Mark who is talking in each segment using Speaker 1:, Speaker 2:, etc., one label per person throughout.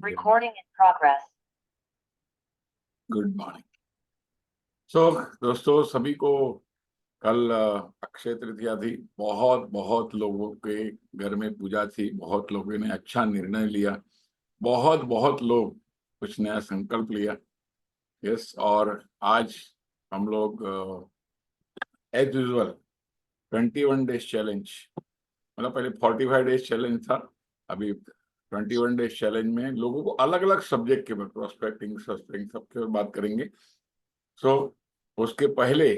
Speaker 1: Recording in progress.
Speaker 2: Good morning. So दोस्तों, सभी को कल अक्षय तृतीया थी। बहुत बहुत लोगों के घर में पूजा थी। बहुत लोगों ने अच्छा निर्णय लिया। बहुत बहुत लोग कुछ नया संकल्प लिया। यस, और आज हम लोग एज यूजुअल 21 डेज चैलेंज, मतलब पहले 45 डेज चैलेंज था, अभी 21 डेज चैलेंज में लोगों को अलग अलग सब्जेक्ट के ऊपर, प्रोस्पेक्टिंग, सस्पेक्टिंग, सबके ऊपर बात करेंगे। सो उसके पहले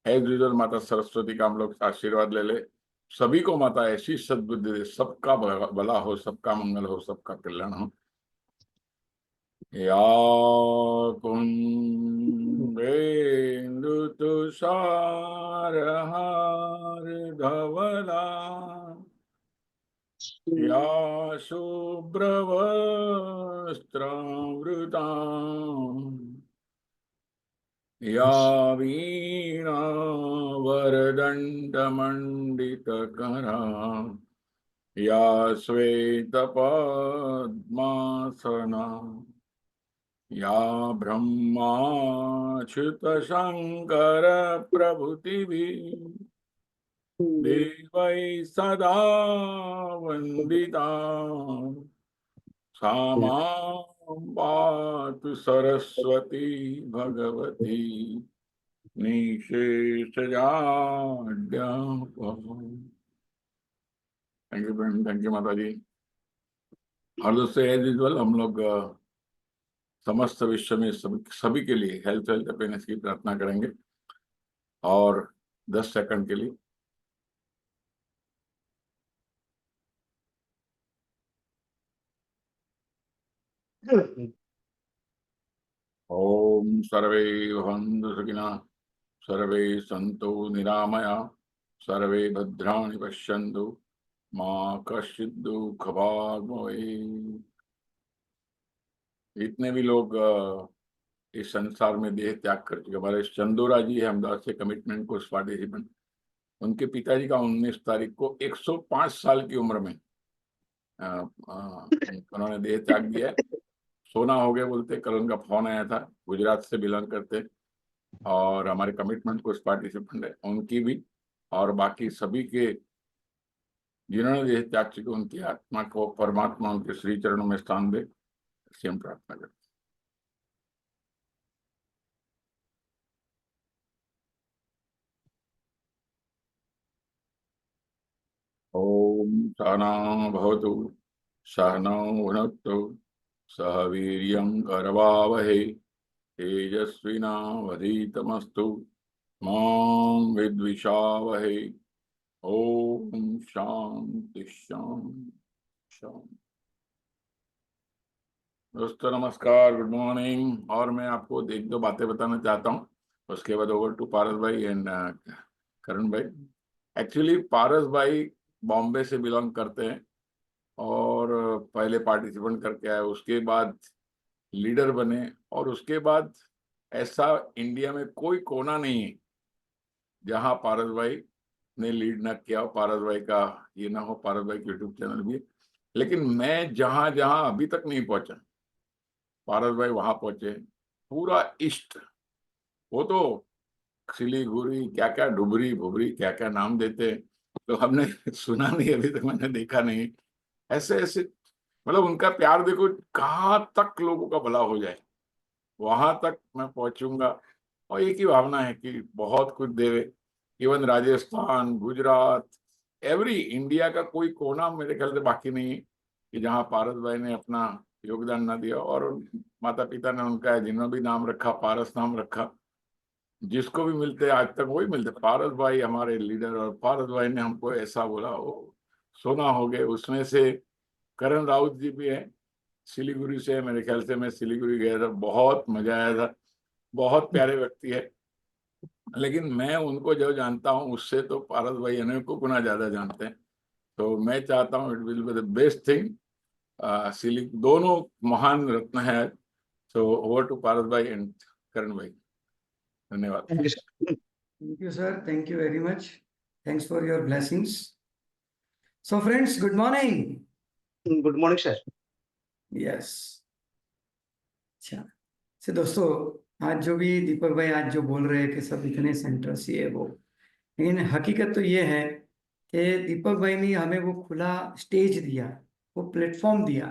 Speaker 2: एज यूजुअल माता सरस्वती का हम लोग आशीर्वाद ले ले। सभी को माता ऐसी सद्बुद्धि दे, सबका भला हो, सबका मंगल हो, सबका कल्याण हो। या कुंभेन्दु तुषारहार धवला, या शुभ्रवस्त्रावृता, या वीणा वरदण्डमण्डितकरा, या श्वेतपद्मासना, या ब्रह्माच्युतशङ्कर प्रभृतिभिः देवैः सदा वन्दिता, सा मां पातु सरस्वती भगवती निशेषजाड्यापहा। Thank you friend, thank you माता जी। और दोस्तों, एज यूजुअल हम लोग समस्त विश्व में सभी के लिए हेल्थ हैप्पीनेस की प्रार्थना करेंगे। और 10 सेकंड के लिए ओम सर्वे भवन्तु सुखिनः, सर्वे सन्तु निरामया, सर्वे भद्राणि पश्यन्तु, मा कश्चित् दुःखभाग् भवेत्। जितने भी लोग इस संसार में देह त्याग कर चुके, हमारे चंदोरा जी है अहमदाबाद से, कमिटमेंट कोर्स पार्टिसिपेंट, उनके पिताजी का 19 तारीख को 105 साल की उम्र में उन्होंने देह त्याग दिया है। सोना हो गया बोलते। कल उनका फोन आया था, गुजरात से बिलोंग करते और हमारे कमिटमेंट कोर्स पार्टिसिपेंट है। उनकी भी और बाकी सभी के जिन्होंने देह त्याग चुके, उनकी आत्मा को परमात्मा उनके श्री चरणों में स्थान दे, ऐसी हम प्रार्थना करते हैं। ओम सहना भवतु, सहनौ भुनक्तु, सह वीर्यं करवावहै, तेजस्विनावधीतमस्तु मा विद्विषावहै। ओम शांति शांति शांति। दोस्तों नमस्कार, गुड मॉर्निंग। और मैं आपको एक दो बातें बताना चाहता हूँ, उसके बाद ओवर टू पारस भाई एंड करण भाई। एक्चुअली पारस भाई बॉम्बे से बिलोंग करते हैं और पहले पार्टिसिपेंट करके आए, उसके बाद लीडर बने, और उसके बाद ऐसा इंडिया में कोई कोना नहीं है जहां पारस भाई ने लीड ना किया हो, पारस भाई का ये ना हो। पारस भाई का यूट्यूब चैनल भी है, लेकिन मैं जहां जहां अभी तक नहीं पहुंचा, पारस भाई वहां पहुंचे। पूरा ईस्ट, वो तो सिलीगुड़ी क्या क्या, डुबरी भुबरी क्या क्या नाम देते हैं, तो हमने सुना नहीं, अभी तक मैंने देखा नहीं। ऐसे ऐसे मतलब उनका प्यार देखो, कहाँ तक लोगों का भला हो जाए वहां तक मैं पहुंचूंगा। और एक ही भावना है कि बहुत कुछ देवे। Even Rajasthan, Gujarat, every India का कोई कोना मेरे ख्याल से बाकी नहीं है कि जहाँ पारस भाई ने अपना योगदान ना दिया। और माता पिता ने उनका जिन्होंने भी नाम रखा, पारस नाम रखा, जिसको भी मिलते आज तक वही मिलते, पारस भाई हमारे लीडर। और पारस भाई ने हमको ऐसा बोला, वो सोना हो गए। उसमें से करण राउत जी भी है, सिलीगुड़ी से। मेरे ख्याल से मैं सिलीगुड़ी गया था, बहुत मजा आया था। बहुत प्यारे व्यक्ति है, लेकिन मैं उनको जो जानता हूँ उससे तो पारस भाई अनेक को गुना ज्यादा जानते हैं। तो मैं चाहता हूँ it will be the best thing. दोनों महान रत्न है। सो ओवर टू पारस भाई एंड करण भाई। धन्यवाद।
Speaker 3: Thank you, sir. Thank you very much. Thanks for your blessings. So, friends, good morning.
Speaker 4: Good morning, sir.
Speaker 3: Yes. अच्छा, से दोस्तों, आज जो भी दीपक भाई आज जो बोल रहे हैं कि सब इतने सेंटर्स ये वो, लेकिन हकीकत तो ये है कि दीपक भाई ने हमें वो खुला स्टेज दिया, वो प्लेटफॉर्म दिया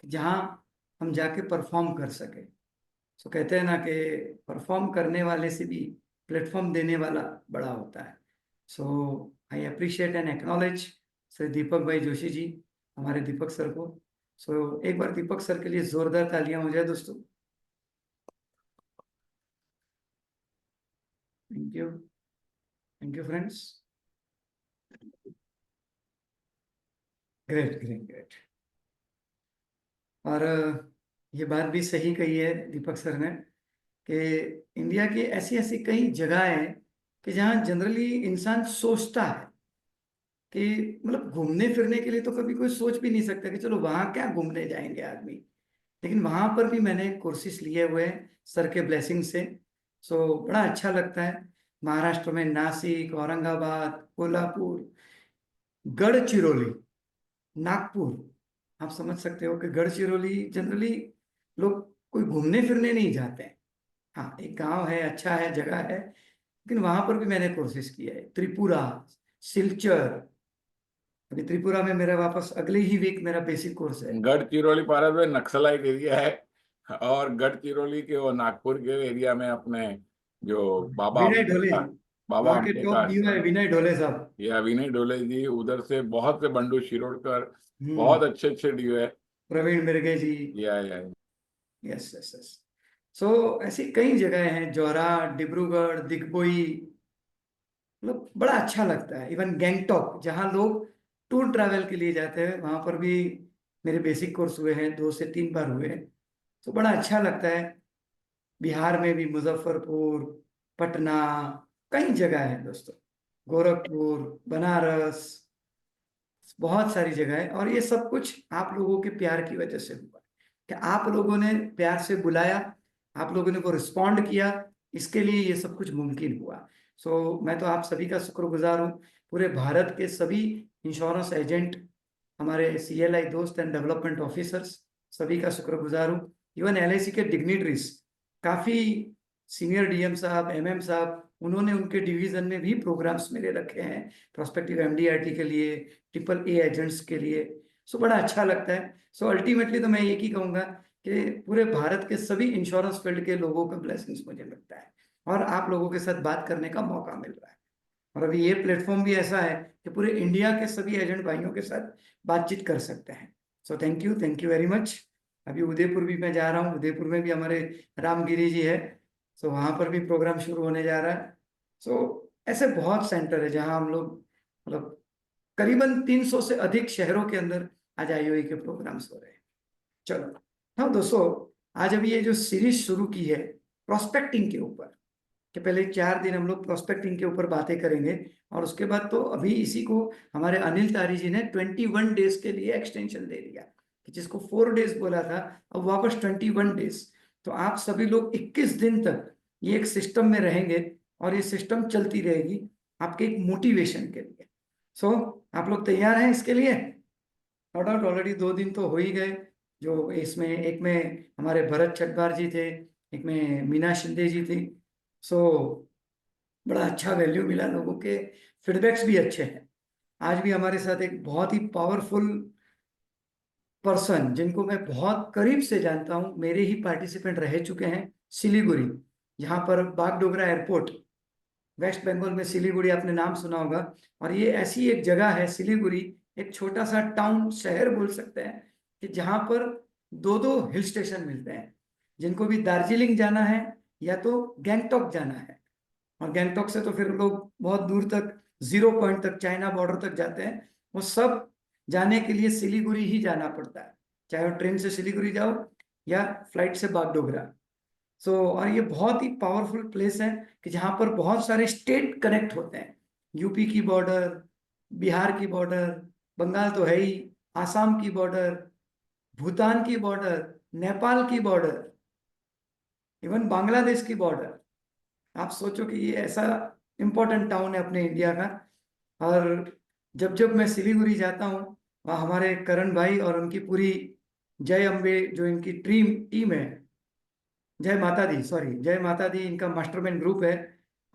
Speaker 3: कि जहाँ हम जाके परफॉर्म कर सके। सो कहते हैं ना कि परफॉर्म करने वाले से भी प्लेटफॉर्म देने वाला बड़ा होता है। So I appreciate and acknowledge Shri Deepak भाई जोशी जी, हमारे दीपक सर को। सो एक बार दीपक सर के लिए जोरदार तालियां हो जाए दोस्तों। Thank you friends. Great great great. और ये बात भी सही कही है दीपक सर ने कि इंडिया की ऐसी ऐसी कई जगह हैं कि जहाँ जनरली इंसान सोचता है कि मतलब घूमने फिरने के लिए तो कभी कोई सोच भी नहीं सकता कि चलो वहां क्या घूमने जाएंगे आदमी, लेकिन वहां पर भी मैंने कोर्सेज लिए हुए हैं सर के ब्लेसिंग से। सो बड़ा अच्छा लगता है। महाराष्ट्र में नासिक, औरंगाबाद, कोल्हापुर, गढ़चिरौली, नागपुर, आप समझ सकते हो कि गढ़चिरौली जनरली लोग कोई घूमने फिरने नहीं जाते हैं। हाँ, एक गांव है, अच्छा है, जगह है, लेकिन वहां पर भी मैंने कोर्सेज किया है। त्रिपुरा, सिलचर, अभी त्रिपुरा में मेरा वापस अगले ही वीक मेरा बेसिक कोर्स है।
Speaker 2: गढ़चिरौली पारस में नक्सलाइट एरिया है, और गढ़चिरौली के वो नागपुर के एरिया में अपने जो बाबा
Speaker 3: विनय
Speaker 2: अम्बे
Speaker 3: ढोले,
Speaker 2: का, बाबा
Speaker 3: वहाँ के
Speaker 2: अम्बे का
Speaker 3: टॉप डीओ है
Speaker 2: आश्रम,
Speaker 3: विनय ढोले साहब।
Speaker 2: या विनय डोले जी, उधर से बहुत से बंडू शिरोडकर,
Speaker 3: हम्म।
Speaker 2: बहुत अच्छे अच्छे डीओ है।
Speaker 3: प्रवीण मिर्गे जी।
Speaker 2: या
Speaker 3: यस यस यस। सो ऐसी कई जगह हैं, जौरा, डिब्रूगढ़, दिग्बोई, मतलब बड़ा अच्छा लगता है। इवन गैंगटॉक, जहाँ लोग टूर ट्रैवल के लिए जाते हैं, वहां पर भी मेरे बेसिक कोर्स हुए हैं, 2 से 3 बार हुए हैं। तो बड़ा अच्छा लगता है। बिहार में भी मुजफ्फरपुर, पटना, कई जगह है दोस्तों, गोरखपुर, बनारस, बहुत सारी जगह है। और ये सब कुछ आप लोगों के प्यार की वजह से हुआ कि आप लोगों ने प्यार से बुलाया, आप लोगों ने को रिस्पॉन्ड किया, इसके लिए ये सब कुछ मुमकिन हुआ। सो मैं तो आप सभी का शुक्रगुजार हूँ। पूरे भारत के सभी इंश्योरेंस एजेंट, हमारे CLI दोस्त एंड डेवलपमेंट ऑफिसर्स, सभी का शुक्रगुजार हूँ। इवन LIC के डिग्निटरीज, काफी सीनियर DM साहब, MM साहब, उन्होंने उनके डिवीजन में भी प्रोग्राम्स मेरे रखे हैं प्रोस्पेक्टिव MDRT के लिए, AAA एजेंट्स के लिए। सो बड़ा अच्छा लगता है। सो अल्टीमेटली तो मैं एक ही कहूंगा कि पूरे भारत के सभी इंश्योरेंस फील्ड के लोगों का ब्लेसिंग्स मुझे मिलता है, और आप लोगों के साथ बात करने का मौका मिल रहा है। और अभी ये प्लेटफॉर्म भी ऐसा है कि पूरे इंडिया के सभी एजेंट भाइयों के साथ बातचीत कर सकते हैं। So thank you very much. अभी उदयपुर भी मैं जा रहा हूँ, उदयपुर में भी हमारे रामगिरी जी है। सो वहाँ पर भी प्रोग्राम शुरू होने जा रहा है। सो ऐसे बहुत सेंटर है जहाँ हम लोग मतलब करीबन 300 से अधिक शहरों के अंदर आज IOE के प्रोग्राम्स हो रहे हैं। चलो, हाँ दोस्तों, आज अभी ये जो सीरीज शुरू की है प्रोस्पेक्टिंग के ऊपर, कि पहले 4 दिन हम लोग प्रोस्पेक्टिंग के ऊपर बातें करेंगे, और उसके बाद तो अभी इसी को हमारे अनिल तारी जी ने 21 डेज के लिए एक्सटेंशन दे दिया, कि जिसको 4 डेज बोला था अब वापस 21 डेज। तो आप सभी लोग 21 दिन तक ये एक सिस्टम में रहेंगे, और ये सिस्टम चलती रहेगी आपके एक मोटिवेशन के लिए। सो आप लोग तैयार हैं इसके लिए? नो डाउट ऑलरेडी 2 दिन तो हो ही गए। जो इसमें एक में हमारे भरत छठबार जी थे, एक में मीना शिंदे जी थी। सो बड़ा अच्छा वैल्यू मिला, लोगों के फीडबैक्स भी अच्छे हैं। आज भी हमारे साथ एक बहुत ही पावरफुल पर्सन, जिनको मैं बहुत करीब से जानता हूं, मेरे ही पार्टिसिपेंट रह चुके हैं, सिलीगुड़ी, जहां पर बागडोगरा एयरपोर्ट, वेस्ट बंगाल में सिलीगुड़ी, आपने नाम सुना होगा। और ये ऐसी एक जगह है सिलीगुड़ी, एक छोटा सा टाउन, शहर बोल सकते हैं, कि जहां पर 2-2 हिल स्टेशन मिलते हैं। जिनको भी दार्जिलिंग जाना है या तो गैंगटॉक जाना है, और गैंगटॉक से तो फिर लोग बहुत दूर तक, 0 पॉइंट तक, चाइना बॉर्डर तक जाते हैं, वो सब जाने के लिए सिलीगुड़ी ही जाना पड़ता है, चाहे वो ट्रेन से सिलीगुड़ी जाओ या फ्लाइट से बागडोगरा। सो और ये बहुत ही पावरफुल प्लेस है कि जहाँ पर बहुत सारे स्टेट कनेक्ट होते हैं। यूपी की बॉर्डर, बिहार की बॉर्डर, बंगाल तो है ही, आसाम की बॉर्डर, भूटान की बॉर्डर, नेपाल की बॉर्डर, इवन बांग्लादेश की बॉर्डर। आप सोचो कि ये ऐसा इंपॉर्टेंट टाउन है अपने इंडिया का। और जब जब मैं सिलीगुड़ी जाता हूँ, वहाँ हमारे करण भाई और उनकी पूरी जय अम्बे जो इनकी टीम है, जय माता दी, सॉरी जय माता दी इनका मास्टरमाइंड ग्रुप है।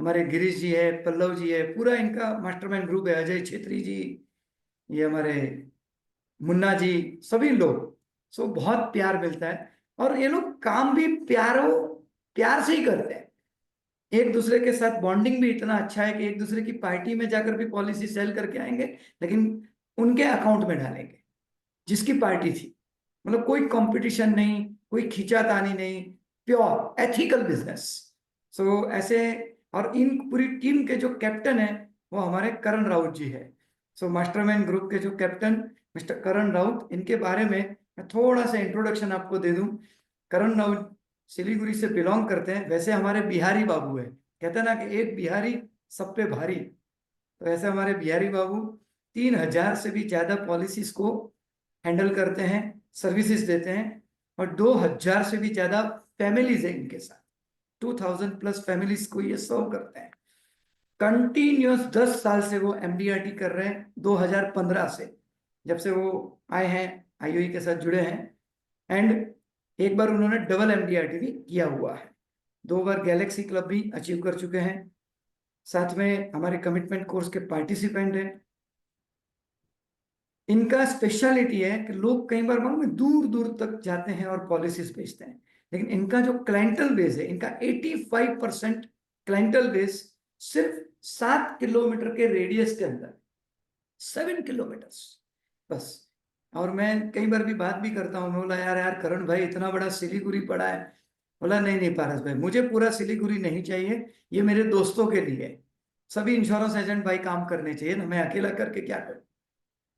Speaker 3: हमारे गिरीश जी है, पल्लव जी है, पूरा इनका मास्टरमाइंड ग्रुप है। अजय छेत्री जी, ये हमारे मुन्ना जी, सभी लोग। सो बहुत प्यार मिलता है, और ये लोग काम भी प्यार से ही करते हैं। एक दूसरे के साथ बॉन्डिंग भी इतना अच्छा है कि एक दूसरे की पार्टी में जाकर भी पॉलिसी सेल करके आएंगे, लेकिन उनके अकाउंट में डालेंगे जिसकी पार्टी थी। मतलब कोई कंपटीशन नहीं, कोई खींचातानी नहीं, प्योर एथिकल बिजनेस। सो ऐसे, और इन पूरी टीम के जो कैप्टन है वो हमारे करण राउत जी है। सो मास्टरमाइंड ग्रुप के जो कैप्टन मिस्टर करण राउत, इनके बारे में मैं थोड़ा सा इंट्रोडक्शन आपको दे दूं। करण राउत सिलीगुड़ी से बिलोंग करते हैं। वैसे हमारे बिहारी बाबू है, कहते हैं ना कि एक बिहारी सब पे भारी। तो ऐसे हमारे बिहारी बाबू 3,000 से भी ज्यादा पॉलिसीज को हैंडल करते हैं, सर्विसेज देते हैं, और 2,000 से भी ज्यादा फैमिलीज है इनके साथ। 2,000 प्लस फैमिलीज को ये सर्व करते हैं। कंटिन्यूस 10 साल से वो एमडीआरटी कर रहे हैं, 2015 से, जब से वो आए हैं आईओई के साथ जुड़े हैं। एंड एक बार उन्होंने डबल एमडीआरटी भी किया हुआ है, 2 बार गैलेक्सी क्लब भी अचीव कर चुके हैं। साथ में हमारे कमिटमेंट कोर्स के पार्टिसिपेंट हैं। इनका स्पेशलिटी है कि लोग कई बार मालूम है दूर दूर तक जाते हैं और पॉलिसीज बेचते हैं, लेकिन इनका जो क्लाइंटल बेस है, इनका 85% क्लाइंटल बेस सिर्फ 7 किलोमीटर के रेडियस के अंदर, 7 किलोमीटर्स बस। और मैं कई बार भी बात भी करता हूँ, मैं बोला यार यार करण भाई इतना बड़ा सिलीगुड़ी पड़ा है। बोला नहीं नहीं पारस भाई, मुझे पूरा सिलीगुड़ी नहीं चाहिए, ये मेरे दोस्तों के लिए है। सभी इंश्योरेंस एजेंट भाई काम करने चाहिए ना, मैं अकेला करके क्या करूं,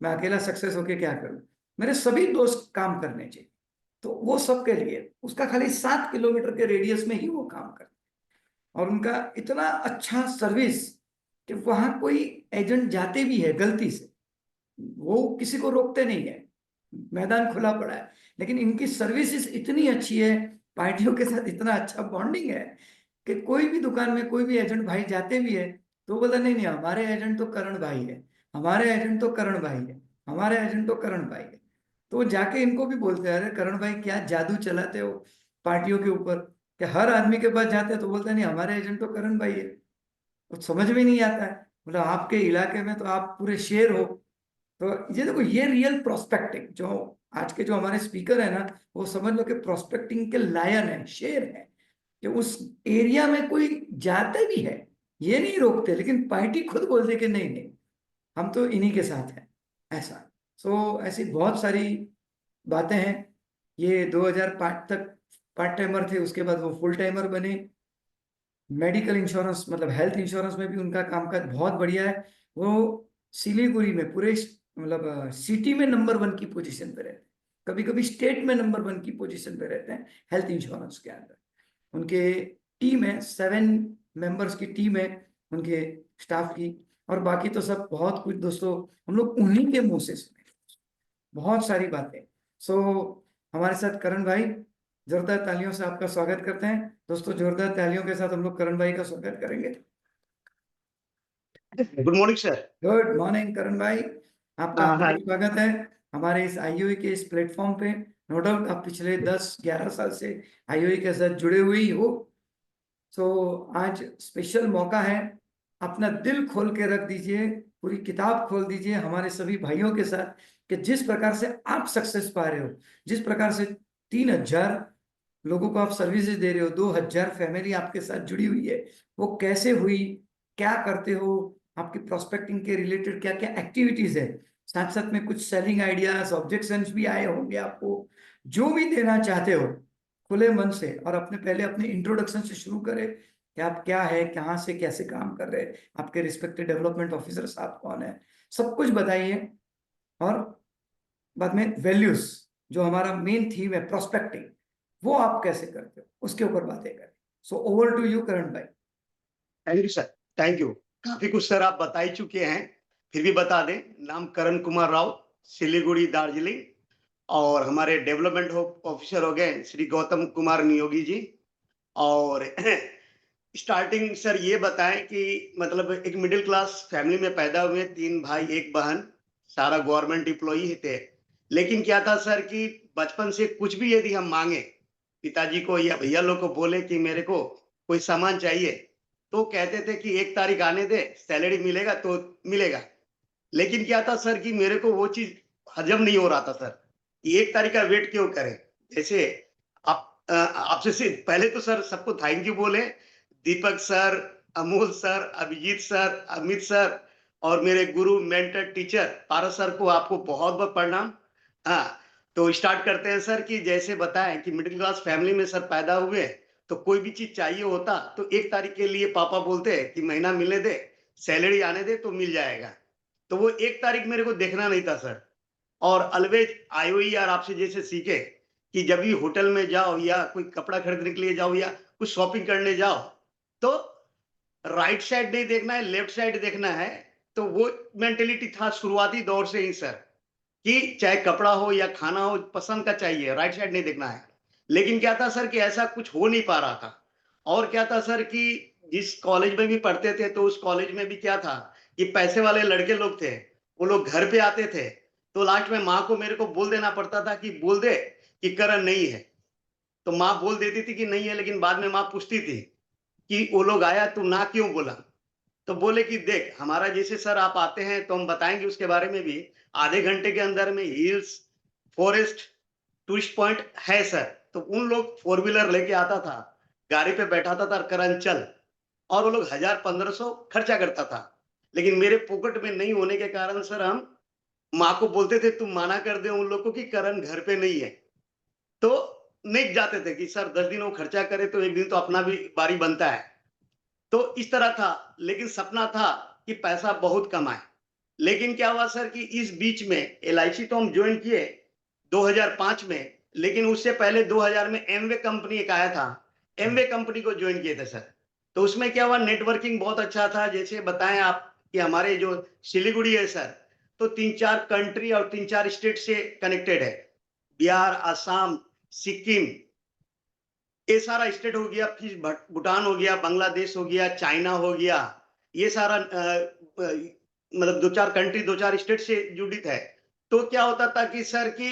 Speaker 3: मैं अकेला सक्सेस होके क्या करूं, मेरे सभी दोस्त काम करने चाहिए। तो वो सबके लिए उसका खाली 7 किलोमीटर के रेडियस में ही वो काम करते हैं। और उनका इतना अच्छा सर्विस कि वहां कोई एजेंट जाते भी है गलती से, वो किसी को रोकते नहीं है, मैदान खुला पड़ा है। लेकिन इनकी सर्विसेज इतनी अच्छी है, पार्टियों के साथ इतना अच्छा बॉन्डिंग है कि कोई भी दुकान में कोई भी एजेंट भाई जाते भी है तो बोला नहीं नहीं हमारे एजेंट तो करण भाई है, हमारे एजेंट तो करण भाई है, हमारे एजेंट तो करण भाई है। तो वो जाके इनको भी बोलते हैं अरे करण भाई क्या जादू चलाते हो पार्टियों के ऊपर, कि हर आदमी के पास जाते हैं तो बोलते हैं नहीं हमारे एजेंट तो करण भाई है। तो समझ में नहीं आता है, मतलब आपके इलाके में तो आप पूरे शेर हो। तो ये देखो, ये रियल प्रोस्पेक्टिंग जो आज के जो हमारे स्पीकर है ना, वो समझ लो कि प्रोस्पेक्टिंग के लायन है, शेर है, कि उस एरिया में कोई जाते भी है, ये नहीं रोकते, लेकिन पार्टी खुद बोलते कि नहीं नहीं हम तो इन्हीं के साथ हैं, ऐसा। सो ऐसी बहुत सारी बातें हैं। ये 2005 तक पार्ट टाइमर थे, उसके बाद वो फुल टाइमर बने। मेडिकल इंश्योरेंस मतलब हेल्थ इंश्योरेंस में भी उनका कामकाज बहुत बढ़िया है। वो सिलीगुड़ी में पूरे मतलब सिटी में नंबर 1 की पोजीशन पे रहते हैं, कभी कभी स्टेट में नंबर 1 की पोजीशन पे रहते हैं हेल्थ इंश्योरेंस के अंदर। उनके टीम है, 7 मेंबर्स की टीम है उनके स्टाफ की। और बाकी तो सब बहुत कुछ दोस्तों हम लोग उन्हीं के मुंह से सुने, बहुत सारी बातें। सो हमारे साथ करण भाई, जोरदार तालियों से आपका स्वागत करते हैं दोस्तों। जोरदार तालियों के साथ हम लोग करण भाई का स्वागत करेंगे।
Speaker 1: Good morning sir.
Speaker 3: Good morning Karan भाई, आपका
Speaker 1: हाँ।
Speaker 3: हार्दिक स्वागत है हमारे इस आईओई के इस प्लेटफॉर्म पे। नो डाउट आप पिछले 10-11 साल से आईओई के साथ जुड़े हुए ही हो। सो आज स्पेशल मौका है, अपना दिल खोल के रख दीजिए, पूरी किताब खोल दीजिए हमारे सभी भाइयों के साथ, कि जिस प्रकार से आप सक्सेस पा रहे हो, जिस प्रकार से 3,000 लोगों को आप सर्विसेज दे रहे हो, 2,000 फैमिली आपके साथ जुड़ी हुई है, वो कैसे हुई, क्या करते हो, आपकी प्रोस्पेक्टिंग के रिलेटेड क्या क्या एक्टिविटीज है, साथ साथ में कुछ सेलिंग आइडियाज ऑब्जेक्शंस भी आए होंगे आपको। जो भी देना चाहते हो खुले मन से, और अपने पहले अपने इंट्रोडक्शन से शुरू करें कि आप क्या है, कहाँ से कैसे काम कर रहे हैं, आपके रिस्पेक्टिव डेवलपमेंट ऑफिसर साहब कौन है, सब कुछ बताइए। और बाद में वैल्यूज, जो हमारा मेन थीम है प्रोस्पेक्टिंग, वो आप कैसे करते हो उसके ऊपर बातें करें। सो ओवर टू यू करण भाई।
Speaker 1: Thank you sir, thank you. काफी कुछ सर आप बता ही चुके हैं, फिर भी बता दें। नाम करण कुमार राव, सिलीगुड़ी दार्जिलिंग। और हमारे डेवलपमेंट ऑफिसर हो गए श्री गौतम कुमार नियोगी जी। और स्टार्टिंग सर ये बताएं कि मतलब एक मिडिल क्लास फैमिली में पैदा हुए, 3 भाई 1 बहन, सारा गवर्नमेंट एम्प्लॉई थे। लेकिन क्या था सर कि बचपन से कुछ भी यदि हम मांगे पिताजी को या भैया लोग को बोले कि मेरे को कोई सामान चाहिए, तो कहते थे कि 1 तारीख आने दे, सैलरी मिलेगा तो मिलेगा। लेकिन क्या था सर कि मेरे को वो चीज़ हज़म नहीं हो रहा था सर, कि 1 तारीख का वेट क्यों करें? जैसे आपसे से पहले तो सर सबको थैंक यू बोले, Deepak sir, Amol sir, Abhijit sir, Amit sir और मेरे गुरु, मेंटर, टीचर पारस सर को आपको बहुत-बहुत प्रणाम। हाँ, तो स्टार्ट करते हैं सर कि जैसे बताएँ कि मिडिल क्लास फैमिली में सर पैदा हुए, तो कोई भी चीज़ चाहिए होता तो 1 तारीख के लिए पापा बोलते कि महीना मिलने दे, सैलरी आने दे तो मिल जाएगा। तो वो 1 तारीख मेरे को देखना नहीं था सर। और ऑलवेज आईओईआर आपसे जैसे सीखे कि जब भी होटल में जाओ या कोई कपड़ा खरीदने के लिए जाओ या कुछ शॉपिंग करने जाओ, तो राइट साइड नहीं देखना है, लेफ्ट साइड देखना है। तो वो मेंटालिटी था शुरुआती दौर से ही सर, कि चाहे कपड़ा हो या खाना हो, पसंद का चाहिए, राइट साइड नहीं देखना है। लेकिन क्या था सर कि ऐसा कुछ हो नहीं पा रहा था। और क्या था सर कि जिस कॉलेज में भी पढ़ते थे, तो उस कॉलेज में भी क्या था कि पैसे वाले लड़के लोग थे, वो लोग घर पे आते थे, तो लास्ट में माँ को मेरे को बोल देना पड़ता था कि बोल दे कि करण नहीं है। तो माँ बोल देती थी कि नहीं है, लेकिन बाद में माँ पूछती थी कि वो लोग आया, तू ना क्यों बोला? तो बोले कि देख हमारा जैसे सर आप आते हैं तो हम बताएँगे उसके बारे में भी। आधे घंटे के अंदर में हिल्स, फॉरेस्ट, टूरिस्ट पॉइंट है सर। तो उन लोग फोर व्हीलर लेके आता था, गाड़ी पे बैठाता था करण चल, और वो लोग 1000-1500 खर्चा करता था। लेकिन मेरे पॉकेट में नहीं होने के कारण सर हम माँ को बोलते थे तुम मना कर दे उन लोग को कि करण घर पे नहीं है। तो नहीं जाते थे कि सर 10 दिन वो खर्चा करे तो 1 दिन तो अपना भी बारी बनता है। तो इस तरह था, लेकिन सपना था कि पैसा बहुत कमाएँ। लेकिन क्या हुआ सर कि इस बीच में एलआईसी तो हम जॉइन किए 2005 में, लेकिन उससे पहले 2000 में एमवे कंपनी एक आया था। एमवे कंपनी को जॉइन किए थे सर। तो उसमें क्या हुआ नेटवर्किंग बहुत अच्छा था। जैसे बताएँ आप कि हमारे जो सिलीगुड़ी है सर, तो 3-4 कंट्री और 3-4 स्टेट से कनेक्टेड है। बिहार, असम, सिक्किम ये सारा स्टेट हो गया, फिर भूटान हो गया, बांग्लादेश हो गया, चाइना हो गया, ये सारा मतलब 2-4 कंट्री, 2-4 स्टेट से जुड़ित है। तो क्या होता था कि सर कि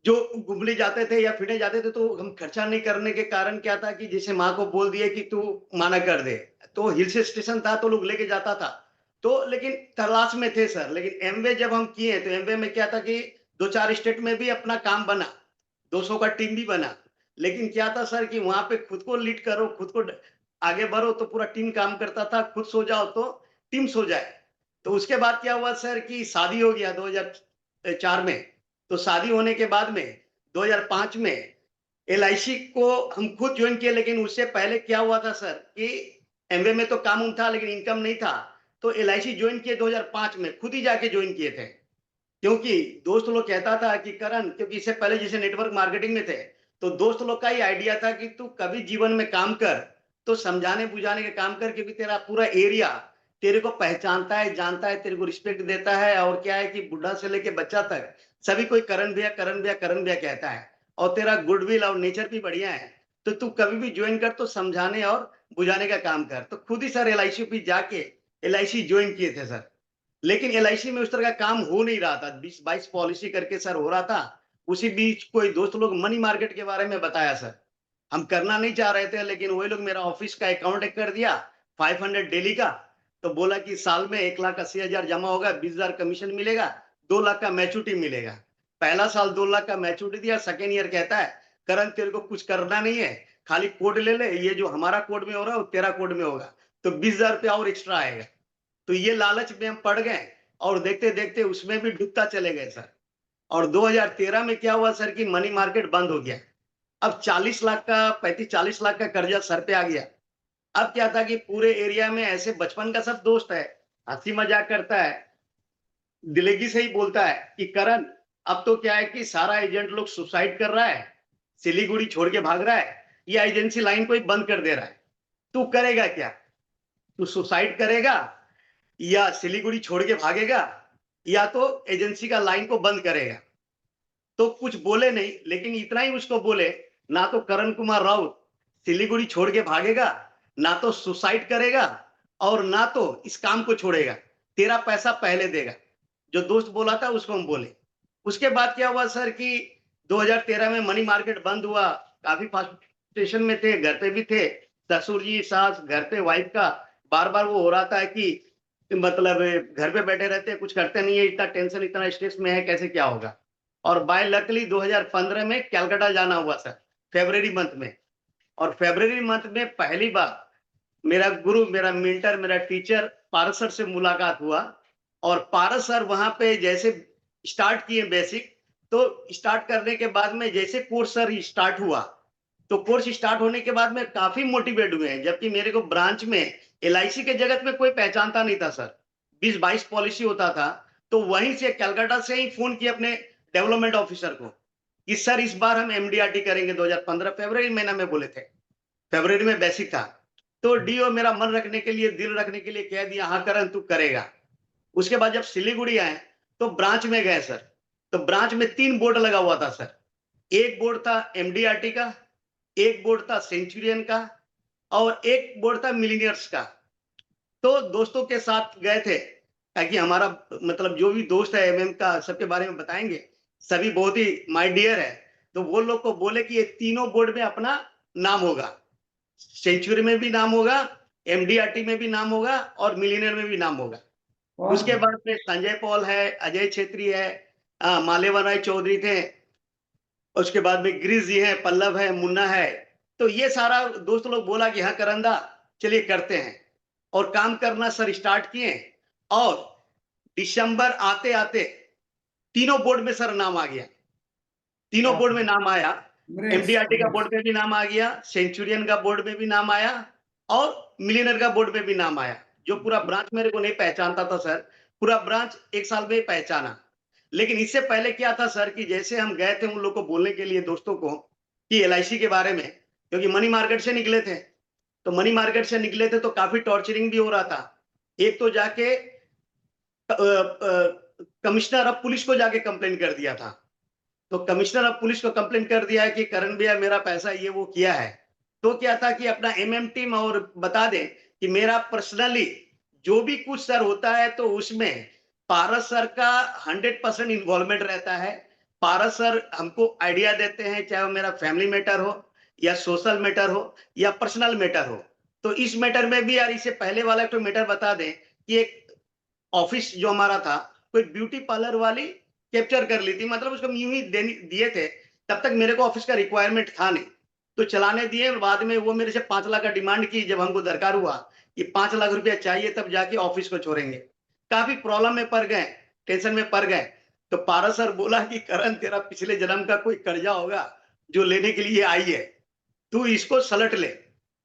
Speaker 1: जो घूमने जाते थे या फिरने जाते थे तो हम खर्चा नहीं करने के कारण क्या था कि जैसे माँ को बोल दिए कि तू मना कर दे, तो हिल स्टेशन था तो लोग लेके जाता था। तो लेकिन तलाश में थे सर, लेकिन एमवे जब हम किए तो एमवे में क्या था कि 2-4 स्टेट में भी अपना काम बना, 200 का टीम भी बना। लेकिन क्या था सर कि वहाँ पे खुद को लीड करो, खुद को आगे बढ़ो तो पूरा टीम काम करता था, खुद सो जाओ तो टीम सो जाए। तो उसके बाद क्या हुआ सर कि शादी हो गया 2004 में। तो शादी होने के बाद में 2005 में एलआईसी को हम खुद ज्वाइन किए, लेकिन उससे पहले क्या हुआ था सर कि एमवे में तो काम था लेकिन इनकम नहीं था। तो एलआईसी ज्वाइन किए 2005 में, खुद ही जाके ज्वाइन किए थे। क्योंकि दोस्त लोग कहता था कि करण, क्योंकि इससे पहले जैसे नेटवर्क मार्केटिंग में थे, तो दोस्त लोग का ही आइडिया था कि तू कभी जीवन में काम कर, तो समझाने बुझाने के काम कर, क्योंकि तेरा पूरा एरिया तेरे को पहचानता है, जानता है, तेरे को रिस्पेक्ट देता है। और क्या है कि बुढ़ा से लेके बच्चा तक सभी कोई करण भैया, करण भैया, करण भैया कहता है। और तेरा गुडविल और नेचर भी बढ़िया है, तो तू कभी भी ज्वाइन कर तो समझाने और बुझाने का काम कर। तो खुद ही सर एलआईसी पे जाके एलआईसी ज्वाइन किए थे सर। लेकिन एलआईसी में उस तरह का काम हो नहीं रहा था। 20-22 पॉलिसी करके सर हो रहा था। उसी बीच कोई दोस्त लोग मनी मार्केट के बारे में बताया सर। हम करना नहीं चाह रहे थे, लेकिन वही लोग मेरा ऑफिस का अकाउंट एक कर दिया 500 डेली का। तो बोला कि साल में 1,80,000 जमा होगा, 20,000 कमीशन मिलेगा, 2 लाख का मैच्योरिटी मिलेगा। पहला साल 2 लाख का मैच्योरिटी दिया, सेकेंड ईयर कहता है करण तेरे को कुछ करना नहीं है, खाली कोड ले ले, ये जो हमारा कोड में हो रहा है वो तेरा कोड में होगा, तो 20,000 रुपया और एक्स्ट्रा आएगा। तो ये लालच में हम पड़ गए और देखते देखते उसमें भी डूबता चले गए सर। और 2013 में क्या हुआ सर कि मनी मार्केट बंद हो गया। अब 40 लाख का 35-40 लाख का कर्जा सर पे आ गया। अब क्या था कि पूरे एरिया में ऐसे बचपन का सब दोस्त है, हंसी मजाक करता है, दिलेगी से ही बोलता है कि करण अब तो क्या है कि सारा एजेंट लोग सुसाइड कर रहा है, सिलीगुड़ी छोड़ के भाग रहा है, या एजेंसी लाइन को ही बंद कर दे रहा है। तू करेगा क्या? तू सुसाइड करेगा या सिलीगुड़ी छोड़ के भागेगा, या तो एजेंसी का लाइन को बंद करेगा। तो कुछ बोले नहीं, लेकिन इतना ही उसको बोले, ना तो करण कुमार राउत सिलीगुड़ी छोड़ के भागेगा, ना तो सुसाइड करेगा, और ना तो इस काम को छोड़ेगा। तेरा पैसा पहले देगा। जो दोस्त बोला था उसको हम बोले। उसके बाद क्या हुआ सर कि 2013 में मनी मार्केट बंद हुआ, काफी फ्रस्ट्रेशन में थे, घर पे भी थे, ससुर जी, सास, घर पे वाइफ का बार-बार वो हो रहा था कि मतलब घर पे बैठे रहते हैं, कुछ करते नहीं है, इतना टेंशन, इतना स्ट्रेस में है, कैसे क्या होगा? और बाय लकली 2015 में कलकत्ता जाना हुआ सर, फरवरी मंथ में। और फरवरी मंथ में पहली बार मेरा गुरु, मेरा मेंटर, मेरा टीचर पारस सर से मुलाकात हुआ। और पारस सर वहां पे जैसे स्टार्ट किए बेसिक, तो स्टार्ट करने के बाद में जैसे कोर्स सर स्टार्ट हुआ, तो कोर्स स्टार्ट होने के बाद में काफी मोटिवेट हुए हैं, जबकि मेरे को ब्रांच में एलआईसी के जगत में कोई पहचानता नहीं था सर। 20-22 पॉलिसी होता था। तो वहीं से कलकत्ता से ही फोन किया अपने डेवलपमेंट ऑफिसर को कि सर इस बार हम एमडीआरटी करेंगे। 2015 फरवरी महीना में बोले थे, फरवरी में बेसिक था। तो डीओ मेरा मन रखने के लिए, दिल रखने के लिए कह दिया, हाँ करण तू करेगा। उसके बाद जब सिलीगुड़ी आए तो ब्रांच में गए सर, तो ब्रांच में 3 बोर्ड लगा हुआ था सर। एक बोर्ड था एमडीआरटी का, एक बोर्ड था सेंचुरियन का, और एक बोर्ड था मिलीनियर्स का। तो दोस्तों के साथ गए थे, ताकि हमारा मतलब जो भी दोस्त है एमएम का, सबके बारे में बताएंगे, सभी बहुत ही माय डियर है। तो वो लोग को बोले कि ये तीनों बोर्ड में अपना नाम होगा, सेंचुरी में भी नाम होगा, एमडीआरटी में भी नाम होगा, और मिलीनियर में भी नाम होगा। उसके बाद में संजय पॉल है, अजय छेत्री है, मालेवन राय चौधरी थे, उसके बाद में गिरीश जी है, पल्लव है, मुन्ना है। तो ये सारा दोस्त लोग बोला कि हाँ करंदा चलिए करते हैं, और काम करना सर स्टार्ट किए। और दिसंबर आते आते तीनों बोर्ड में सर नाम आ गया, तीनों बोर्ड में नाम आया। एमडीआरटी का बोर्ड में भी नाम आ गया, सेंचुरियन का बोर्ड में भी नाम आया, और मिलीनियर का बोर्ड में भी नाम आया। जो पूरा ब्रांच मेरे को नहीं पहचानता था सर, पूरा ब्रांच एक साल में पहचाना। लेकिन इससे पहले क्या था सर कि जैसे हम गए थे उन लोग को बोलने के लिए, दोस्तों को, कि एलआईसी के बारे में, क्योंकि मनी मार्केट से निकले थे, तो मनी मार्केट से निकले थे तो काफी टॉर्चरिंग भी हो रहा था। एक तो जाके कमिश्नर ऑफ पुलिस को जाके कंप्लेन कर दिया था। तो कमिश्नर ऑफ पुलिस को कंप्लेन कर दिया है कि करण भैया मेरा पैसा ये वो किया है। तो क्या था कि अपना एमएम टीम और बता दें कि मेरा पर्सनली जो भी कुछ सर होता है तो उसमें पारस सर का 100% इन्वॉल्वमेंट रहता है। पारस सर हमको आइडिया देते हैं, चाहे वो मेरा फैमिली मैटर हो, या सोशल मैटर हो, या पर्सनल मैटर हो। तो इस मैटर में भी यार, इससे पहले वाला तो मैटर बता दें कि एक ऑफिस जो हमारा था, कोई ब्यूटी पार्लर वाली कैप्चर कर ली थी, मतलब उसको यूं ही दिए थे। तब तक मेरे को ऑफिस का रिक्वायरमेंट था नहीं, तो चलाने दिए। बाद में वो मेरे से 5 लाख का डिमांड की, जब हमको दरकार हुआ कि 5 लाख रुपया चाहिए, तब जाके ऑफिस को छोड़ेंगे। काफी प्रॉब्लम में पड़ गए, टेंशन में पड़ गए। तो पारस सर बोला कि करण तेरा पिछले जन्म का कोई कर्जा होगा जो लेने के लिए आई है, तू इसको सलट ले।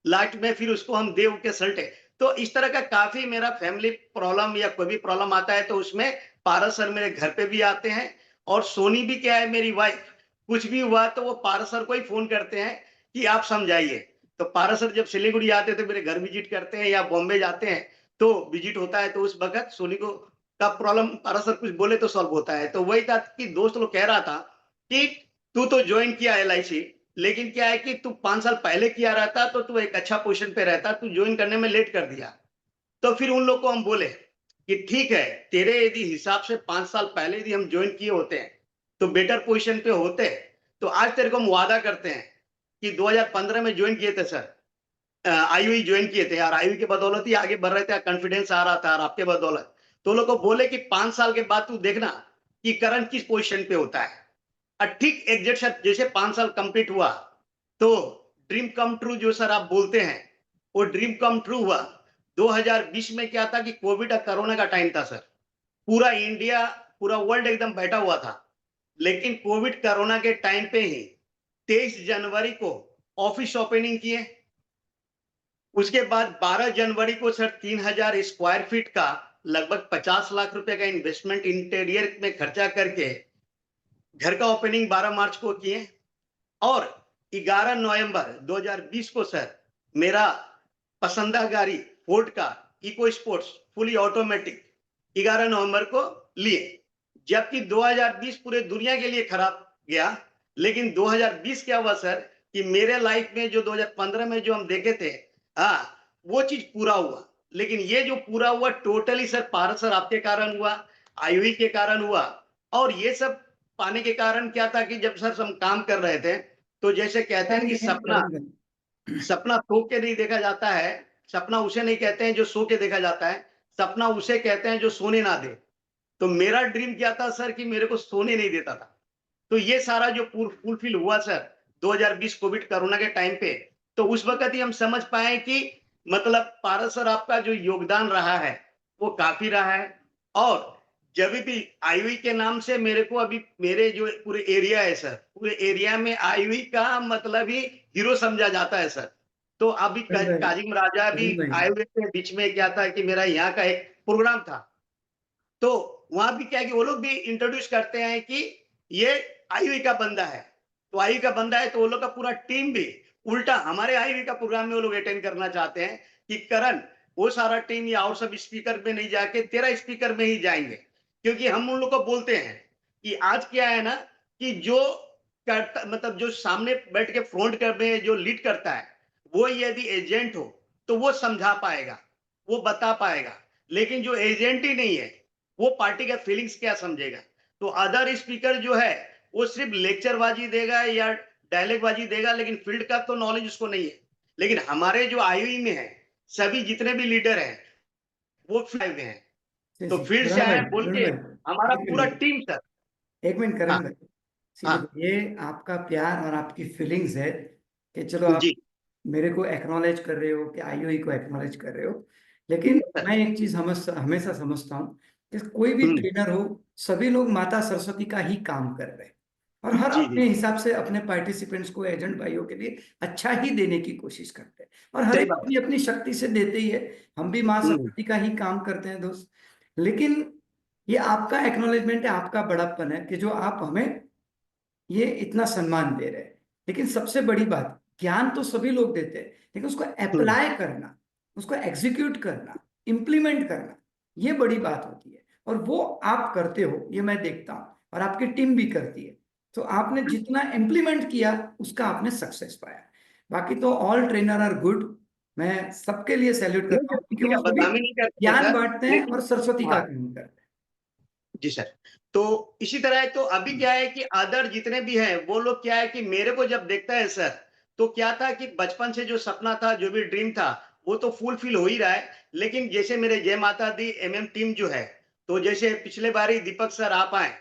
Speaker 1: लास्ट में फिर उसको हम देव के सलटे। तो इस तरह का काफी मेरा फैमिली प्रॉब्लम या कोई भी प्रॉब्लम आता है तो उसमें पारस सर मेरे घर पे भी आते हैं। और सोनी भी क्या है, मेरी वाइफ, कुछ भी हुआ तो वो पारस सर को ही फोन करते हैं कि आप समझाइए। तो पारस सर जब सिलीगुड़ी आते थे, मेरे घर विजिट करते हैं, या बॉम्बे जाते हैं तो विजिट होता है, तो उस वक्त सोनी को का प्रॉब्लम पारस सर कुछ बोले तो सॉल्व होता है। तो वही था कि दोस्त लोग कह रहा था कि तू तो ज्वाइन किया एलआईसी, लेकिन क्या है कि तू 5 साल पहले किया रहता तो तू एक अच्छा पोजीशन पे रहता, तू ज्वाइन करने में लेट कर दिया। तो फिर उन लोग को हम बोले कि ठीक है, तेरे यदि हिसाब से 5 साल पहले यदि हम ज्वाइन किए होते हैं तो बेटर पोजीशन पे होते। तो आज तेरे को हम वादा करते हैं कि 2015 में ज्वाइन किए थे सर, आईयूई ज्वाइन किए थे यार, आईयूई के बदौलत ही आगे बढ़ रहे थे, कॉन्फिडेंस आ रहा था और आपके बदौलत। तो लोग को बोले कि 5 साल के बाद तू देखना कि करण किस पोजीशन पे होता है। ठीक एग्जैक्ट जैसे 5 साल कंप्लीट हुआ तो ड्रीम कम ट्रू जो सर आप बोलते हैं, वो ड्रीम कम ट्रू हुआ। 2020 में क्या था कि कोविड और कोरोना का टाइम था सर, पूरा इंडिया, पूरा वर्ल्ड एकदम बैठा हुआ था। लेकिन कोविड कोरोना के टाइम पे ही 23 जनवरी को ऑफिस ओपनिंग किए। उसके बाद 12 जनवरी को सर 3000 स्क्वायर फीट का लगभग 50 लाख रुपए का इन्वेस्टमेंट इंटीरियर में खर्चा करके घर का ओपनिंग 12 मार्च को किए। और 11 नवंबर 2020 को सर मेरा पसंदा गाड़ी फोर्ड का इको स्पोर्ट्स फुली ऑटोमेटिक 11 नवंबर को लिए। जबकि 2020 पूरे दुनिया के लिए खराब गया, लेकिन 2020 क्या हुआ सर कि मेरे लाइफ में जो 2015 में जो हम देखे थे, हाँ, वो चीज पूरा हुआ। लेकिन ये जो पूरा हुआ टोटली सर पारस सर आपके कारण हुआ, आईयूई के कारण हुआ। और ये सब पाने के कारण क्या था कि जब सर हम काम कर रहे थे, तो जैसे कहते हैं कि सपना सो के नहीं देखा जाता है, सपना उसे नहीं कहते हैं जो सो के देखा जाता है, सपना उसे कहते हैं जो सोने ना दे। तो मेरा ड्रीम क्या था सर कि मेरे को सोने नहीं देता था। तो ये सारा जो फुलफिल हुआ सर 2020 कोविड कोरोना के टाइम पे, तो उस वक़्त ही हम समझ पाए कि मतलब पारस सर आपका जो योगदान रहा है, वो काफ़ी रहा है। और जब भी आईयूई के नाम से मेरे को अभी मेरे जो पूरे एरिया है सर, पूरे एरिया में आईयूई का मतलब ही हीरो समझा जाता है सर। तो अभी काजिम राजा भी आए हुए थे, बीच में क्या था कि मेरा यहाँ का एक प्रोग्राम था। तो वहां भी क्या है कि वो लोग भी इंट्रोड्यूस करते हैं कि ये आईयूई का बंदा है। तो आईयूई का बंदा है तो वो लोग का पूरा टीम भी उल्टा हमारे आईयूई का प्रोग्राम में वो लोग अटेंड करना चाहते हैं कि करण वो सारा टीम या और सब स्पीकर में नहीं जाके तेरा स्पीकर में ही जाएंगे। क्योंकि हम उन लोग को बोलते हैं कि आज क्या है ना कि जो करता मतलब जो सामने बैठ के फ्रंट कर में जो लीड करता है, वो यदि एजेंट हो तो वो समझा पाएगा, वो बता पाएगा। लेकिन जो एजेंट ही नहीं है, वो पार्टी का फीलिंग्स क्या समझेगा। तो अदर स्पीकर जो है वो सिर्फ लेक्चरबाजी देगा या डायलॉगबाजी देगा, लेकिन फील्ड का तो नॉलेज उसको नहीं है। लेकिन हमारे जो आईयूई में है, सभी जितने भी लीडर हैं वो फील्ड में हैं। तो फील्ड से आए बोल के हमारा पूरा टीम सर।
Speaker 3: एक मिनट
Speaker 1: हाँ
Speaker 3: करण भाई,
Speaker 1: हाँ
Speaker 3: देखो ये आपका प्यार और आपकी फीलिंग्स है कि चलो आप
Speaker 1: जी
Speaker 3: मेरे को एक्नॉलेज कर रहे हो कि आईओई को एक्नॉलेज कर रहे हो, लेकिन
Speaker 1: सर।
Speaker 3: मैं एक चीज हमेशा समझता हूँ कि कोई भी ट्रेनर हो, सभी लोग माता सरस्वती का ही काम कर रहे हैं और हर
Speaker 1: जी
Speaker 3: अपने
Speaker 1: जी
Speaker 3: हिसाब से अपने पार्टिसिपेंट्स को, एजेंट भाइयों के लिए अच्छा ही देने की कोशिश करते हैं और हर
Speaker 1: सही
Speaker 3: एक
Speaker 1: बात
Speaker 3: अपनी अपनी शक्ति से देते ही है। हम भी माँ
Speaker 1: है।
Speaker 3: सरस्वती का ही काम करते हैं दोस्त। लेकिन ये आपका एक्नॉलेजमेंट है, आपका बड़प्पन है कि जो आप हमें ये इतना सम्मान दे रहे हैं। लेकिन सबसे बड़ी बात, ज्ञान तो सभी लोग देते हैं, लेकिन उसको अप्लाई करना, उसको एग्जीक्यूट करना, इम्प्लीमेंट करना, ये बड़ी बात होती है और वो आप करते हो, ये मैं देखता हूं और आपकी टीम भी करती है। तो आपने जितना इम्प्लीमेंट किया उसका आपने सक्सेस पाया। बाकी तो ऑल ट्रेनर आर गुड, मैं सबके लिए सैल्यूट
Speaker 1: नहीं
Speaker 3: करता
Speaker 1: सर,
Speaker 3: हूँ क्योंकि
Speaker 1: किसी
Speaker 3: वो
Speaker 1: का
Speaker 3: सभी
Speaker 1: बदनामी नहीं करते
Speaker 3: ज्ञान
Speaker 1: सर,
Speaker 3: बांटते हैं और
Speaker 1: लेकिन
Speaker 3: सरस्वती का
Speaker 1: हाँ
Speaker 3: काम करते हैं।
Speaker 1: जी सर। तो इसी तरह है, तो अभी क्या है कि अदर जितने भी हैं वो लोग क्या है कि मेरे को जब देखता है सर, तो क्या था कि बचपन से जो सपना था, जो भी ड्रीम था, वो तो फुलफिल हो ही रहा है। लेकिन जैसे मेरे जय माता दी एमएम टीम जो है, तो जैसे पिछले बार ही दीपक सर आप आए,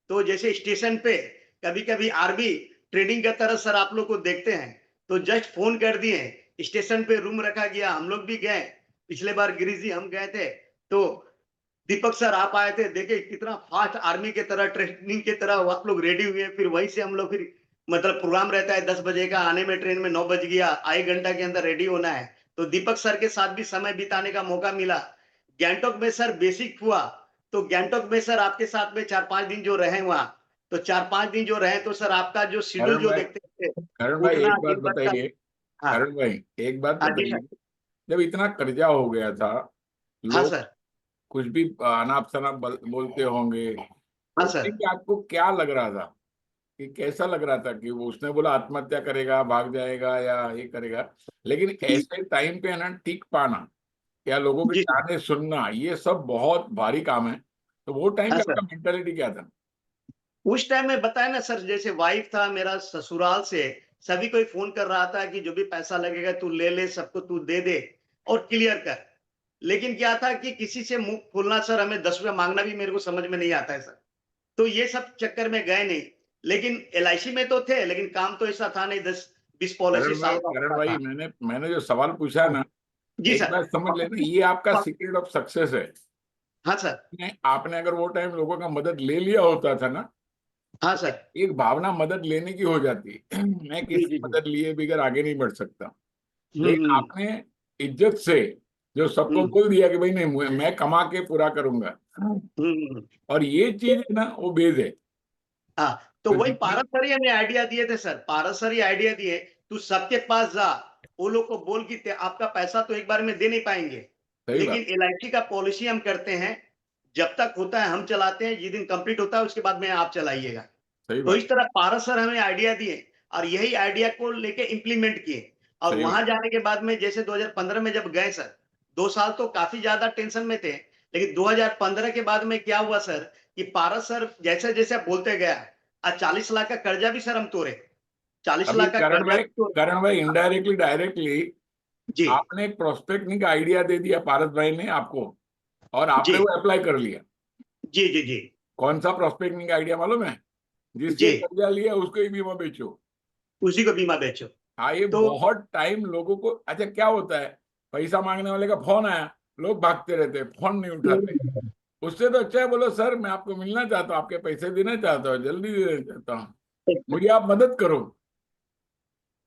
Speaker 1: तो जैसे स्टेशन पे कभी-कभी आर्मी ट्रेनिंग की तरह सर आप लोग को देखते हैं, तो जस्ट फोन कर दिए, स्टेशन पे रूम रखा गया, हम लोग भी गए। पिछले बार गिरीश जी हम गए थे, तो दीपक सर आप आए थे, देखे कितना फास्ट आर्मी के तरह ट्रेनिंग के तरह आप लोग रेडी हुए। फिर वहीं से हम लोग फिर मतलब प्रोग्राम रहता है 10 बजे का, आने में ट्रेन में 9 बज गया, आधे घंटा के अंदर रेडी होना है। तो दीपक सर के साथ भी समय बिताने का मौका मिला। गैंगटॉक में सर बेसिक हुआ, तो गैंगटॉक में सर आपके साथ में 4-5 दिन जो रहे वहां, तो 4-5 दिन जो रहे तो सर आपका जो शेड्यूल जो देखते थे,
Speaker 2: करण भाई
Speaker 1: उठना
Speaker 2: एक बात
Speaker 1: दिन भर का।
Speaker 2: बताइए।
Speaker 1: हाँ
Speaker 2: करण भाई एक बात
Speaker 1: हाँ जी
Speaker 2: बताइए,
Speaker 1: सर।
Speaker 2: जब इतना कर्जा हो गया था,
Speaker 1: हाँ
Speaker 2: लोग
Speaker 1: सर।
Speaker 2: कुछ भी अनाप शनाप बोलते होंगे,
Speaker 1: हाँ
Speaker 2: उस
Speaker 1: सर।
Speaker 2: टाइम पे आपको क्या लग रहा था? कि कैसा लग रहा था कि वो उसने बोला आत्महत्या करेगा, भाग जाएगा या ये करेगा, लेकिन ऐसे टाइम पे है ना टिक पाना या लोगों के
Speaker 1: जी सर।
Speaker 2: गाने सुनना, ये सब बहुत भारी काम है। तो वो टाइम
Speaker 1: हाँ
Speaker 2: पे
Speaker 1: सर।
Speaker 2: आपका मेंटालिटी क्या था?
Speaker 1: उस टाइम में बताया ना सर, जैसे वाइफ था मेरा ससुराल से, सभी कोई फोन कर रहा था कि जो भी पैसा लगेगा तू ले ले, सबको तू दे दे और क्लियर कर। लेकिन क्या था कि किसी से मुंह खोलना सर, हमें 10 रुपया मांगना भी मेरे को समझ में नहीं आता है सर। तो ये सब चक्कर में गए नहीं। लेकिन एलआईसी में तो थे, लेकिन काम तो ऐसा था नहीं, 10-20 पॉलिसी साल का
Speaker 2: करण
Speaker 1: होता
Speaker 2: भाई
Speaker 1: था।
Speaker 2: मैंने जो सवाल पूछा
Speaker 1: हाँ,
Speaker 2: ना,
Speaker 1: जी
Speaker 2: एक
Speaker 1: सर।
Speaker 2: बात समझ लेना, ये आपका सीक्रेट ऑफ सक्सेस है।
Speaker 1: हाँ सर।
Speaker 2: आपने अगर वो टाइम लोगों का मदद ले लिया होता था ना,
Speaker 1: हाँ
Speaker 2: तो
Speaker 1: सर।
Speaker 2: एक भावना मदद लेने की हो जाती मैं
Speaker 1: जी
Speaker 2: किसी
Speaker 1: जी
Speaker 2: की
Speaker 1: जी।
Speaker 2: मदद लिए बगैर आगे नहीं बढ़ सकता। लेकिन
Speaker 1: हम्म
Speaker 2: आपने इज्जत से जो सबको
Speaker 1: हम्म
Speaker 2: बोल दिया कि भाई नहीं, मैं कमा के पूरा करूंगा,
Speaker 1: हम्म।
Speaker 2: और ये चीज है ना, वो बेज है।
Speaker 1: हाँ, तो
Speaker 2: तो
Speaker 1: वही
Speaker 2: जितनी
Speaker 1: पारस सर ही हमें आइडिया दिए थे सर, पारस सर ही आइडिया दिए, तू सबके पास जा, वो लोग को बोल कि आपका पैसा तो एक बार में दे नहीं पाएंगे,
Speaker 2: सही
Speaker 1: लेकिन
Speaker 2: बात,
Speaker 1: एलआईसी का पॉलिसी हम करते हैं, जब तक होता है हम चलाते हैं, जिस दिन कंप्लीट होता है उसके बाद में आप चलाइएगा।
Speaker 2: सही
Speaker 1: तो
Speaker 2: बात,
Speaker 1: इस तरह पारस सर हमें आइडिया दिए और यही आइडिया को लेके इम्प्लीमेंट किए। और
Speaker 2: सही बात।
Speaker 1: वहां जाने के बाद में जैसे 2015 में जब गए सर, 2 साल तो काफी ज्यादा टेंशन में थे, लेकिन 2015 के बाद में क्या हुआ सर कि पारस सर जैसे जैसे बोलते गया, आज 40 लाख का कर्जा भी सर हम तोड़े, 40
Speaker 2: अभी
Speaker 1: लाख का कर्जा भी तोड़े।
Speaker 2: करण भाई इनडायरेक्टली डायरेक्टली
Speaker 1: जी
Speaker 2: आपने एक प्रोस्पेक्टिंग का आइडिया दे दिया पारस भाई ने आपको, और आपने
Speaker 1: जी
Speaker 2: वो अप्लाई कर लिया।
Speaker 1: जी जी जी
Speaker 2: कौन सा प्रोस्पेक्टिंग का आइडिया मालूम है? जिससे
Speaker 1: जी,
Speaker 2: कर्जा लिया उसको ही बीमा बेचो।
Speaker 1: उसी को बीमा बेचो।
Speaker 2: हाँ, ये
Speaker 1: तो
Speaker 2: बहुत टाइम लोगों को, अच्छा क्या होता है, पैसा मांगने वाले का फोन आया, लोग भागते रहते हैं, फोन नहीं उठाते। उससे तो अच्छा है बोलो सर मैं आपको मिलना चाहता हूँ, आपके पैसे देना चाहता हूँ, जल्दी देना चाहता हूँ, मुझे आप मदद करो।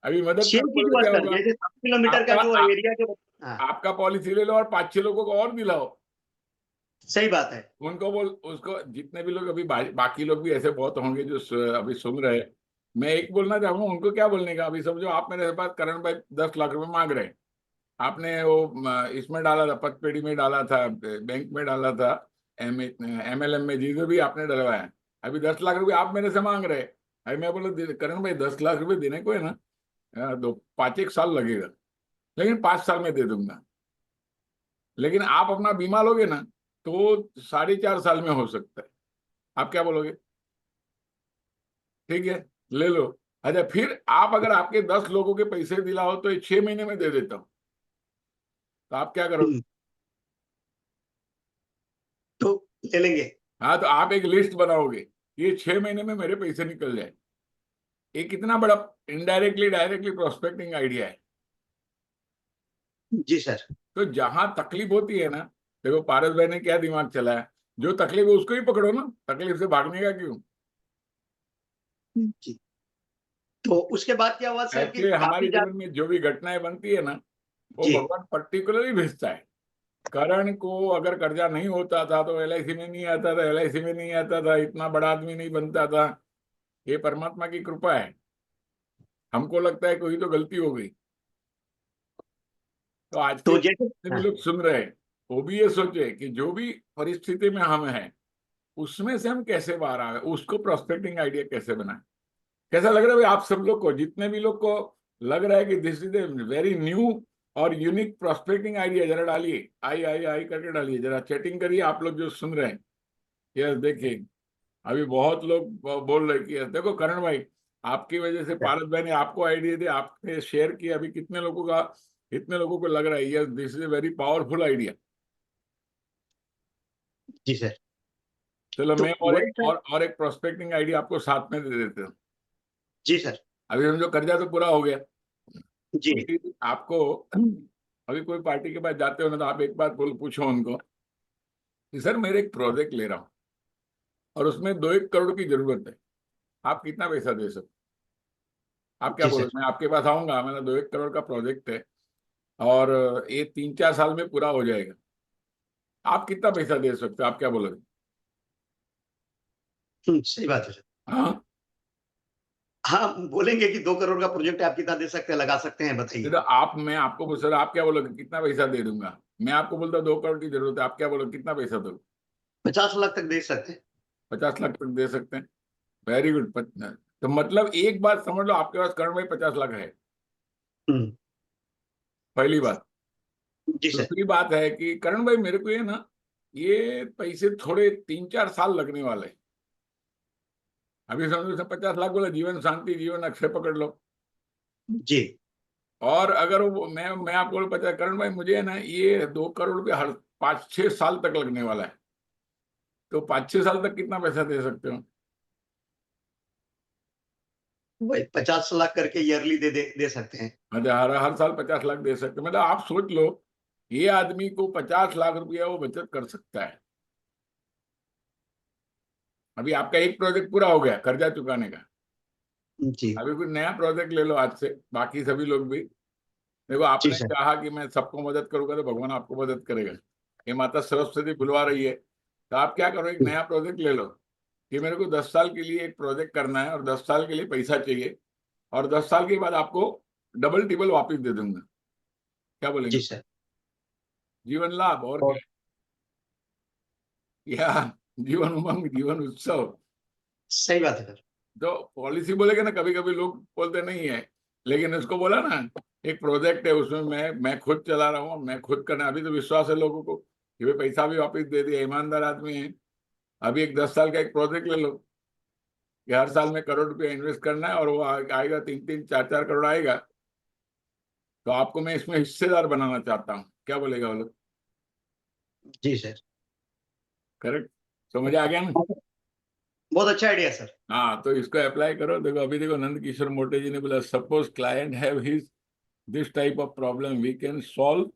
Speaker 2: अभी मदद
Speaker 1: शेयर की
Speaker 2: करोगे तो
Speaker 1: बात
Speaker 2: क्या
Speaker 1: कर,
Speaker 2: होगा?
Speaker 1: जैसे 7 किलोमीटर का
Speaker 2: आपका
Speaker 1: जो एरिया जो, हाँ
Speaker 2: आपका पॉलिसी ले लो और 5-6 लोगों को और दिलाओ।
Speaker 1: सही बात है।
Speaker 2: उनको बोल, उसको जितने भी लोग अभी बाकी लोग भी ऐसे बहुत होंगे जो अभी सुन रहे हैं। मैं एक बोलना चाहूंगा उनको, क्या बोलने का, अभी समझो आप मेरे पास करण भाई 10 लाख रुपए मांग रहे हैं, आपने वो इसमें डाला था, पतपेड़ी में डाला था, बैंक में डाला था, MLM में, जिसे भी आपने डलवाया है। अभी 10 लाख रुपए आप मेरे से मांग रहे हैं। अभी मैं बोला करण भाई 10 लाख रुपए देने को है ना, दो 5-1 साल लगेगा, लेकिन 5 साल में दे दूंगा। लेकिन आप अपना बीमा लोगे ना तो 4.5 साल में हो सकता है। आप क्या बोलोगे? ठीक है, ले लो। अच्छा, फिर आप अगर आपके 10 लोगों के पैसे दिलाओ तो ये 6 महीने में दे देता हूं, तो आप क्या करोगे?
Speaker 1: तो ले लेंगे।
Speaker 2: हाँ, तो आप एक लिस्ट बनाओगे, ये 6 महीने में मेरे पैसे निकल जाए। ये कितना बड़ा इनडायरेक्टली डायरेक्टली प्रोस्पेक्टिंग आइडिया है।
Speaker 1: जी सर।
Speaker 2: तो जहां तकलीफ होती है ना, देखो पारस भाई ने क्या दिमाग चलाया, जो तकलीफ है उसको ही पकड़ो ना, तकलीफ से भागने का क्यों?
Speaker 1: जी, तो उसके बाद क्या हुआ सर कि
Speaker 2: एक्चुअली हमारे
Speaker 1: काफी
Speaker 2: जीवन
Speaker 1: ज्यादा।
Speaker 2: में जो भी घटनाएं बनती है ना, वो
Speaker 1: जी
Speaker 2: भगवान पर्टिकुलरली भेजता है। करण को अगर कर्जा नहीं होता था तो LIC में नहीं आता था, LIC में नहीं आता था, इतना बड़ा आदमी नहीं बनता था। ये परमात्मा की कृपा है। हमको लगता है कोई तो गलती हो गई। तो आज के
Speaker 1: तो जैसे,
Speaker 2: जितने भी
Speaker 1: हाँ,
Speaker 2: लोग सुन रहे हैं, वो भी ये सोचे कि जो भी परिस्थिति में हम हैं उसमें से हम कैसे बाहर आ गए, उसको प्रोस्पेक्टिंग आइडिया कैसे बनाए। कैसा लग रहा है भाई आप सब लोग को, जितने भी लोग को लग रहा है कि this is a very new और यूनिक प्रोस्पेक्टिंग आइडिया, जरा डालिए, आई आई आई करके डालिए, जरा चैटिंग करिए आप लोग जो सुन रहे हैं। यस, देखिए अभी बहुत लोग बोल रहे कि yes, देखो करण भाई आपकी वजह से पारस भाई ने आपको आइडिया दिया, आपने शेयर किया, अभी कितने लोगों का, इतने लोगों को लग रहा है yes this is a very powerful idea.
Speaker 1: जी सर।
Speaker 2: चलो
Speaker 1: तो
Speaker 2: मैं
Speaker 1: वही सर।
Speaker 2: और एक प्रोस्पेक्टिंग आइडिया आपको साथ में दे देते हैं।
Speaker 1: जी सर।
Speaker 2: अभी समझो कर्जा तो पूरा हो गया,
Speaker 1: जी
Speaker 2: अभी आपको अभी कोई पार्टी के पास जाते हो ना तो आप एक बात पूछो उनको कि सर मेरे एक प्रोजेक्ट ले रहा हूँ और उसमें 2-1 करोड़ की जरूरत है, आप कितना पैसा दे सकते? आप क्या
Speaker 1: जी
Speaker 2: बोलोगे?
Speaker 1: सर।
Speaker 2: मैं आपके पास आऊंगा, मेरा 2-1 करोड़ का प्रोजेक्ट है और ये 3-4 साल में पूरा हो जाएगा, आप कितना पैसा दे सकते हो? आप क्या बोलोगे?
Speaker 1: सही बात है सर।
Speaker 2: हाँ,
Speaker 1: हाँ, बोलेंगे कि 2 करोड़ का प्रोजेक्ट आप कितना दे सकते हैं, लगा सकते हैं,
Speaker 2: नहीं
Speaker 1: बताइए।
Speaker 2: तो मैं आपको सर आप क्या बोलोगे, कितना पैसा दे दूंगा? मैं आपको बोलता 2 करोड़ की जरूरत है, आप क्या बोलोगे, कितना पैसा दो?
Speaker 1: 50 लाख तक दे सकते हैं।
Speaker 2: 50 लाख तक दे सकते हैं। Very good. तो मतलब एक बात समझ लो, आपके पास करण भाई 50 लाख है,
Speaker 1: हम्म,
Speaker 2: पहली बात।
Speaker 1: जी सर।
Speaker 2: दूसरी बात है कि करण भाई मेरे को ये ना, ये पैसे थोड़े 3-4 साल लगने वाले हैं। अभी समझो 50 लाख बोला, जीवन शांति जीवन अक्षय पकड़ लो।
Speaker 1: जी
Speaker 2: और अगर वो मैं आपको पता करण भाई मुझे है ना ये 2 करोड़ पे हर 5-6 साल तक लगने वाला है, तो 5-6 साल तक कितना पैसा दे सकते हो?
Speaker 1: वही 50 लाख करके ईयरली दे सकते हैं।
Speaker 2: अच्छा, हर साल 50 लाख दे सकते हो। मतलब आप सोच लो, ये आदमी को 50 लाख रुपया वो बचत कर सकता है। अभी आपका एक प्रोजेक्ट पूरा हो गया कर्जा चुकाने का,
Speaker 1: जी
Speaker 2: अभी कोई नया प्रोजेक्ट ले लो आज से, बाकी सभी लोग भी देखो,
Speaker 1: जी
Speaker 2: आपने
Speaker 1: सर।
Speaker 2: चाहा कि मैं सबको मदद करूंगा तो भगवान आपको मदद करेगा। ये माता सरस्वती बुलवा रही है, तो आप क्या करो, एक नया प्रोजेक्ट ले लो कि मेरे को 10 साल के लिए एक प्रोजेक्ट करना है और 10 साल के लिए पैसा चाहिए, और 10 साल के बाद आपको डबल टिबल वापिस दे दूंगा। क्या
Speaker 1: जी
Speaker 2: बोलेंगे?
Speaker 1: सर।
Speaker 2: जीवन लाभ और
Speaker 1: और
Speaker 2: क्या, या जीवन उमंग जीवन उत्सव।
Speaker 1: सही बात है सर।
Speaker 2: तो पॉलिसी बोलेगे ना, कभी कभी लोग बोलते नहीं है, लेकिन इसको बोला ना एक प्रोजेक्ट है, उसमें मैं खुद चला रहा हूँ, मैं खुद करना, अभी तो विश्वास है लोगों को कि भाई पैसा भी वापस दे दिया, ईमानदार आदमी है। अभी एक 10 साल का एक प्रोजेक्ट ले लो, कि हर साल में करोड़ रुपया इन्वेस्ट करना है और वो आएगा 3-3, 4-4 करोड़ आएगा, तो आपको मैं इसमें हिस्सेदार बनाना चाहता हूँ। क्या बोलेगा वो लोग?
Speaker 1: जी सर,
Speaker 2: करेक्ट, समझ आ गया ना?
Speaker 1: बहुत अच्छा आइडिया सर।
Speaker 2: हाँ, तो इसको अप्लाई करो। देखो अभी देखो नंद किशोर मोटे जी ने बोला, suppose client have his this type of problem, we can solve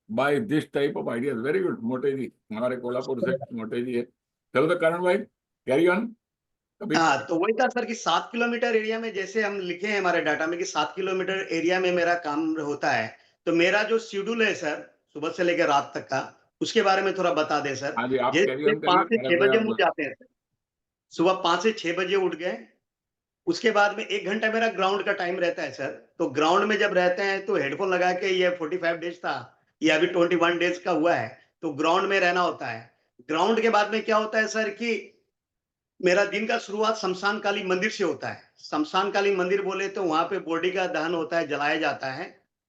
Speaker 2: by this type of ideas. Very good Mote ji, हमारे कोल्हापुर से मोटे जी है। चलो तो करण भाई कैरी ऑन। अभी
Speaker 1: हाँ, तो वही था सर कि 7 किलोमीटर एरिया में, जैसे हम लिखे हैं हमारे डाटा में कि 7 किलोमीटर एरिया में मेरा काम होता है, तो मेरा जो शेड्यूल है सर सुबह से लेकर रात तक का, उसके बारे में थोड़ा बता दें सर।
Speaker 2: हाँ जी, आप कैरी
Speaker 1: जैसे
Speaker 2: ऑन करिए।
Speaker 1: 5 से
Speaker 2: भरत
Speaker 1: 6
Speaker 2: भाई
Speaker 1: बजे
Speaker 2: आप
Speaker 1: मुझ जाते हैं सर। सुबह 5 से 6 बजे उठ गए, उसके बाद में 1 घंटा मेरा ग्राउंड का टाइम रहता है सर। तो ग्राउंड में जब रहते हैं तो हेडफोन लगा के, ये 45 डेज था, ये अभी 21 डेज का हुआ है, तो ग्राउंड में रहना होता है। ग्राउंड के बाद में क्या होता है सर कि मेरा दिन का शुरुआत शमशान काली मंदिर से होता है। शमशान काली मंदिर बोले तो वहां पे बॉडी का दहन होता है, जलाया जाता है।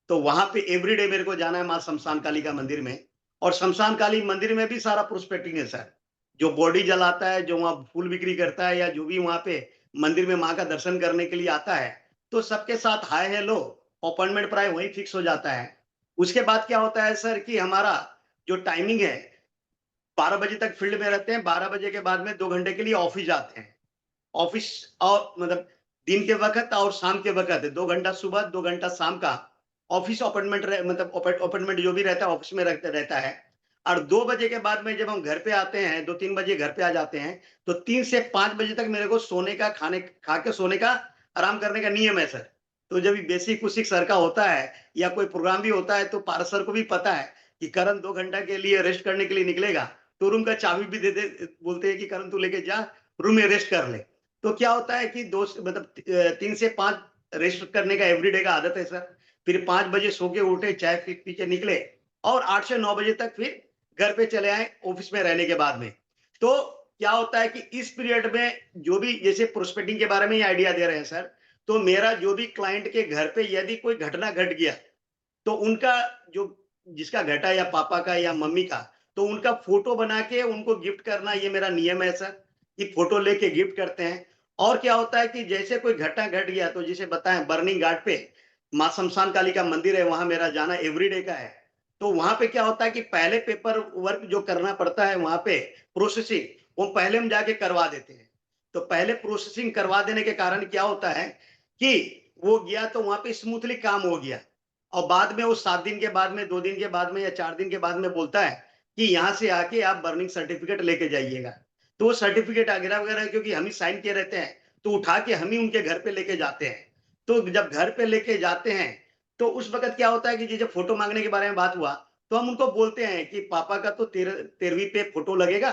Speaker 1: तो वहां पे एवरीडे मेरे को जाना है माँ शमशान काली का मंदिर में। और शमशान काली मंदिर में भी सारा प्रोस्पेक्टिंग है सर। जो बॉडी जलाता है, जो वहां फूल बिक्री करता है, या जो भी वहां पे मंदिर में माँ का दर्शन करने के लिए आता है, तो सबके साथ हाय हेलो, अपॉइंटमेंट प्राय वही फिक्स हो जाता है। उसके बाद क्या होता है सर कि हमारा जो टाइमिंग है, 12 बजे तक फील्ड में रहते हैं। 12 बजे के बाद में 2 घंटे के लिए ऑफिस जाते हैं। ऑफिस और मतलब दिन के वक्त और शाम के वक्त 2 घंटा सुबह, 2 घंटा शाम का ऑफिस अपॉइंटमेंट मतलब अपॉइंटमेंट जो भी रहता है ऑफिस में रहता है। और 2 बजे के बाद में जब हम घर पे आते हैं, 2-3 बजे घर पे आ जाते हैं, तो 3 से 5 बजे तक मेरे को सोने का, खाने खा के सोने का, आराम करने का नियम है सर। तो जब बेसिक कुछ सर का होता है या कोई प्रोग्राम भी होता है, तो पारस सर को भी पता है कि करण 2 घंटा के लिए रेस्ट करने के लिए निकलेगा, तो रूम का चाबी भी दे दे, बोलते हैं कि करण तू लेके जा, रूम में रेस्ट कर ले। तो क्या होता है कि मतलब 3 से 5 रेस्ट करने का एवरीडे का आदत है सर। फिर 5 बजे सो के उठे, चाय पी के निकले, और 8 से 9 बजे तक फिर घर पे चले आए ऑफिस में रहने के बाद में। तो क्या होता है कि इस पीरियड में जो भी, जैसे प्रोस्पेक्टिंग के बारे में ही आइडिया दे रहे हैं सर, तो मेरा जो भी क्लाइंट के घर पे यदि कोई घटना घट गया, तो उनका जो, जिसका घटा या पापा का या मम्मी का, तो उनका फोटो बना के उनको गिफ्ट करना, ये मेरा नियम है सर। कि फोटो लेके गिफ्ट करते हैं। और क्या होता है कि जैसे कोई घटना घट गया, तो जिसे बताएं बर्निंग घाट पे माँ शमशान काली का मंदिर है, वहां मेरा जाना एवरीडे का है। तो वहां पे क्या होता है कि पहले पेपर वर्क जो करना पड़ता है वहां पे, प्रोसेसिंग, वो पहले हम जाके करवा देते हैं। तो पहले प्रोसेसिंग करवा देने के कारण क्या होता है कि वो गया तो वहां पे स्मूथली काम हो गया। और बाद में वो 7 दिन के बाद में, 2 दिन के बाद में, या 4 दिन के बाद में बोलता है कि यहाँ से आके आप बर्निंग सर्टिफिकेट लेके जाइएगा। तो वो सर्टिफिकेट वगैरह वगैरह क्योंकि हम ही साइन किए रहते हैं, तो उठा के हम ही उनके घर पे लेके जाते हैं। तो जब घर पे लेके जाते हैं, तो उस वक्त क्या होता है कि जब फोटो मांगने के बारे में बात हुआ, तो हम उनको बोलते हैं कि पापा का तो 13वीं पे फोटो लगेगा,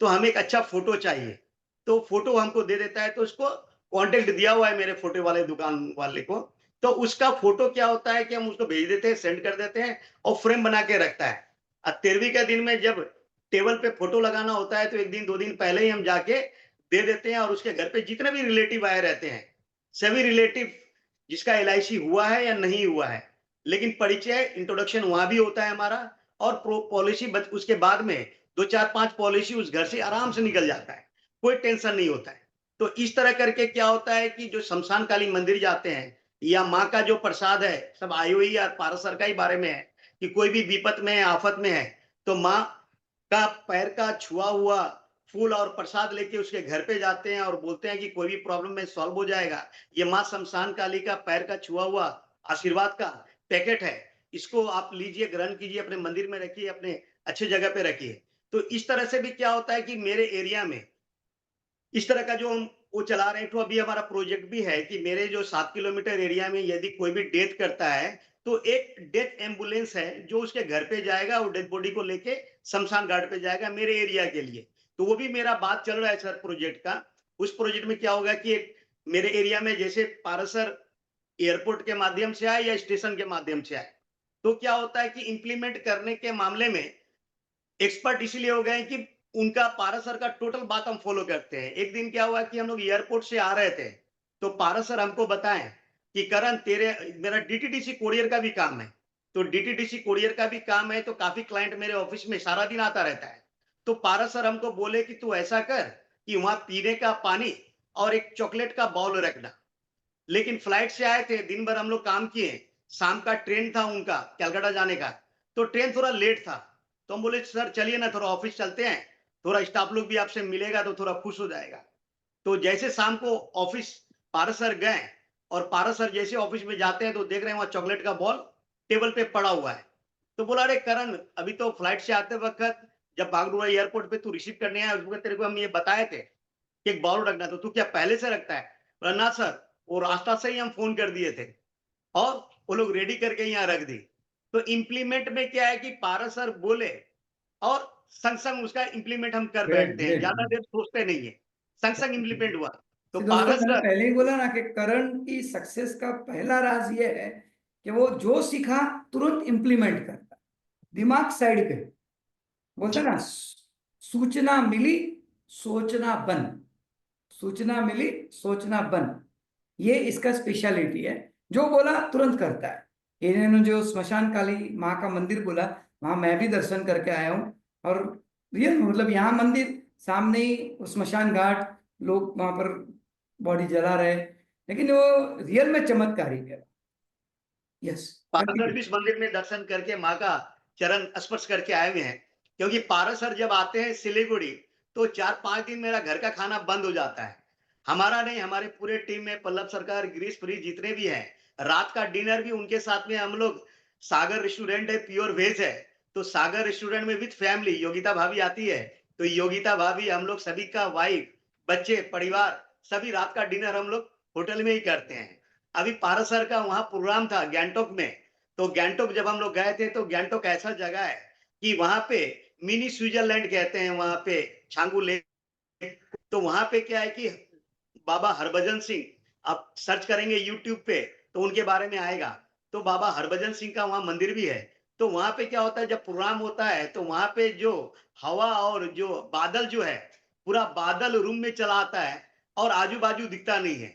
Speaker 1: तो हमें एक अच्छा फोटो चाहिए। तो फोटो हमको दे देता है, तो उसको कॉन्टेक्ट दिया हुआ है मेरे फोटो वाले दुकान वाले को। तो उसका फोटो क्या होता है कि हम उसको भेज देते हैं, सेंड कर देते हैं, और फ्रेम बना के रखता है। 13वीं के दिन में जब टेबल पे फोटो लगाना होता है, तो 1 दिन 2 दिन पहले ही हम जाके दे देते हैं। और उसके घर पे जितने भी रिलेटिव आए रहते हैं, सभी रिलेटिव, जिसका LIC हुआ है या नहीं हुआ है, लेकिन परिचय, इंट्रोडक्शन वहां भी होता है हमारा। और पॉलिसी उसके बाद में 2-4-5 पॉलिसी उस घर से आराम से निकल जाता है, कोई टेंशन नहीं होता है। तो इस तरह करके क्या होता है कि जो शमशान काली मंदिर जाते हैं, या माँ का जो प्रसाद है, सब IOE और पारस सर का ही बारे में है कि कोई भी विपत में है, आफत में है, तो माँ का पैर का छुआ हुआ फूल और प्रसाद लेके उसके घर पे जाते हैं, और बोलते हैं कि कोई भी प्रॉब्लम में सॉल्व हो जाएगा। ये माँ शमशान काली का पैर का छुआ हुआ आशीर्वाद का पैकेट है, इसको आप लीजिए, ग्रहण कीजिए, अपने मंदिर में रखिए, अपने अच्छे जगह पे रखिए। तो इस तरह से भी क्या होता है कि मेरे एरिया में इस तरह का जो हम वो चला रहे हैं। तो अभी हमारा प्रोजेक्ट भी है कि मेरे जो 7 किलोमीटर एरिया में यदि कोई भी डेथ करता है, तो एक डेथ एम्बुलेंस है जो उसके घर पे जाएगा, वो डेथ बॉडी को लेके शमशान घाट पे जाएगा मेरे एरिया के लिए। तो वो भी मेरा बात चल रहा है सर प्रोजेक्ट का। उस प्रोजेक्ट में क्या होगा कि एक मेरे एरिया में जैसे पारासर एयरपोर्ट के माध्यम से आए या स्टेशन के माध्यम से आए, तो क्या होता है कि इंप्लीमेंट करने के मामले में एक्सपर्ट इसलिए हो गए कि उनका पारस सर का टोटल बात हम फॉलो करते हैं। एक दिन क्या हुआ कि हम लोग एयरपोर्ट से आ रहे थे, तो पारस सर हमको बताएं कि करण तेरे, मेरा DTDC कोरियर का भी काम है। तो DTDC कोरियर का भी काम है, तो काफी क्लाइंट मेरे ऑफिस में सारा दिन आता रहता है। तो पारस सर हमको बोले कि तू ऐसा कर कि वहां पीने का पानी और एक चॉकलेट का बाउल रखना। लेकिन फ्लाइट से आए थे, दिन भर हम लोग काम किए, शाम का ट्रेन था उनका कलकत्ता जाने का, तो ट्रेन थोड़ा लेट था। तो हम बोले सर चलिए ना थोड़ा ऑफिस चलते हैं, थोड़ा स्टाफ लोग भी आपसे मिलेगा तो थोड़ा खुश हो जाएगा। तो जैसे शाम को ऑफिस पारस सर गए और पारस सर जैसे ऑफिस में जाते हैं तो देख रहे हैं वहां चॉकलेट का बॉल टेबल पे पड़ा हुआ है। तो बोला अरे करण, अभी तो फ्लाइट से आते वक्त जब बागडोगरा एयरपोर्ट पे तू रिसीव करने आया उस वक्त तेरे को हम ये बताए थे कि एक बाउल रखना, तो तू क्या पहले से रखता है? बोला ना सर, वो रास्ता से ही हम फोन कर दिए थे और वो लोग रेडी करके यहाँ रख दी। तो इम्प्लीमेंट में क्या है कि पारस सर बोले और संग संग उसका इम्प्लीमेंट हम कर
Speaker 3: ग्रेट
Speaker 1: बैठते हैं,
Speaker 3: ग्रेट।
Speaker 1: ज्यादा देर सोचते नहीं है, संग संग इम्प्लीमेंट हुआ। तो
Speaker 3: दोस्तों
Speaker 1: पारस
Speaker 3: मैंने
Speaker 1: सर
Speaker 3: पहले ही बोला ना कि करण की सक्सेस का पहला राज ये है कि वो जो सीखा तुरंत इंप्लीमेंट करता, दिमाग साइड पे। बोलते हैं ना, सूचना मिली सोचना बंद, सूचना मिली सोचना बंद, ये इसका स्पेशलिटी है। जो बोला तुरंत करता है। इन्होंने जो स्मशान काली माँ का मंदिर बोला, वहां मैं भी दर्शन करके आया हूँ। और रियल मतलब यहाँ मंदिर सामने ही स्मशान घाट, लोग वहां पर बॉडी जला रहे, लेकिन वो रियल में चमत्कारिक है। यस,
Speaker 1: पारस सर
Speaker 3: कंटिन्यू।
Speaker 1: भी इस मंदिर में दर्शन करके माँ का चरण स्पर्श करके आए हुए हैं। क्योंकि पारस सर जब आते हैं सिलीगुड़ी तो 4-5 दिन मेरा घर का खाना बंद हो जाता है। हमारा नहीं, हमारे पूरे टीम में पल्लव सरकार, गिरीश पुरी जितने भी हैं, रात का डिनर भी उनके साथ में हम लोग, सागर रेस्टोरेंट है, प्योर वेज है, तो सागर रेस्टोरेंट में विद फैमिली योगिता भाभी आती है, तो योगिता भाभी, हम लोग सभी का वाइफ, बच्चे, परिवार, सभी रात का डिनर हम लोग होटल में ही करते हैं। अभी पारस सर का वहां प्रोग्राम था गैंगटॉक में, तो गैंगटॉक जब हम लोग गए थे तो गैंगटॉक ऐसा जगह है कि वहां पे मिनी स्विट्जरलैंड कहते हैं, वहां पे छांगू लेक। तो वहां पे क्या है कि बाबा हरभजन सिंह, आप सर्च करेंगे यूट्यूब पे तो उनके बारे में आएगा। तो बाबा हरभजन सिंह का वहां मंदिर भी है। तो वहां पे क्या होता है जब प्रोग्राम होता है तो वहां पे जो हवा और जो बादल जो है, पूरा बादल रूम में चला आता है और आजू बाजू दिखता नहीं है।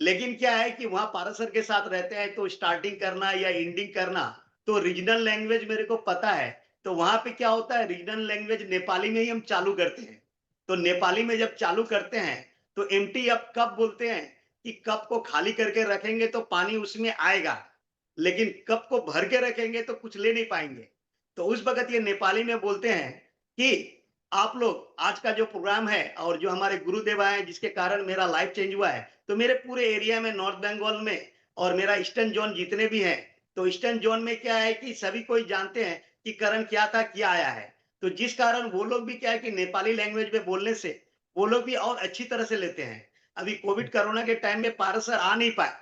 Speaker 1: लेकिन क्या है कि वहां पारस सर के साथ रहते हैं तो स्टार्टिंग करना या एंडिंग करना तो रीजनल लैंग्वेज मेरे को पता है। तो वहां पे क्या होता है, रीजनल लैंग्वेज नेपाली में ही हम चालू करते हैं। तो नेपाली में जब चालू करते हैं तो एम्प्टी अप कप बोलते हैं कि कप को खाली करके रखेंगे तो पानी उसमें आएगा, लेकिन कप को भर के रखेंगे तो कुछ ले नहीं पाएंगे। तो उस वक्त ये नेपाली में बोलते हैं कि आप लोग आज का जो प्रोग्राम है और जो हमारे गुरुदेव आए जिसके कारण मेरा लाइफ चेंज हुआ है, तो मेरे पूरे एरिया में नॉर्थ बंगाल में और मेरा ईस्टर्न जोन जितने भी हैं, तो ईस्टर्न जोन में क्या है कि सभी कोई जानते हैं कि करण क्या था, क्या आया है। तो जिस कारण वो लोग भी क्या है कि नेपाली लैंग्वेज में बोलने से वो लोग भी और अच्छी तरह से लेते हैं। अभी कोविड कोरोना के टाइम में पारस सर आ नहीं पाए,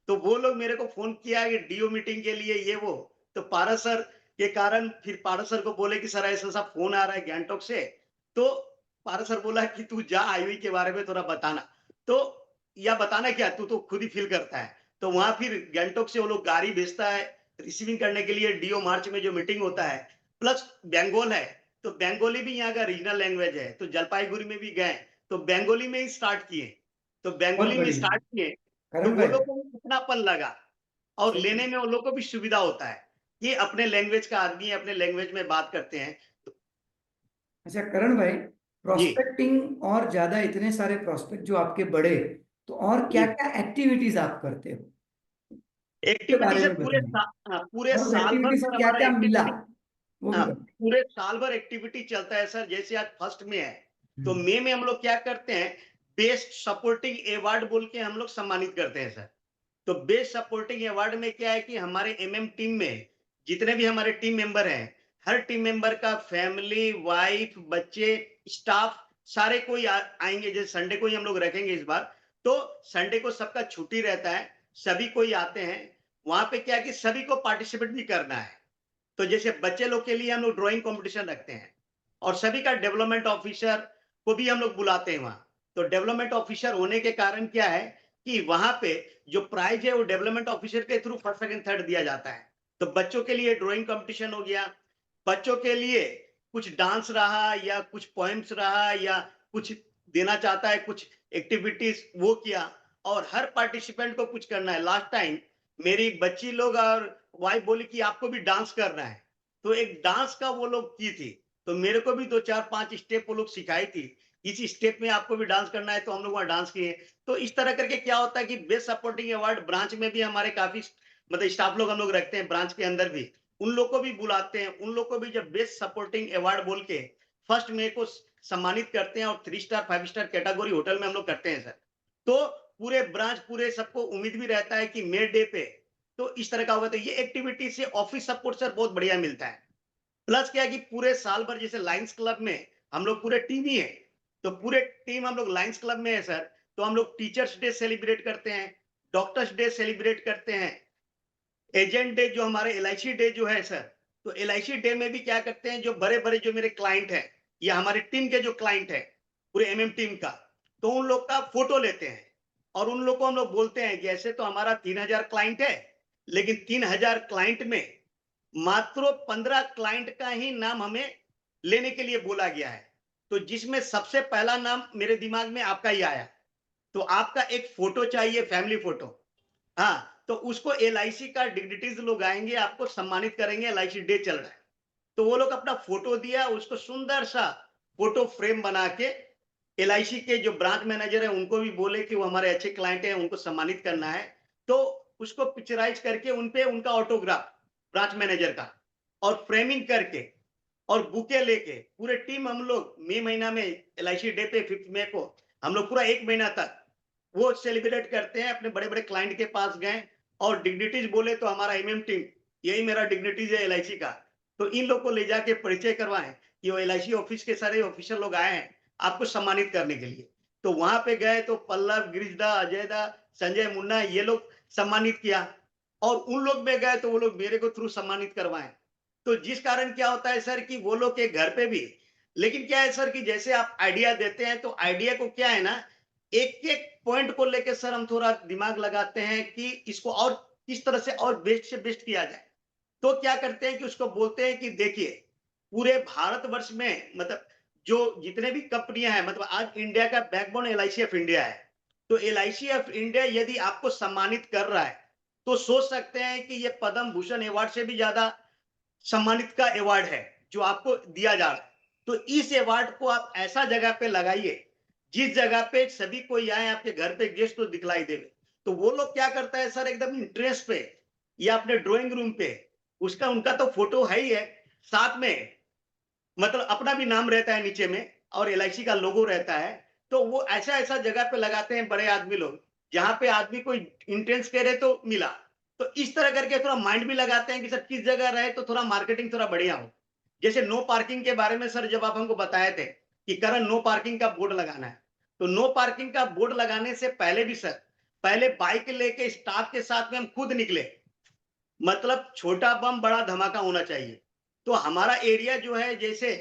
Speaker 1: तो वो लोग मेरे को फोन किया कि डीओ मीटिंग के लिए ये वो, तो पारस सर के कारण फिर पारस सर को बोले कि सर ऐसा सा फोन आ रहा है गैंगटॉक से, तो पारस सर बोला कि तू जा आईवी के बारे में थोड़ा बताना। तो या बताना क्या, तू तो खुद ही फील करता है। तो वहां फिर गैंगटॉक से वो लोग गाड़ी भेजता है रिसीविंग करने के लिए, डीओ मार्च में जो मीटिंग होता है, प्लस बंगाल है, तो बंगाली भी यहाँ का रीजनल लैंग्वेज है। तो जलपाईगुड़ी में भी गए तो बंगाली में ही स्टार्ट किए, तो
Speaker 3: बहुत
Speaker 1: बंगाली में
Speaker 3: बढ़िया
Speaker 1: स्टार्ट किए, तो
Speaker 3: करण
Speaker 1: वो
Speaker 3: भाई।
Speaker 1: लोग को भी अपनापन लगा और
Speaker 3: सही।
Speaker 1: लेने में उन लोग को भी सुविधा होता है। ये अपने लैंग्वेज का आदमी है, अपने लैंग्वेज में बात करते हैं। तो
Speaker 3: अच्छा करण भाई,
Speaker 1: जी
Speaker 3: प्रोस्पेक्टिंग और ज्यादा इतने सारे प्रोस्पेक्ट जो आपके बढ़े, तो और क्या
Speaker 1: जी,
Speaker 3: क्या एक्टिविटीज आप करते हो उसके
Speaker 1: एक्टिविटी
Speaker 3: बारे
Speaker 1: से
Speaker 3: में बताइए।
Speaker 1: पूरे
Speaker 3: और उस
Speaker 1: साल भर
Speaker 3: एक्टिविटी से
Speaker 1: सर
Speaker 3: क्या
Speaker 1: हमारा
Speaker 3: क्या मिला
Speaker 1: एक्टिविटी,
Speaker 3: वो भी
Speaker 1: हाँ,
Speaker 3: बताइए।
Speaker 1: पूरे साल भर एक्टिविटी चलता है सर। जैसे आज फर्स्ट में है तो
Speaker 3: हम्म।
Speaker 1: मई में हम लोग क्या करते हैं, बेस्ट सपोर्टिंग अवार्ड बोल के हम लोग सम्मानित करते हैं सर। तो बेस्ट सपोर्टिंग अवार्ड में क्या है कि हमारे एमएम टीम में जितने भी हमारे टीम मेंबर हैं, हर टीम मेंबर का फैमिली, वाइफ, बच्चे, स्टाफ, सारे कोई आएंगे। जैसे संडे को ही हम लोग रखेंगे इस बार, तो संडे को सबका छुट्टी रहता है, सभी कोई आते हैं। वहां पे क्या है कि सभी को पार्टिसिपेट भी करना है। तो जैसे बच्चे लोग के लिए हम लोग ड्राइंग कंपटीशन रखते हैं और सभी का डेवलपमेंट ऑफिसर को भी हम लोग बुलाते हैं वहां। तो डेवलपमेंट ऑफिसर होने के कारण क्या है कि वहां पे जो प्राइज है वो डेवलपमेंट ऑफिसर के थ्रू फर्स्ट सेकंड थर्ड दिया जाता है। तो बच्चों के लिए ड्राइंग कंपटीशन हो गया, बच्चों के लिए कुछ डांस रहा या कुछ पोएम्स रहा या कुछ देना चाहता है कुछ एक्टिविटीज वो किया, और हर पार्टिसिपेंट को कुछ करना है। लास्ट टाइम मेरी बच्ची लोग और वाइफ बोली कि आपको भी डांस करना है, तो एक डांस का वो लोग की थी, तो मेरे को भी 2 4 5 स्टेप वो लोग सिखाई थी इस स्टेप में आपको भी डांस करना है, तो हम लोग वहाँ डांस किए। तो इस तरह करके क्या होता है कि बेस्ट सपोर्टिंग अवार्ड ब्रांच में भी हमारे काफ़ी मतलब स्टाफ लोग हम लोग रखते हैं ब्रांच के अंदर भी। उन लोग को भी बुलाते हैं, उन लोग को भी जब बेस्ट सपोर्टिंग अवार्ड बोल के फर्स्ट मे को सम्मानित करते हैं और 3 स्टार, 5 स्टार कैटेगरी होटल में हम लोग करते हैं सर। तो पूरे ब्रांच पूरे सबको उम्मीद भी रहता है कि मे डे पे तो इस तरह का होगा। तो ये एक्टिविटी से ऑफिस सपोर्ट सर बहुत बढ़िया मिलता है। प्लस क्या है कि पूरे साल भर जैसे लायंस क्लब में हम लोग पूरे टीम ही है, तो पूरे टीम हम लोग लायंस क्लब में है सर। तो हम लोग टीचर्स डे सेलिब्रेट करते हैं, डॉक्टर्स डे सेलिब्रेट करते हैं, एजेंट डे जो हमारे एलआईसी डे जो है सर, तो एलआईसी डे में भी क्या करते हैं, जो बड़े बड़े जो मेरे क्लाइंट हैं या हमारे टीम के जो क्लाइंट है पूरे एमएम टीम का, तो उन लोग का फोटो लेते हैं और उन लोग को हम लोग बोलते हैं कि ऐसे तो हमारा 3000 क्लाइंट है, लेकिन 3000 क्लाइंट में मात्र 15 क्लाइंट का ही नाम हमें लेने के लिए बोला गया है। तो जिसमें सबसे पहला नाम मेरे दिमाग में आपका ही आया। तो आपका एक फोटो चाहिए, फैमिली फोटो। हाँ, तो उसको एलआईसी का डिग्निटीज लोग आएंगे, आपको सम्मानित करेंगे, एलआईसी डे चल रहा है। तो वो लोग अपना फोटो दिया, उसको सुंदर सा फोटो फ्रेम बना के एलआईसी के जो ब्रांच मैनेजर है उनको भी बोले कि वो हमारे अच्छे क्लाइंट हैं, उनको सम्मानित करना है। तो उसको पिक्चराइज करके उनपे उनका ऑटोग्राफ ब्रांच मैनेजर का और फ्रेमिंग करके और बुके लेके पूरे टीम हम लोग मई महीना में एलआईसी डे पे 5 मई को हम लोग पूरा 1 महीना तक वो सेलिब्रेट करते हैं। अपने बड़े-बड़े क्लाइंट के पास गए और डिग्निटीज बोले तो हमारा एमएम टीम, यही मेरा डिग्निटीज है एलआईसी का। तो इन लोग को ले जाके परिचय करवाएं कि वो एलआईसी ऑफिस के सारे ऑफिसर लोग आए हैं आपको सम्मानित करने के लिए। तो वहां पे गए तो पल्लव, गिरिजदा, अजयदा, संजय, मुन्ना ये लोग सम्मानित किया और उन लोग में गए तो वो लोग मेरे को थ्रू सम्मानित करवाएं। तो जिस कारण क्या होता है सर कि वो लोग के घर पे भी, लेकिन क्या है सर कि जैसे आप आइडिया देते हैं तो आइडिया को क्या है ना, एक-एक पॉइंट को लेके सर हम थोड़ा दिमाग लगाते हैं कि इसको और किस तरह से और बेस्ट से बेस्ट किया जाए। तो क्या करते हैं कि उसको बोलते हैं कि देखिए, पूरे भारतवर्ष में मतलब जो जितने भी कंपनियां हैं, मतलब आज इंडिया का बैकबोन एलआईसी ऑफ इंडिया है। तो एलआईसी ऑफ इंडिया यदि आपको सम्मानित कर रहा है, तो सोच सकते हैं कि ये पद्म भूषण अवार्ड से भी ज्यादा सम्मानित का अवार्ड है जो आपको दिया जा रहा है। तो इस अवार्ड को आप ऐसा जगह पे लगाइए जिस जगह पे सभी कोई आए, आपके घर पे गेस्ट तो दिखलाई देवे। तो वो लोग क्या करता है सर, एकदम इंटरेस्ट पे या अपने ड्राइंग रूम पे उसका उनका तो फोटो है ही है, साथ में मतलब अपना भी नाम रहता है नीचे में और एलआईसी का लोगो रहता है। तो वो ऐसा ऐसा जगह पे लगाते हैं बड़े आदमी लोग जहां पे आदमी कोई इंट्रेंस करे तो मिला। तो इस तरह करके थोड़ा माइंड भी लगाते हैं कि सर किस जगह रहे तो थोड़ा मार्केटिंग थोड़ा बढ़िया हो। जैसे नो पार्किंग के बारे में सर जब आप हमको बताए थे कि करण नो पार्किंग का बोर्ड लगाना है, तो नो पार्किंग का बोर्ड लगाने से पहले भी सर, पहले बाइक लेके स्टाफ के साथ में हम खुद निकले। मतलब छोटा बम बड़ा धमाका होना चाहिए। तो हमारा एरिया जो है जैसे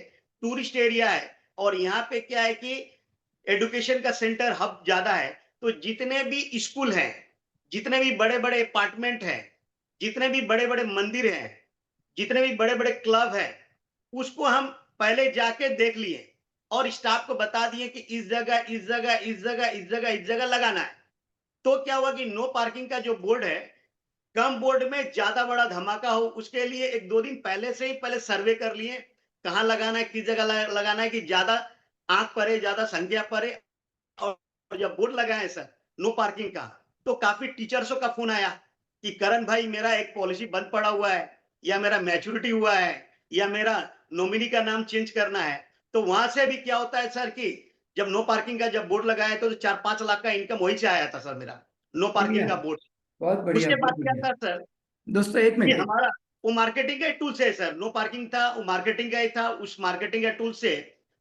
Speaker 1: टूरिस्ट एरिया है और यहाँ पे क्या है कि एजुकेशन का सेंटर हब ज्यादा है। तो जितने भी स्कूल हैं, जितने भी बड़े-बड़े अपार्टमेंट हैं, जितने भी बड़े-बड़े मंदिर हैं, जितने भी बड़े-बड़े क्लब हैं, उसको हम पहले जाके देख लिए और स्टाफ को बता दिए कि इस जगह, इस जगह, इस जगह, इस जगह, इस जगह लगाना है। तो क्या हुआ कि नो पार्किंग का जो बोर्ड है, कम बोर्ड में ज्यादा बड़ा धमाका हो, उसके लिए 1-2 दिन पहले से ही पहले सर्वे कर लिए, कहाँ लगाना है, किस जगह लगाना है कि ज्यादा आंख पड़े, ज्यादा संख्या पड़े। और जब बोर्ड लगाए सर नो पार्किंग का, तो काफी टीचर्सों का फोन आया कि करण भाई मेरा एक पॉलिसी बंद पड़ा हुआ है, या मेरा मैच्योरिटी हुआ है, या मेरा नॉमिनी का नाम चेंज करना है। तो वहां से भी क्या होता है सर कि जब नो पार्किंग का जब बोर्ड लगाया तो 4-5 लाख का इनकम वहीं से आया था सर मेरा, नो
Speaker 3: बढ़िया,
Speaker 1: पार्किंग का बोर्ड।
Speaker 3: बहुत बढ़िया,
Speaker 1: उसके
Speaker 3: बहुत
Speaker 1: बाद क्या
Speaker 3: बढ़िया।
Speaker 1: था सर
Speaker 3: दोस्तों एक
Speaker 1: कि
Speaker 3: मिनट।
Speaker 1: हमारा वो मार्केटिंग का टूल से है सर, नो पार्किंग था वो मार्केटिंग का ही था, उस मार्केटिंग का टूल से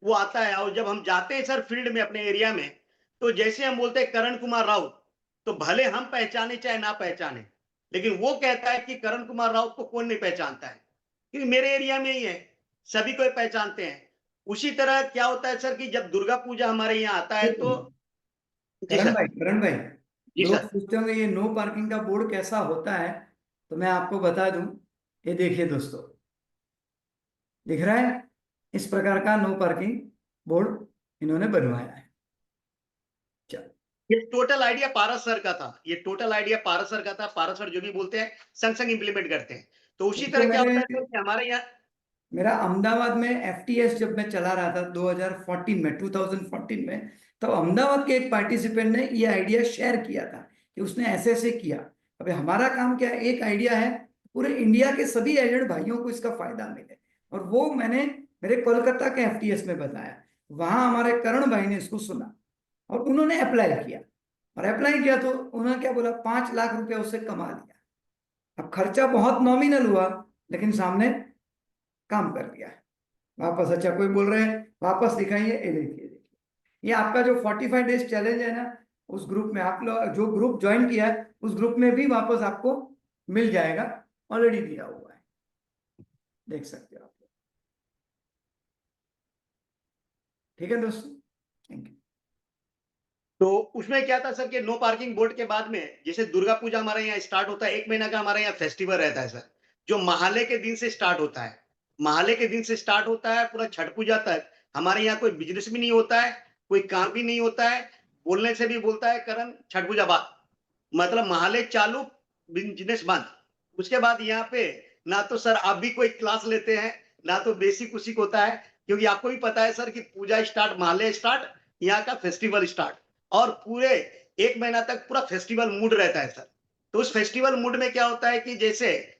Speaker 1: वो आता है। और जब हम जाते हैं सर फील्ड में अपने एरिया में, तो जैसे हम बोलते हैं करण कुमार राउत, तो भले हम पहचाने चाहे ना पहचाने, लेकिन वो कहता है कि करण कुमार राउत को कौन नहीं पहचानता है, क्योंकि मेरे एरिया में ही है, सभी को पहचानते हैं। उसी तरह क्या होता है सर कि जब दुर्गा पूजा हमारे यहाँ आता है तो जी सर।
Speaker 3: करण भाई,
Speaker 1: जी
Speaker 3: लोग
Speaker 1: सर।
Speaker 3: पूछते होंगे ये नो पार्किंग का बोर्ड कैसा होता है, तो मैं आपको बता दूं। ये देखिए दोस्तों, दिख रहा है? इस प्रकार का नो पार्किंग बोर्ड इन्होंने बनवाया है। चलो,
Speaker 1: ये टोटल आइडिया पारस सर का था, ये टोटल आइडिया पारस सर का था। पारस सर जो भी बोलते हैं संग संग इंप्लीमेंट करते हैं। तो उसी
Speaker 3: इसको
Speaker 1: तरह क्या
Speaker 3: मैंने
Speaker 1: होता है सर कि हमारे यहाँ
Speaker 3: मेरा अहमदाबाद में FTS जब मैं चला रहा था 2014 में, तो अहमदाबाद के एक पार्टिसिपेंट ने ये आइडिया शेयर किया था कि उसने ऐसे ऐसे किया। अभी हमारा काम क्या है, एक आइडिया है, पूरे इंडिया के सभी एजेंट भाइयों को इसका फायदा मिले, और वो मैंने मेरे कोलकाता के FTS में बताया। वहां हमारे करण भाई ने इसको सुना और उन्होंने अप्लाई किया, और अप्लाई किया तो उन्होंने क्या बोला, 5 लाख रुपया उससे कमा लिया। अब खर्चा बहुत नॉमिनल हुआ, लेकिन सामने काम कर दिया। वापस, अच्छा कोई बोल रहे हैं वापस दिखाइए, ये देखिए देखिए, ये आपका जो 45 डेज चैलेंज है ना, उस ग्रुप में आप लोग जो ग्रुप ज्वाइन किया है, उस ग्रुप में भी वापस आपको मिल जाएगा, ऑलरेडी दिया हुआ है, देख सकते हो आप लोग। ठीक है दोस्तों, थैंक यू।
Speaker 1: तो उसमें क्या था सर कि नो पार्किंग बोर्ड के बाद में जैसे दुर्गा पूजा हमारे यहाँ स्टार्ट होता है, 1 महीना का हमारे यहाँ फेस्टिवल रहता है सर, जो महालय के दिन से स्टार्ट होता है। महालय के दिन से स्टार्ट होता है पूरा छठ पूजा तक। हमारे यहाँ कोई बिजनेस भी नहीं होता है, कोई काम भी नहीं होता है। बोलने से भी बोलता है करण छठ पूजा बाद, मतलब महालय चालू, बिजनेस बंद। उसके बाद यहाँ पे ना तो सर आप भी कोई क्लास लेते हैं, ना तो बेसिक उसी को होता है, क्योंकि आपको भी पता है सर कि पूजा स्टार्ट, महालय स्टार्ट, यहाँ का फेस्टिवल स्टार्ट, और पूरे 1 महीना तक पूरा फेस्टिवल मूड रहता है सर। तो उस फेस्टिवल मूड में क्या होता है कि जैसे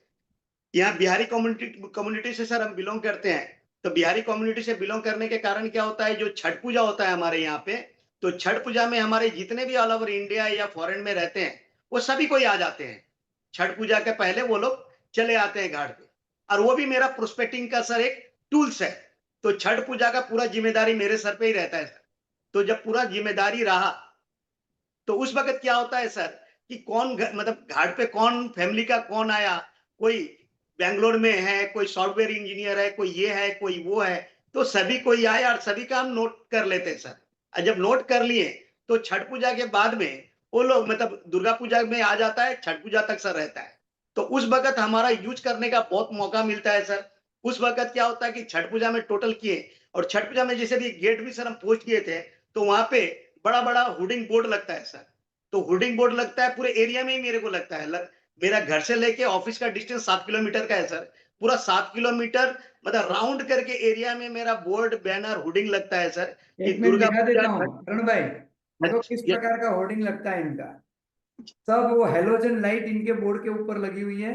Speaker 1: यहाँ बिहारी कम्युनिटी से सर हम बिलोंग करते हैं, तो बिहारी कम्युनिटी से बिलोंग करने के कारण क्या होता है, जो छठ पूजा होता है हमारे यहाँ पे, तो छठ पूजा में हमारे जितने भी ऑल ओवर इंडिया या फॉरेन में रहते हैं, वो सभी कोई आ जाते हैं। छठ पूजा के पहले वो लोग चले आते हैं घाट पे, और वो भी मेरा प्रोस्पेक्टिंग का सर एक टूल्स है। तो छठ पूजा का पूरा जिम्मेदारी मेरे सर पे ही रहता है सर। तो जब पूरा जिम्मेदारी रहा, तो उस वक्त क्या होता है सर कि कौन मतलब घाट पे कौन फैमिली का कौन आया, कोई बेंगलोर में है, कोई सॉफ्टवेयर इंजीनियर है, कोई ये है, कोई वो है, तो सभी कोई आए और सभी का हम नोट कर लेते हैं सर। और जब नोट कर लिए तो छठ पूजा के बाद में वो लोग मतलब दुर्गा पूजा में आ जाता है, छठ पूजा तक सर रहता है। तो उस वक्त हमारा यूज करने का बहुत मौका मिलता है सर। उस वक्त क्या होता है कि छठ पूजा में टोटल किए, और छठ पूजा में जैसे भी गेट भी सर हम पोस्ट किए थे, तो वहां पे बड़ा बड़ा हुडिंग बोर्ड लगता है सर। तो हुडिंग बोर्ड लगता है पूरे एरिया में ही, मेरे को लगता है मेरा घर से लेके ऑफिस का डिस्टेंस 7 किलोमीटर का है सर। पूरा 7 किलोमीटर मतलब राउंड करके एरिया में मेरा बोर्ड, बैनर, हुडिंग लगता है सर कि
Speaker 3: एक मिनट
Speaker 1: दुर्गा
Speaker 3: दिखा
Speaker 1: पूजा।
Speaker 3: देता हूँ करण भाई, देखो किस प्रकार का होर्डिंग लगता है इनका। सब वो हेलोजन लाइट इनके बोर्ड के ऊपर लगी हुई है,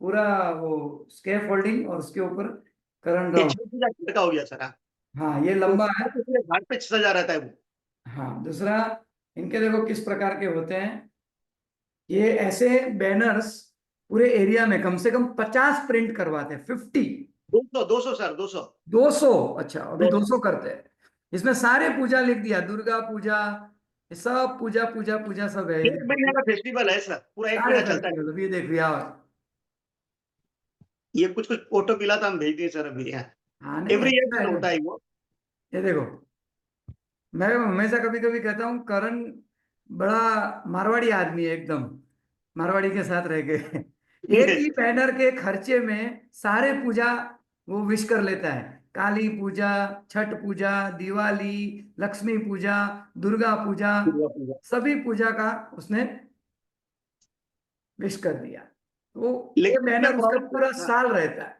Speaker 3: पूरा वो स्केप होल्डिंग, और उसके ऊपर करण
Speaker 1: ये
Speaker 3: राव।
Speaker 1: छठ पूजा घर का हो गया सर। हाँ,
Speaker 3: हाँ, ये
Speaker 1: तो
Speaker 3: लंबा है।
Speaker 1: पूरे घाट पे सजा रहता है वो।
Speaker 3: हाँ, दूसरा इनके देखो किस प्रकार के होते हैं, ये ऐसे बैनर्स पूरे एरिया में कम से कम 50 प्रिंट करवाते हैं, 50।
Speaker 1: 200 सर, 200।
Speaker 3: 200, अच्छा अभी 200 करते हैं। इसमें सारे पूजा लिख दिया, दुर्गा पूजा, ये सब पूजा पूजा पूजा सब है।
Speaker 1: 1 महीने का फेस्टिवल है सर, पूरा 1
Speaker 3: सारे
Speaker 1: महीना चलता है।
Speaker 3: फेस्टिवल अभी देख लिया।
Speaker 1: ये कुछ कुछ फोटो मिला था, हम भेज दिए सर अभी यहाँ।
Speaker 3: हाँ नहीं,
Speaker 1: एवरी ईयर
Speaker 3: अच्छा
Speaker 1: सर
Speaker 3: है।
Speaker 1: होता है वो।
Speaker 3: ये देखो, मैं हमेशा कभी कभी कहता हूँ करण बड़ा मारवाड़ी आदमी है एकदम, मारवाड़ी के साथ रह गए। एक ही बैनर के खर्चे में सारे पूजा वो विश कर लेता है, काली पूजा, छठ पूजा, दिवाली, लक्ष्मी पूजा, दुर्गा पूजा,
Speaker 1: दुर्गा पूजा।
Speaker 3: सभी पूजा का उसने विश कर दिया। तो ये
Speaker 1: लेकिन इसमें
Speaker 3: बैनर उसका
Speaker 1: प्रॉब्लम
Speaker 3: पूरा
Speaker 1: था,
Speaker 3: साल रहता है।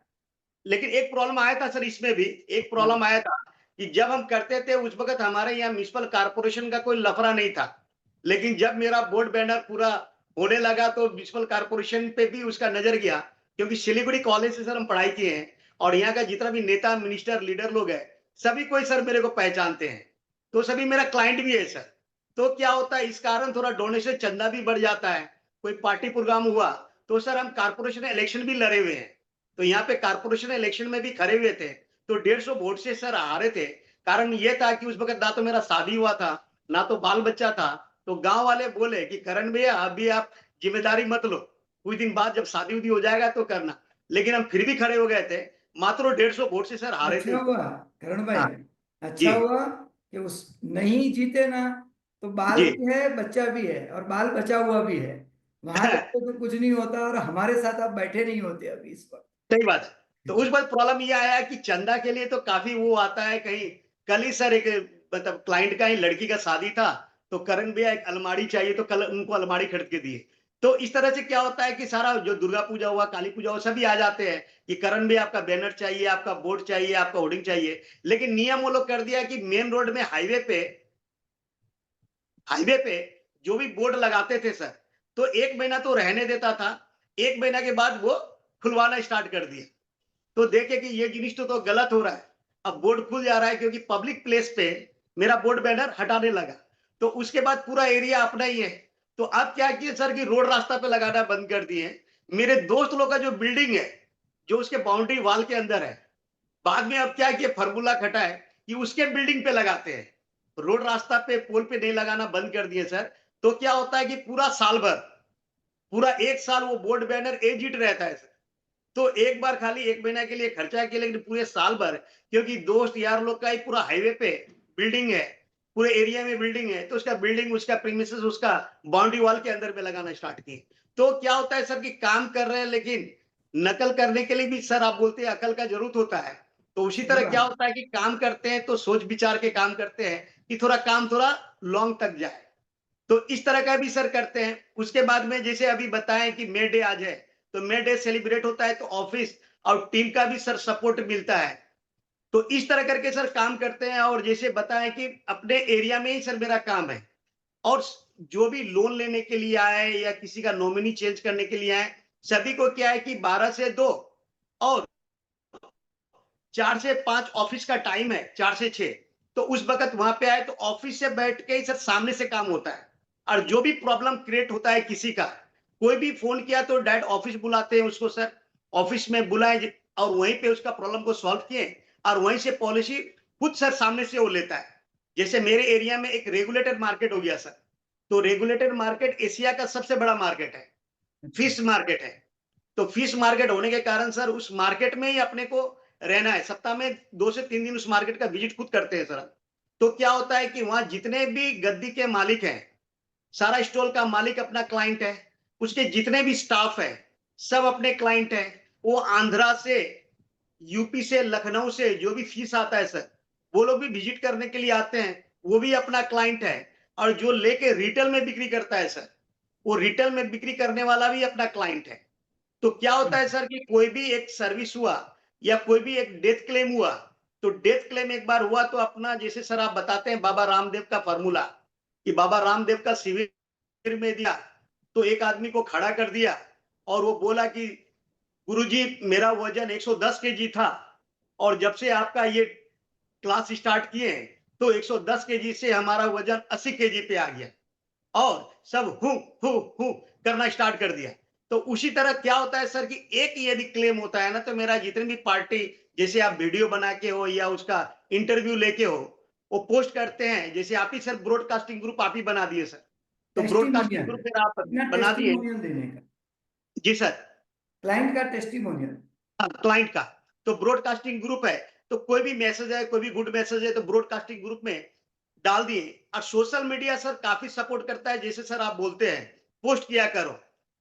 Speaker 1: लेकिन एक प्रॉब्लम आया था सर, इसमें भी एक
Speaker 3: हाँ,
Speaker 1: प्रॉब्लम आया था कि जब हम करते थे उस वक्त हमारे यहाँ म्युनिसिपल कारपोरेशन का कोई लफड़ा नहीं था। लेकिन जब मेरा बोर्ड बैनर पूरा होने लगा तो म्युनिसिपल कारपोरेशन पे भी उसका नजर गया, क्योंकि सिलीगुड़ी कॉलेज से सर हम पढ़ाई किए हैं, और यहाँ का जितना भी नेता, मिनिस्टर, लीडर लोग हैं, सभी कोई सर मेरे को पहचानते हैं, तो सभी मेरा क्लाइंट भी है सर। तो क्या होता है, इस कारण थोड़ा डोनेशन, चंदा भी बढ़ जाता है। कोई पार्टी प्रोग्राम हुआ तो सर हम कारपोरेशन इलेक्शन भी लड़े हुए हैं, तो यहाँ पे कारपोरेशन इलेक्शन में भी खड़े हुए थे, तो 150 वोट से सर हारे थे। कारण ये था कि उस वक्त ना तो मेरा शादी हुआ था, ना तो बाल बच्चा था। तो गांव वाले बोले कि करण भैया अभी आप जिम्मेदारी मत लो, कुछ दिन बाद जब शादी उदी हो जाएगा तो करना। लेकिन हम फिर भी खड़े हो गए थे, मात्र 150 वोट से सर हारे थे।
Speaker 3: अच्छा हुआ करण भाई,
Speaker 1: हाँ
Speaker 3: अच्छा
Speaker 1: जी।
Speaker 3: हुआ कि उस नहीं जीते ना, तो बाल
Speaker 1: जी।
Speaker 3: भी है, बच्चा भी है, और बाल बचा हुआ भी है। वहां जाके तो कुछ नहीं होता, और हमारे साथ आप बैठे नहीं होते अभी इस पर।
Speaker 1: सही बात है। तो उस बार प्रॉब्लम ये आया कि चंदा के लिए तो काफी वो आता है कहीं। कल ही सर एक मतलब क्लाइंट का ही लड़की का शादी था, तो करण भैया एक अलमारी चाहिए, तो कल उनको अलमारी खरीद के दिए। तो इस तरह से क्या होता है कि सारा जो दुर्गा पूजा हुआ, काली पूजा हुआ, सभी आ जाते हैं कि करण भी आपका बैनर चाहिए, आपका बोर्ड चाहिए, आपका होर्डिंग चाहिए। लेकिन नियम वो लोग कर दिया कि मेन रोड में हाईवे पे जो भी बोर्ड लगाते थे सर, तो 1 महीना तो रहने देता था, 1 महीना के बाद वो खुलवाना स्टार्ट कर दिया। तो देखे कि ये जिनिस तो गलत हो रहा है। अब बोर्ड खुल जा रहा है क्योंकि पब्लिक प्लेस पे मेरा बोर्ड बैनर हटाने लगा। तो उसके बाद पूरा एरिया अपना ही है। तो अब क्या किए सर कि रोड रास्ता पे लगाना बंद कर दिए। मेरे दोस्त लोग का जो बिल्डिंग है, जो उसके बाउंड्री वॉल के अंदर है, बाद में अब क्या किए फॉर्मूला खटा है कि उसके बिल्डिंग पे लगाते हैं। रोड रास्ता पे पोल पे नहीं लगाना बंद कर दिए सर। तो क्या होता है कि पूरा साल भर, पूरा 1 साल वो बोर्ड बैनर एज इट रहता है सर। तो एक बार खाली 1 महीना के लिए खर्चा किया, लेकिन पूरे साल भर, क्योंकि दोस्त यार लोग का ही पूरा हाईवे पे बिल्डिंग है, पूरे एरिया में बिल्डिंग है, तो उसका बिल्डिंग, उसका प्रीमिसेस, उसका बाउंड्री वॉल के अंदर में लगाना स्टार्ट किए। तो क्या होता है सर कि काम कर रहे हैं, लेकिन नकल करने के लिए भी सर आप बोलते हैं अकल का जरूरत होता है। तो उसी
Speaker 3: सही
Speaker 1: तरह क्या
Speaker 3: बात
Speaker 1: होता है कि काम करते हैं तो सोच विचार के काम करते हैं कि थोड़ा काम थोड़ा लॉन्ग तक जाए। तो इस तरह का भी सर करते हैं। उसके बाद में जैसे अभी बताएं कि मे डे आज है, तो मे डे सेलिब्रेट होता है, तो ऑफिस और टीम का भी सर सपोर्ट मिलता है। तो इस तरह करके सर काम करते हैं। और जैसे बताएं कि अपने एरिया में ही सर मेरा काम है। और जो भी लोन लेने के लिए आए या किसी का नॉमिनी चेंज करने के लिए आए, सभी को क्या है कि 12 से 2 और 4 से 5 ऑफिस का टाइम है, 4 से 6। तो उस वक़्त वहाँ पे आए तो ऑफिस से बैठ के ही सर सामने से काम होता है। और जो भी प्रॉब्लम क्रिएट होता है किसी का, कोई भी फ़ोन किया तो डायरेक्ट ऑफिस बुलाते हैं उसको सर। ऑफिस में बुलाए और वहीं पे उसका प्रॉब्लम को सॉल्व किए और वहीं से पॉलिसी खुद सर सामने से वो लेता है। जैसे मेरे एरिया में एक रेगुलेटेड मार्केट हो गया सर। तो रेगुलेटेड मार्केट एशिया का सबसे बड़ा मार्केट है,
Speaker 3: अच्छा
Speaker 1: फिश मार्केट है। तो फिश मार्केट होने के कारण सर उस मार्केट में ही अपने को रहना है। सप्ताह में 2 से 3 दिन उस मार्केट का विजिट खुद करते हैं सर। तो क्या होता है कि वहां जितने भी गद्दी के मालिक हैं, सारा स्टॉल का मालिक अपना क्लाइंट है, उसके जितने भी स्टाफ है, सब अपने क्लाइंट है। वो आंध्रा से, यूपी से, लखनऊ से जो भी फीस आता है सर, वो लोग भी विजिट करने के लिए आते हैं, वो भी अपना क्लाइंट है। और जो लेके रिटेल में बिक्री करता है सर, वो रिटेल में बिक्री करने वाला भी अपना क्लाइंट है। तो क्या होता है सर कि कोई भी एक सर्विस हुआ या कोई भी एक डेथ क्लेम हुआ, तो डेथ क्लेम एक बार हुआ तो अपना जैसे सर आप बताते हैं बाबा रामदेव का फॉर्मूला, कि बाबा रामदेव का शिविर में दिया, तो एक आदमी को खड़ा कर दिया और वो बोला कि गुरुजी मेरा वजन 110 केजी था और जब से आपका ये क्लास स्टार्ट किए हैं, तो 110 केजी से हमारा वजन 80 केजी पे आ गया। और सब हूं हूं हूं करना स्टार्ट कर दिया। तो उसी तरह क्या होता है सर कि एक यदि क्लेम होता है ना, तो मेरा जितनी भी पार्टी, जैसे आप वीडियो बना के हो या उसका इंटरव्यू लेके हो, वो पोस्ट करते हैं। जैसे आप ही सर ब्रॉडकास्टिंग ग्रुप आप ही बना दिए सर, तो ब्रॉडकास्टिंग
Speaker 3: टेस्टिमोनियल,
Speaker 1: ग्रुप फिर आप
Speaker 3: अपना
Speaker 1: बना दिए।
Speaker 3: टेस्टिमोनियल देने का,
Speaker 1: जी सर।
Speaker 3: क्लाइंट का टेस्टिमोनियल।
Speaker 1: क्लाइंट का तो ब्रॉडकास्टिंग ग्रुप है। तो कोई भी मैसेज है, कोई भी गुड मैसेज है, तो ब्रॉडकास्टिंग ग्रुप में डाल दिए। और सोशल मीडिया सर काफी सपोर्ट करता है। जैसे सर आप बोलते हैं पोस्ट किया करो,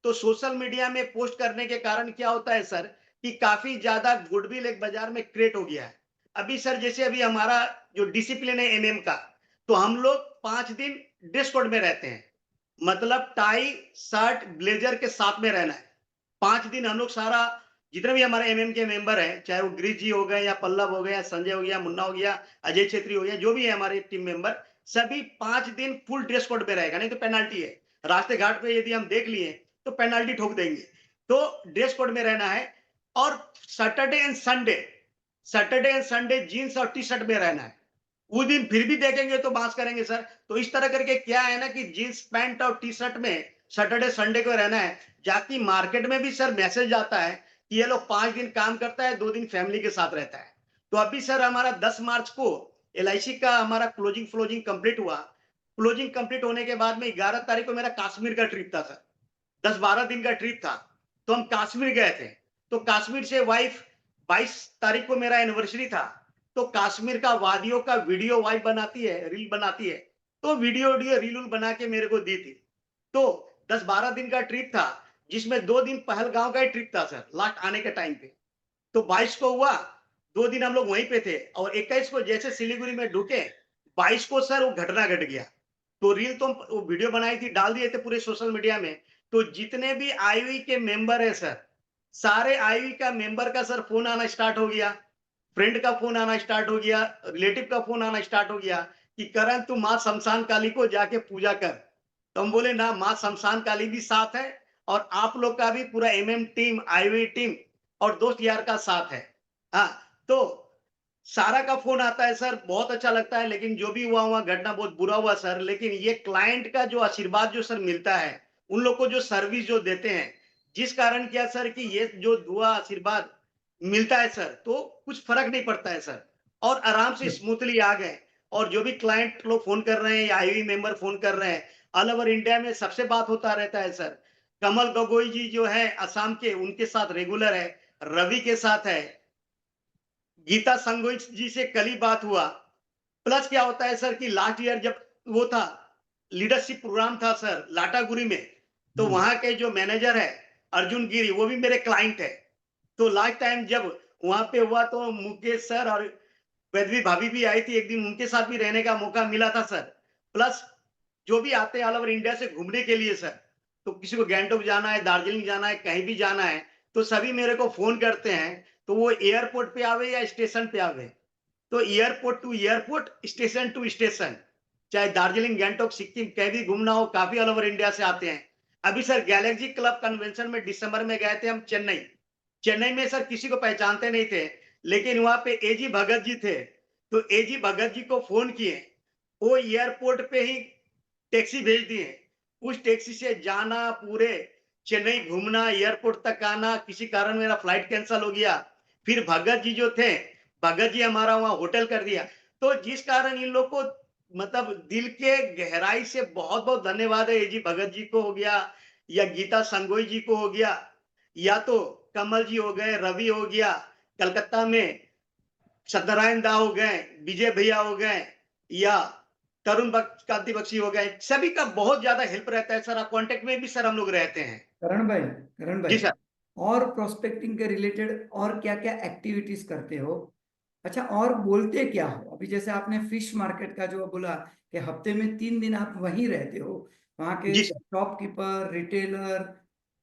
Speaker 1: तो सोशल मीडिया में पोस्ट करने के कारण क्या होता है सर कि काफी ज्यादा गुडविल एक बाजार में क्रिएट हो गया है। अभी सर जैसे अभी हमारा जो डिसिप्लिन है एमएम का, तो हम लोग 5 दिन ड्रेस कोड में रहते हैं। मतलब टाई, शर्ट, ब्लेजर के साथ में रहना है। 5 दिन हम लोग सारा, जितने भी हमारे एमएम के मेंबर हैं, चाहे वो गिरीश जी हो गए या पल्लव हो गया, संजय हो गया, मुन्ना हो गया, अजय छेत्री हो गया, जो भी है हमारे टीम मेंबर, सभी 5 दिन फुल ड्रेस कोड पे रहेगा, नहीं तो पेनाल्टी है। रास्ते घाट पे यदि हम देख लिए तो पेनाल्टी ठोक देंगे। तो ड्रेस कोड में रहना है। और सैटरडे एंड संडे जीन्स और टी शर्ट में रहना है। उस दिन फिर भी देखेंगे तो बात करेंगे सर। तो इस तरह करके क्या है ना कि जींस पैंट और टी शर्ट में सैटरडे संडे को रहना है। जाकि मार्केट में भी सर मैसेज आता है कि ये लोग 5 दिन काम करता है, 2 दिन फैमिली के साथ रहता है। तो अभी सर हमारा 10 मार्च को एलआईसी का हमारा क्लोजिंग कंप्लीट हुआ। क्लोजिंग कंप्लीट होने के बाद में 11 तारीख को मेरा कश्मीर का ट्रिप था सर। 10-12 दिन का ट्रिप था। तो हम कश्मीर गए थे। तो कश्मीर से वाइफ, 22 तारीख को मेरा एनिवर्सरी था। तो कश्मीर का वादियों का वीडियो वाइफ बनाती है, रील बनाती है। तो वीडियो रील बना के मेरे को दी थी। तो 10-12 दिन का ट्रिप था, जिसमें 2 दिन पहलगांव का ही ट्रिप था सर, लास्ट आने के टाइम पे। तो 22 को हुआ, 2 दिन हम लोग वहीं पे थे। और 21 को जैसे सिलीगुड़ी में ढुके, 22 को सर वो घटना घट गया। तो रील तो वो वीडियो बनाई थी, डाल दिए थे पूरे सोशल मीडिया में। तो जितने भी आईवी के मेंबर है सर, सारे आईवी का मेंबर का सर फोन आना स्टार्ट हो गया, फ्रेंड का फोन आना स्टार्ट हो गया, रिलेटिव का फोन आना स्टार्ट हो गया कि करण तू माँ शमशान काली को जाके पूजा कर। तो हम बोले ना, माँ शमशान काली भी साथ है और आप लोग का भी पूरा एमएम टीम, आईवी टीम और दोस्त यार का साथ है। हाँ, तो सारा का फोन आता है सर, बहुत अच्छा लगता है, लेकिन जो भी हुआ वहाँ घटना बहुत बुरा हुआ सर, लेकिन ये क्लाइंट का जो आशीर्वाद जो सर मिलता है, उन लोग को जो सर्विस जो देते हैं, जिस कारण क्या सर कि ये जो दुआ आशीर्वाद मिलता है सर, तो कुछ फर्क नहीं पड़ता है सर, और आराम से स्मूथली आ गए। और जो भी क्लाइंट लोग फोन कर रहे हैं या आईवी मेंबर फोन कर रहे हैं, ऑल ओवर इंडिया में सबसे बात होता रहता है सर। कमल गगोई जी जो है असम के, उनके साथ रेगुलर है, रवि के साथ है, गीता संगोई जी से कल ही बात हुआ। प्लस क्या होता है सर कि लास्ट ईयर जब वो था, लीडरशिप प्रोग्राम था सर लाटागुरी में, तो वहां के जो मैनेजर है अर्जुन गिरी, वो भी मेरे क्लाइंट है। तो लास्ट टाइम जब वहां पे हुआ तो मुकेश सर और वैद्वी भाभी भी आई थी, एक दिन उनके साथ भी रहने का मौका मिला था सर। प्लस जो भी आते हैं ऑल ओवर इंडिया से घूमने के लिए सर, तो किसी को गैंगटॉक जाना है, दार्जिलिंग जाना है, कहीं भी जाना है, तो सभी मेरे को फोन करते हैं, तो वो एयरपोर्ट पे आवे या स्टेशन पे आवे। तो airport to airport, station to station, चाहे दार्जिलिंग, गैंगटॉक, सिक्किम कहीं भी घूमना हो, काफी ऑल ओवर इंडिया से आते हैं। अभी सर गैलेक्सी क्लब कन्वेंशन में दिसंबर में गए थे हम चेन्नई। चेन्नई में सर किसी को पहचानते नहीं थे, लेकिन वहां पे एजी भगत जी थे, तो एजी भगत जी को फोन किए, वो एयरपोर्ट पे ही टैक्सी भेज दिए। उस टैक्सी से जाना, पूरे चेन्नई घूमना, एयरपोर्ट तक आना, किसी कारण मेरा फ्लाइट कैंसल हो गया, फिर भगत जी जो थे, भगत जी हमारा वहां होटल कर दिया। तो जिस कारण इन लोग को मतलब दिल के गहराई से बहुत बहुत धन्यवाद है। एजी भगत जी को हो गया, या गीता संगोई जी को हो गया, या तो कमल जी हो गए, रवि हो गया, कलकत्ता में सत्यनारायण दा हो गए, विजय भैया हो गए, या तरुण कांति बख्शी हो गए, सभी का बहुत ज्यादा हेल्प रहता है सर। कांटेक्ट में भी सर हम लोग रहते हैं।
Speaker 3: करण
Speaker 1: जी
Speaker 3: भाई,
Speaker 1: सर।
Speaker 3: और प्रोस्पेक्टिंग के रिलेटेड और क्या क्या एक्टिविटीज करते हो? अच्छा, और बोलते क्या हो? अभी जैसे आपने फिश मार्केट का जो बोला कि हफ्ते में 3 दिन आप वहीं रहते हो, वहाँ के
Speaker 1: जी सर।
Speaker 3: शॉपकीपर, रिटेलर,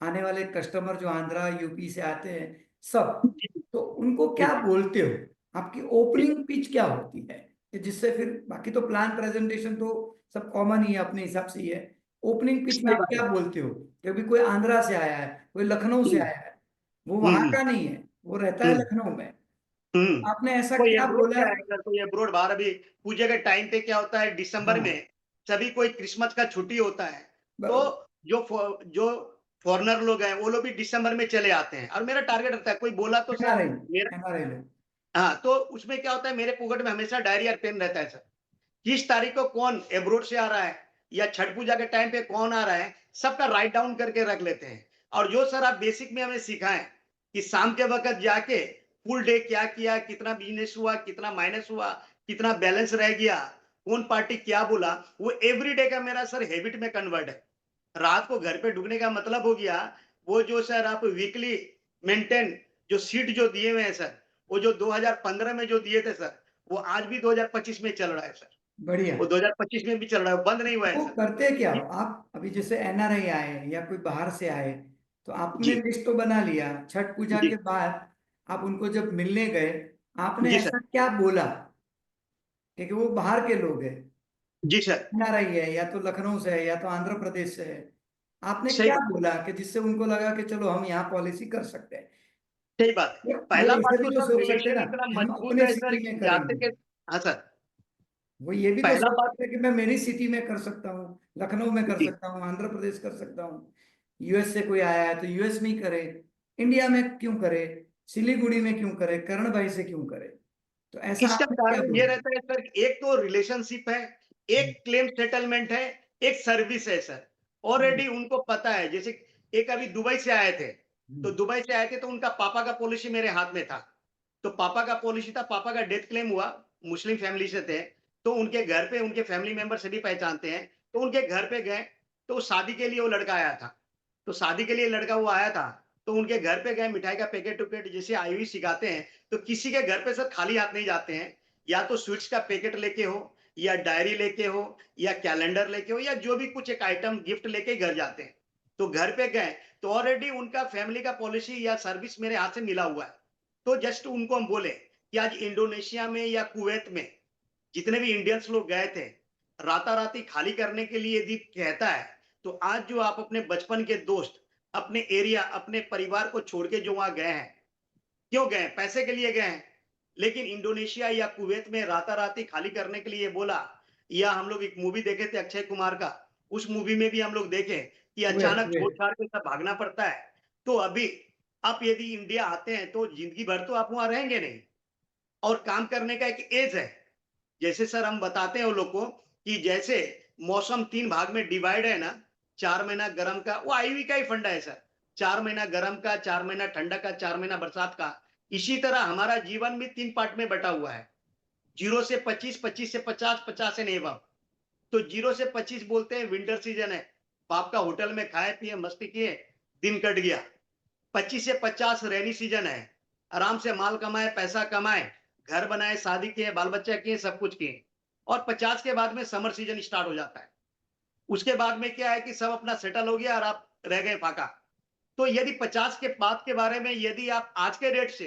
Speaker 3: आने वाले कस्टमर जो आंध्रा यूपी से आते हैं सब,
Speaker 1: जी
Speaker 3: तो उनको
Speaker 1: जी
Speaker 3: क्या बोलते हो? आपकी
Speaker 1: जी
Speaker 3: ओपनिंग पिच क्या होती है कि जिससे फिर बाकी तो प्लान प्रेजेंटेशन तो सब कॉमन ही है, अपने हिसाब से ही है। ओपनिंग पिच में
Speaker 1: सही
Speaker 3: आप
Speaker 1: बात है।
Speaker 3: क्या बोलते हो? क्योंकि कोई आंध्रा से आया है, कोई लखनऊ से
Speaker 1: हम्म
Speaker 3: आया है, वो वहां
Speaker 1: हम्म
Speaker 3: का नहीं है, वो रहता है
Speaker 1: हम्म
Speaker 3: लखनऊ में।
Speaker 1: हम्म।
Speaker 3: आपने ऐसा
Speaker 1: कोई
Speaker 3: क्या
Speaker 1: अब्रोड
Speaker 3: बोला?
Speaker 1: से आएगा, कोई अब्रोड बाहर। अभी पूजे के टाइम पे क्या होता है, दिसंबर
Speaker 3: हाँ,
Speaker 1: में सभी कोई क्रिसमस का छुट्टी होता है, तो
Speaker 3: बरोबर।
Speaker 1: जो फॉरेनर लोग हैं वो लोग भी दिसंबर में चले आते हैं, और मेरा टारगेट रहता है, कोई बोला तो सर
Speaker 3: एनआरआई,
Speaker 1: मेरा।
Speaker 3: एनआरआई लोग।
Speaker 1: हाँ, तो उसमें क्या होता है, मेरे पॉकेट में हमेशा डायरी और पेन रहता है सर। किस तारीख को कौन एब्रोड से आ रहा है, या छठ पूजा के टाइम पे कौन आ रहा है, सबका राइट डाउन करके रख लेते हैं। और जो सर आप बेसिक में हमें सिखाएं कि शाम के वक्त जाके फुल डे क्या किया, कितना बिजनेस हुआ, कितना माइनस हुआ, कितना बैलेंस रह गया, कौन पार्टी क्या बोला, वो एवरी डे का मेरा सर हैबिट में कन्वर्ट है। रात को घर पे ढूंढने का मतलब हो गया, वो जो सर आप वीकली मेंटेन जो सीट जो दिए हुए हैं सर, वो जो 2015 में जो दिए थे सर, वो आज भी 2025 में चल रहा है सर।
Speaker 3: बढ़िया।
Speaker 1: वो 2025 में भी चल रहा है, बंद नहीं हुआ है
Speaker 3: वो
Speaker 1: सर।
Speaker 3: करते क्या हो
Speaker 1: जी
Speaker 3: आप? अभी जैसे एनआरआई आए या कोई बाहर से आए, तो आपने
Speaker 1: जी
Speaker 3: लिस्ट तो बना लिया, छठ पूजा
Speaker 1: जी
Speaker 3: के बाद आप उनको जब मिलने गए, आपने
Speaker 1: जी सर।
Speaker 3: ऐसा क्या बोला? क्योंकि वो बाहर के लोग हैं,
Speaker 1: जी सर।
Speaker 3: एनआरआई है, या तो लखनऊ से है या तो आंध्र प्रदेश से है, आपने
Speaker 1: सही
Speaker 3: क्या
Speaker 1: बात।
Speaker 3: बोला कि जिससे उनको लगा कि चलो हम यहाँ पॉलिसी कर सकते हैं?
Speaker 1: सही बात है।
Speaker 3: वो
Speaker 1: पहला
Speaker 3: ऐसे
Speaker 1: बात
Speaker 3: भी
Speaker 1: तो
Speaker 3: तो
Speaker 1: सर
Speaker 3: सोच सकते
Speaker 1: रिलेशन
Speaker 3: ना
Speaker 1: इतना
Speaker 3: कि हम
Speaker 1: मजबूत
Speaker 3: अपने
Speaker 1: है सर
Speaker 3: सिटी में
Speaker 1: कि जाते
Speaker 3: करेंगे।
Speaker 1: के। हाँ सर।
Speaker 3: वो ये भी तो
Speaker 1: पहला
Speaker 3: सोच
Speaker 1: बात।
Speaker 3: सकते हैं कि मैं मेरी सिटी में कर सकता हूँ, लखनऊ में कर
Speaker 1: जी
Speaker 3: सकता हूँ, आंध्र प्रदेश कर सकता हूँ। यूएस से कोई आया है तो यूएस में ही करे, इंडिया में क्यों करे, सिलीगुड़ी में क्यों करे, करण भाई से क्यों करे? तो ऐसा
Speaker 1: इसका
Speaker 3: आपने क्या
Speaker 1: कारण ये
Speaker 3: बोला?
Speaker 1: रहता है सर, एक तो रिलेशनशिप है, एक क्लेम सेटलमेंट है, एक सर्विस है सर।
Speaker 3: हम्म,
Speaker 1: ऑलरेडी उनको पता है। जैसे एक अभी दुबई से आए थे, तो
Speaker 3: हम्म,
Speaker 1: दुबई से आए थे तो उनका पापा का पॉलिसी मेरे हाथ में था। तो पापा का पॉलिसी था, पापा का डेथ क्लेम हुआ, मुस्लिम फैमिली से थे, तो उनके घर पे उनके फैमिली मेंबर सभी पहचानते हैं, तो उनके घर पे गए, तो शादी के लिए वो लड़का आया था। तो शादी के लिए लड़का वो आया था, तो उनके घर पे गए, मिठाई का पैकेट टुकेट जैसे आईवी सिखाते हैं, तो किसी के घर पे सर खाली हाथ नहीं जाते हैं। या तो स्वीट्स का पैकेट लेके हो, या डायरी लेके हो, या कैलेंडर लेके हो, या जो भी कुछ एक आइटम गिफ्ट लेके घर जाते हैं। तो घर पे गए तो ऑलरेडी उनका फैमिली का पॉलिसी या सर्विस मेरे हाथ से मिला हुआ है। तो जस्ट उनको हम बोले कि आज इंडोनेशिया में या कुवैत में जितने भी इंडियंस लोग गए थे, राताराती खाली करने के लिए यदि कहता है, तो आज जो आप अपने बचपन के दोस्त, अपने एरिया, अपने परिवार को छोड़ के जो वहाँ गए हैं, क्यों गए? पैसे के लिए गए हैं। लेकिन इंडोनेशिया या कुवैत में राताराती खाली करने के लिए बोला, या हम लोग एक मूवी देखे थे अक्षय कुमार का, उस मूवी में भी हम लोग देखे कि
Speaker 3: कुवैत
Speaker 1: अचानक
Speaker 3: कुवैत
Speaker 1: छोड़-छाड़ के सब भागना पड़ता है। तो अभी आप यदि इंडिया आते हैं, तो ज़िंदगी भर तो आप वहाँ रहेंगे नहीं और काम करने का एक एज है। जैसे सर हम बताते हैं वो लोग को कि जैसे मौसम 3 भाग में डिवाइड है ना, 4 महीना गर्म का, वो आईवी का ही फंडा है सर। 4 महीना गर्म का, 4 महीना ठंडा का, 4 महीना बरसात का। इसी तरह हमारा जीवन भी 3 पार्ट में बँटा हुआ है। 0 से 25, 25 से 50, 50 एंड अबव। तो 0 से 25 बोलते हैं विंटर सीजन है। बाप का होटल में खाए-पिए, मस्ती किए, दिन कट गया। 25 से 50 रेनी सीजन है। आराम से माल कमाए, पैसा कमाए, घर बनाए, शादी किए, बाल-बच्चा किए, सब कुछ किए। और 50 के बाद में समर सीजन स्टार्ट हो जाता है। उसके बाद में क्या है कि सब अपना सेटल हो गया और आप रह गए फाका। तो यदि 50 के बाद के बारे में यदि आप आज के रेट से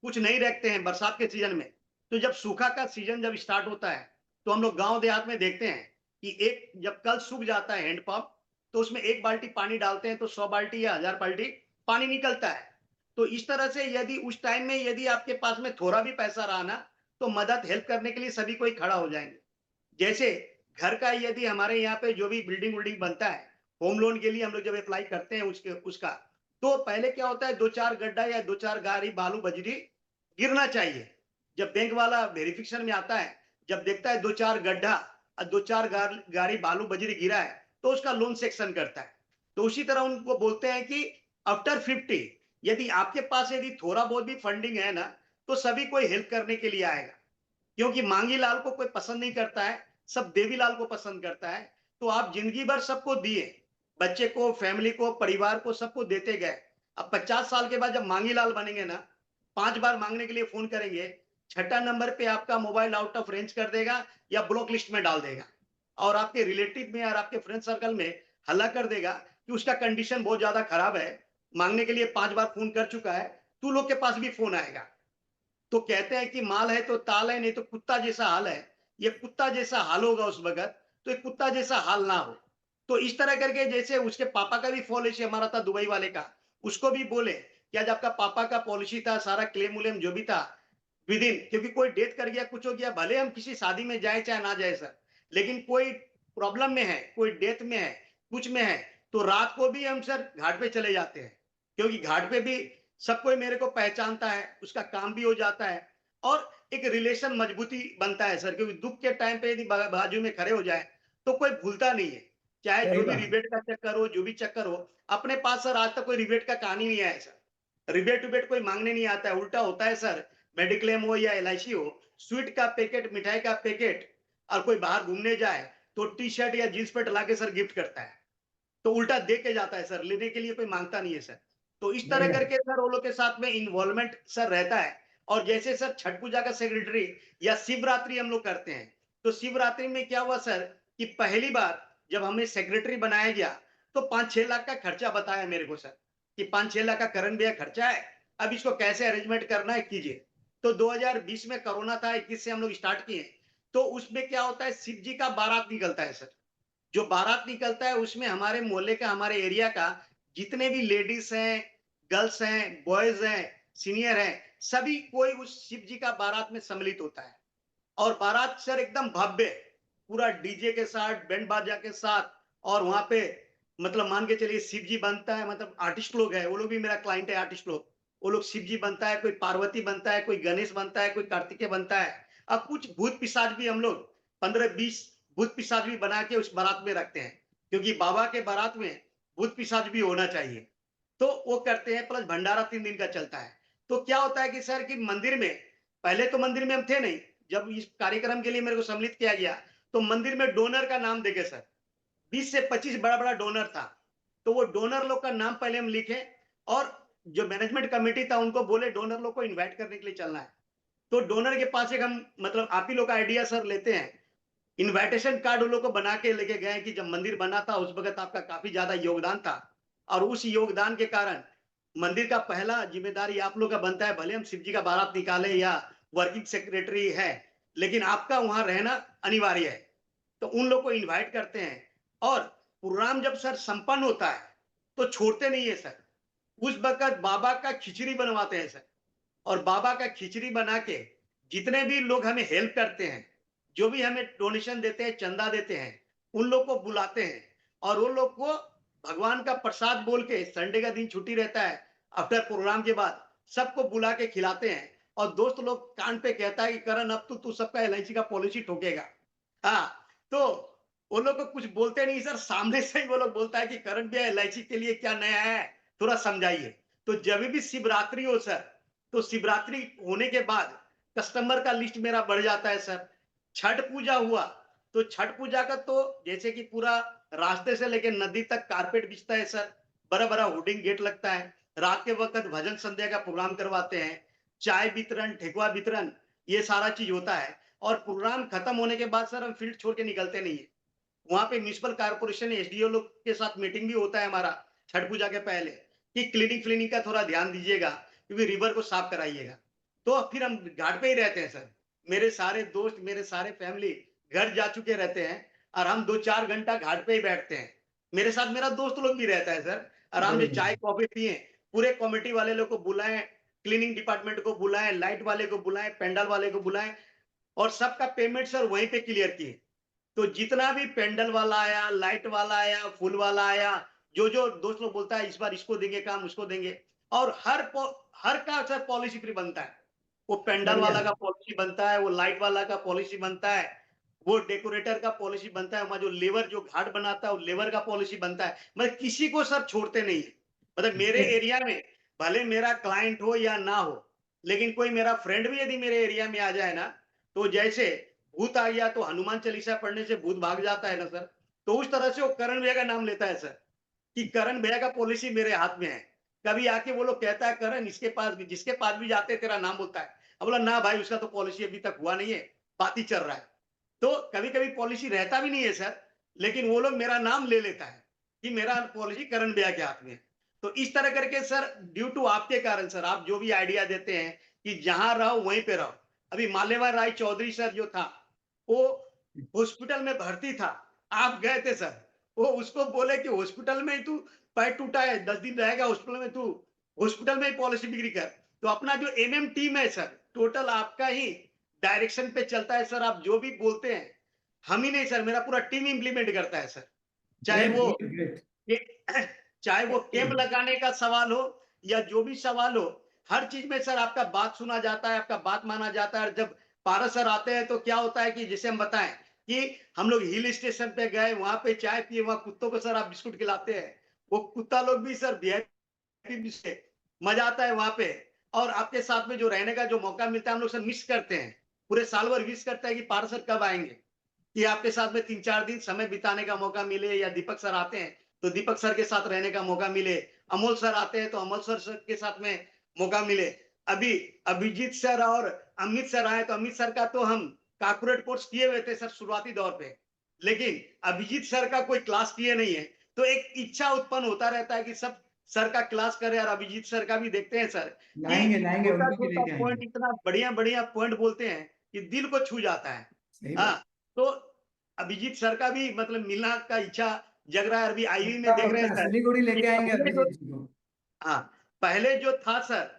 Speaker 1: कुछ नहीं रखते हैं बरसात के सीजन में, तो जब सूखा का सीजन जब स्टार्ट होता है, तो हम लोग गाँव देहात में देखते हैं कि एक जब कल सूख जाता है हैंडपंप, तो उसमें 1 बाल्टी पानी डालते हैं तो 100 बाल्टी या 1000 बाल्टी पानी निकलता है। तो इस तरह से यदि उस टाइम में यदि आपके पास में थोड़ा भी पैसा रहा ना, तो मदद हेल्प करने के लिए सभी कोई खड़ा हो जाएँगे। जैसे घर का यदि हमारे यहाँ पे जो भी बिल्डिंग-विल्डिंग बनता है, होम लोन के लिए हम लोग जब अप्लाई करते हैं उसका, तो पहले क्या होता है 2-4 गड्ढा या 2-4 गाड़ी बालू बजरी गिरना चाहिए। जब बैंक वाला वेरिफिकेशन में आता है, जब देखता है 2-4 गड्ढा और 2-4 गाड़ी बालू बजरी गिरा है, तो उसका लोन सैंक्शन करता है। तो उसी तरह उनको बोलते हैं कि आफ्टर 50 यदि आपके पास यदि थोड़ा बहुत भी फंडिंग है ना, तो सभी कोई हेल्प करने के लिए आएगा। क्योंकि मांगी लाल को कोई पसंद नहीं करता है, सब देवीलाल को पसंद करता है। तो आप जिंदगी भर सबको दिए, बच्चे को, फैमिली को, परिवार को, सबको देते गए। अब 50 साल के बाद जब मांगी लाल बनेंगे ना, 5 बार मांगने के लिए फोन करेंगे, छठा नंबर पे आपका मोबाइल आउट ऑफ रेंज कर देगा या ब्लॉक लिस्ट में डाल देगा और आपके रिलेटिव में और आपके फ्रेंड सर्कल में हल्ला कर देगा कि उसका कंडीशन बहुत ज्यादा खराब है, मांगने के लिए 5 बार फोन कर चुका है, तू लोग के पास भी फोन आएगा। तो कहते हैं कि माल है तो ताल है, नहीं तो कुत्ता जैसा हाल है। ये कुत्ता जैसा हाल होगा उस वक़्त, तो एक कुत्ता जैसा हाल ना हो। तो इस तरह करके जैसे उसके पापा का भी पॉलिसी हमारा था दुबई वाले का, उसको भी बोले कि आज आपका पापा का पॉलिसी था, सारा क्लेम-व्लेम जो भी था, विदिन, क्योंकि कोई डेथ कर गया, कुछ हो गया, भले हम किसी शादी में जाएँ चाहे ना जाएँ सर, लेकिन कोई प्रॉब्लम में है, कोई डेथ में है, कुछ में है, तो रात को भी हम सर घाट पे चले जाते हैं। क्योंकि घाट पे भी सब कोई मेरे को पहचानता है, उसका काम भी हो जाता है और एक रिलेशन मजबूती बनता है सर, क्योंकि दुःख के टाइम पे यदि बाजू में खड़े हो जाए, तो कोई भूलता नहीं है। चाहे
Speaker 3: सही
Speaker 1: जो भी
Speaker 3: बात
Speaker 1: रिबेट का चक्कर हो, जो भी चक्कर हो, अपने पास सर आज तक कोई रिबेट का कहानी नहीं आया है सर। रिबेट-विबेट कोई माँगने नहीं आता है, उल्टा होता है सर, मेडिक्लेम हो या एलआईसी हो, स्वीट का पैकेट, मिठाई का पैकेट और कोई बाहर घूमने जाए, तो टी-शर्ट या जीन्स पैंट लाके सर गिफ्ट करता है। तो उल्टा दे के जाता है सर, लेने के लिए कोई माँगता नहीं है सर। तो इस तरह
Speaker 3: बढ़िया
Speaker 1: करके सर वो लोग के साथ में इन्वॉल्वमेंट सर रहता है। और जैसे सर छठ पूजा का सेक्रेटरी या शिवरात्रि हम लोग करते हैं, तो शिवरात्रि में क्या हुआ सर कि पहली बार जब हमें सेक्रेटरी बनाया गया, तो 5-6 लाख का खर्चा बताया मेरे को सर, कि 5-6 लाख का करण भैया खर्चा है, अब इसको कैसे अरेंजमेंट करना है कीजिए। तो 2020 में कोरोना था, 21 से हम लोग स्टार्ट किए, तो उसमें क्या होता है शिव जी का बारात निकलता है सर। जो बारात निकलता है उसमें हमारे मोहल्ले का, हमारे एरिया का जितने भी लेडीज हैं, गर्ल्स हैं, बॉयज हैं, सीनियर हैं, सभी कोई उस शिव जी का बारात में सम्मिलित होता है। और बारात सर एकदम भव्य, पूरा डीजे के साथ, बैंड बाजा के साथ, और वहां पे मतलब मान के चलिए शिव जी बनता है, मतलब आर्टिस्ट लोग हैं, वो लोग भी मेरा क्लाइंट है, आर्टिस्ट लोग। वो लोग शिव जी बनता है, कोई पार्वती बनता है, कोई गणेश बनता है, कोई कार्तिकेय बनता है। अब कुछ भूत पिशाच भी हम लोग 15-20 भूत पिशाच भी बना के उस बारात में रखते हैं, क्योंकि बाबा के बारात में भूत पिशाच भी होना चाहिए। तो वो करते हैं, प्लस भंडारा 3 दिन का चलता है। तो क्या होता है कि सर कि मंदिर में, पहले तो मंदिर में हम थे नहीं, जब इस कार्यक्रम के लिए मेरे को सम्मिलित किया गया, तो मंदिर में डोनर का नाम देखे सर, 20 से 25 बड़ा-बड़ा डोनर था। तो वो डोनर लोग का नाम पहले हम लिखे और जो मैनेजमेंट कमिटी था उनको बोले डोनर लोग को इनवाइट करने के लिए चलना है। तो डोनर के पास एक हम मतलब आप ही लोग का आइडिया सर लेते हैं। इन्विटेशन कार्ड उन लोग को बना के लेके गए कि जब मंदिर बना था उस वक़्त आपका काफ़ी ज़्यादा योगदान था। और उस योगदान के कारण मंदिर का पहला जिम्मेदारी आप लोग का बनता है, भले हम शिव जी का बारात निकाले या वर्किंग सेक्रेटरी है, लेकिन आपका वहां रहना अनिवार्य है। तो उन लोग को इनवाइट करते हैं और प्रोग्राम जब सर संपन्न होता है तो छोड़ते नहीं है सर। उस वक्त बाबा का खिचड़ी बनवाते हैं सर, और बाबा का खिचड़ी बना के जितने भी लोग हमें हेल्प करते हैं, जो भी हमें डोनेशन देते हैं, चंदा देते हैं, उन लोग को बुलाते हैं और उन लोग को भगवान का प्रसाद बोल के, संडे का दिन छुट्टी रहता है, आफ्टर प्रोग्राम के बाद सबको बुला के खिलाते हैं। और दोस्त लोग कान पे कहता है कि करण अब तो तू सबका एलआईसी का पॉलिसी ठोकेगा। हाँ, तो वो लोग को कुछ बोलते नहीं सर, सामने से ही वो लोग बोलता है कि करण भैया एलआईसी के लिए क्या नया है, थोड़ा समझाइए। तो जब भी शिवरात्रि हो सर, तो शिवरात्रि होने के बाद कस्टमर का लिस्ट मेरा बढ़ जाता है सर। छठ पूजा हुआ तो छठ पूजा का तो जैसे कि पूरा रास्ते से लेकर नदी तक कारपेट बिछता है सर, बड़ा बड़ा होर्डिंग गेट लगता है, रात के वक्त भजन संध्या का प्रोग्राम करवाते हैं, चाय वितरण, ठेकुआ वितरण, ये सारा चीज होता है। और प्रोग्राम खत्म होने के बाद सर हम फील्ड छोड़ के निकलते नहीं है। वहां पे म्यूनिसिपल कारपोरेशन एसडीओ लोग के साथ मीटिंग भी होता है हमारा छठ पूजा के पहले, कि क्लीनिंग का थोड़ा ध्यान दीजिएगा, क्योंकि रिवर को साफ कराइएगा। तो फिर हम घाट पे ही रहते हैं सर। मेरे सारे दोस्त, मेरे सारे फैमिली घर जा चुके रहते हैं और हम 2-4 घंटा घाट पे ही बैठते हैं। मेरे साथ मेरा दोस्त लोग भी रहता है सर, आराम से चाय कॉफी पिए, पूरे कमेटी वाले लोग को बुलाएं, क्लीनिंग डिपार्टमेंट को बुलाएं, लाइट वाले को बुलाएं, पेंडल वाले को बुलाएं, और सबका पेमेंट सर वहीं पे क्लियर किए। तो जितना भी पेंडल वाला आया, लाइट वाला आया, फूल वाला आया, जो जो दोस्त लोग बोलता है इस बार इसको देंगे काम, उसको देंगे, और हर का सर पॉलिसी फ्री बनता है। वो पेंडल
Speaker 3: बढ़िया।
Speaker 1: वाला का पॉलिसी बनता है, वो लाइट वाला का पॉलिसी बनता है, वो डेकोरेटर का पॉलिसी बनता है, वहां जो लेबर जो घाट बनाता है वो लेबर का पॉलिसी बनता है। मतलब किसी को सर छोड़ते नहीं है। मतलब मेरे
Speaker 3: ग्रेट।
Speaker 1: एरिया में भले मेरा क्लाइंट हो या ना हो, लेकिन कोई मेरा फ्रेंड भी यदि मेरे एरिया में आ जाए ना, तो जैसे भूत आ गया तो हनुमान चालीसा पढ़ने से भूत भाग जाता है ना सर, तो उस तरह से वो करण भैया का नाम लेता है सर, कि करण भैया का पॉलिसी मेरे हाथ में है। कभी आके वो लोग कहता है करण इसके पास भी, जिसके पास भी जाते तेरा नाम बोलता है। अब बोला ना भाई, उसका तो पॉलिसी अभी तक हुआ नहीं है, बात ही चल रहा है। तो कभी कभी पॉलिसी रहता भी नहीं है सर, लेकिन वो लोग मेरा नाम ले लेता है कि मेरा पॉलिसी करण भैया के हाथ में है। तो इस तरह करके सर, ड्यू टू आपके कारण सर, आप जो भी आइडिया देते हैं कि जहां रहो वहीं पे रहो। अभी मालेवा राय चौधरी सर जो था, वो हॉस्पिटल में भर्ती था, आप गए थे सर, वो उसको बोले कि हॉस्पिटल में ही तू पैर टूटा है, 10 दिन रहेगा हॉस्पिटल में, तू हॉस्पिटल में ही पॉलिसी बिक्री कर। तो अपना जो एमएम टीम है सर, टोटल आपका ही डायरेक्शन पे चलता है सर, आप जो भी बोलते हैं, हम ही नहीं सर, मेरा पूरा टीम इंप्लीमेंट करता है सर। चाहे
Speaker 3: ग्रेट
Speaker 1: वो
Speaker 3: ग्रेट ग्रेट।
Speaker 1: चाहे वो कैंप लगाने का सवाल हो या जो भी सवाल हो, हर चीज में सर आपका बात सुना जाता है, आपका बात माना जाता है। और जब पारस सर आते हैं तो क्या होता है कि जैसे हम बताएं कि हम लोग हिल स्टेशन पे गए, वहां पे चाय पिए, वहां कुत्तों को सर आप बिस्कुट खिलाते हैं, वो कुत्ता लोग भी सर वीआईपी से मजा आता है वहां पे। और आपके साथ में जो रहने का जो मौका मिलता है, हम लोग सर मिस करते हैं, पूरे साल भर मिस करते हैं कि पारस सर कब आएंगे, कि आपके साथ में 3-4 दिन समय बिताने का मौका मिले, या दीपक सर आते हैं तो दीपक सर के साथ रहने का मौका मिले, अमोल सर आते हैं तो अमोल सर के साथ में मौका मिले। अभी अभिजीत सर और अमित सर आए तो अमित सर का तो हम कॉर्पोरेट कोर्स किए हुए थे सर शुरुआती दौर पे, लेकिन अभिजीत सर का कोई क्लास किए नहीं है। तो एक इच्छा उत्पन्न होता रहता है कि सब सर का क्लास करें, और अभिजीत सर का भी देखते हैं सर, कि
Speaker 3: लाएंगे लाएंगे,
Speaker 1: छोटा
Speaker 3: उनको भी
Speaker 1: छोटा
Speaker 3: लेके आएंगे।
Speaker 1: पॉइंट इतना बढ़िया बढ़िया पॉइंट बोलते हैं कि दिल को छू जाता है।
Speaker 3: सही बात।
Speaker 1: हाँ, तो अभिजीत सर का भी मतलब मिलना का इच्छा जग रहा है। अभी आईवी में
Speaker 3: पक्का
Speaker 1: देख रहे हैं
Speaker 3: पक्का,
Speaker 1: सर
Speaker 3: सिलीगुड़ी
Speaker 1: कि
Speaker 3: लेके आएंगे
Speaker 1: पहले जो,
Speaker 3: अभिजीत जी को।
Speaker 1: हाँ, पहले जो था सर,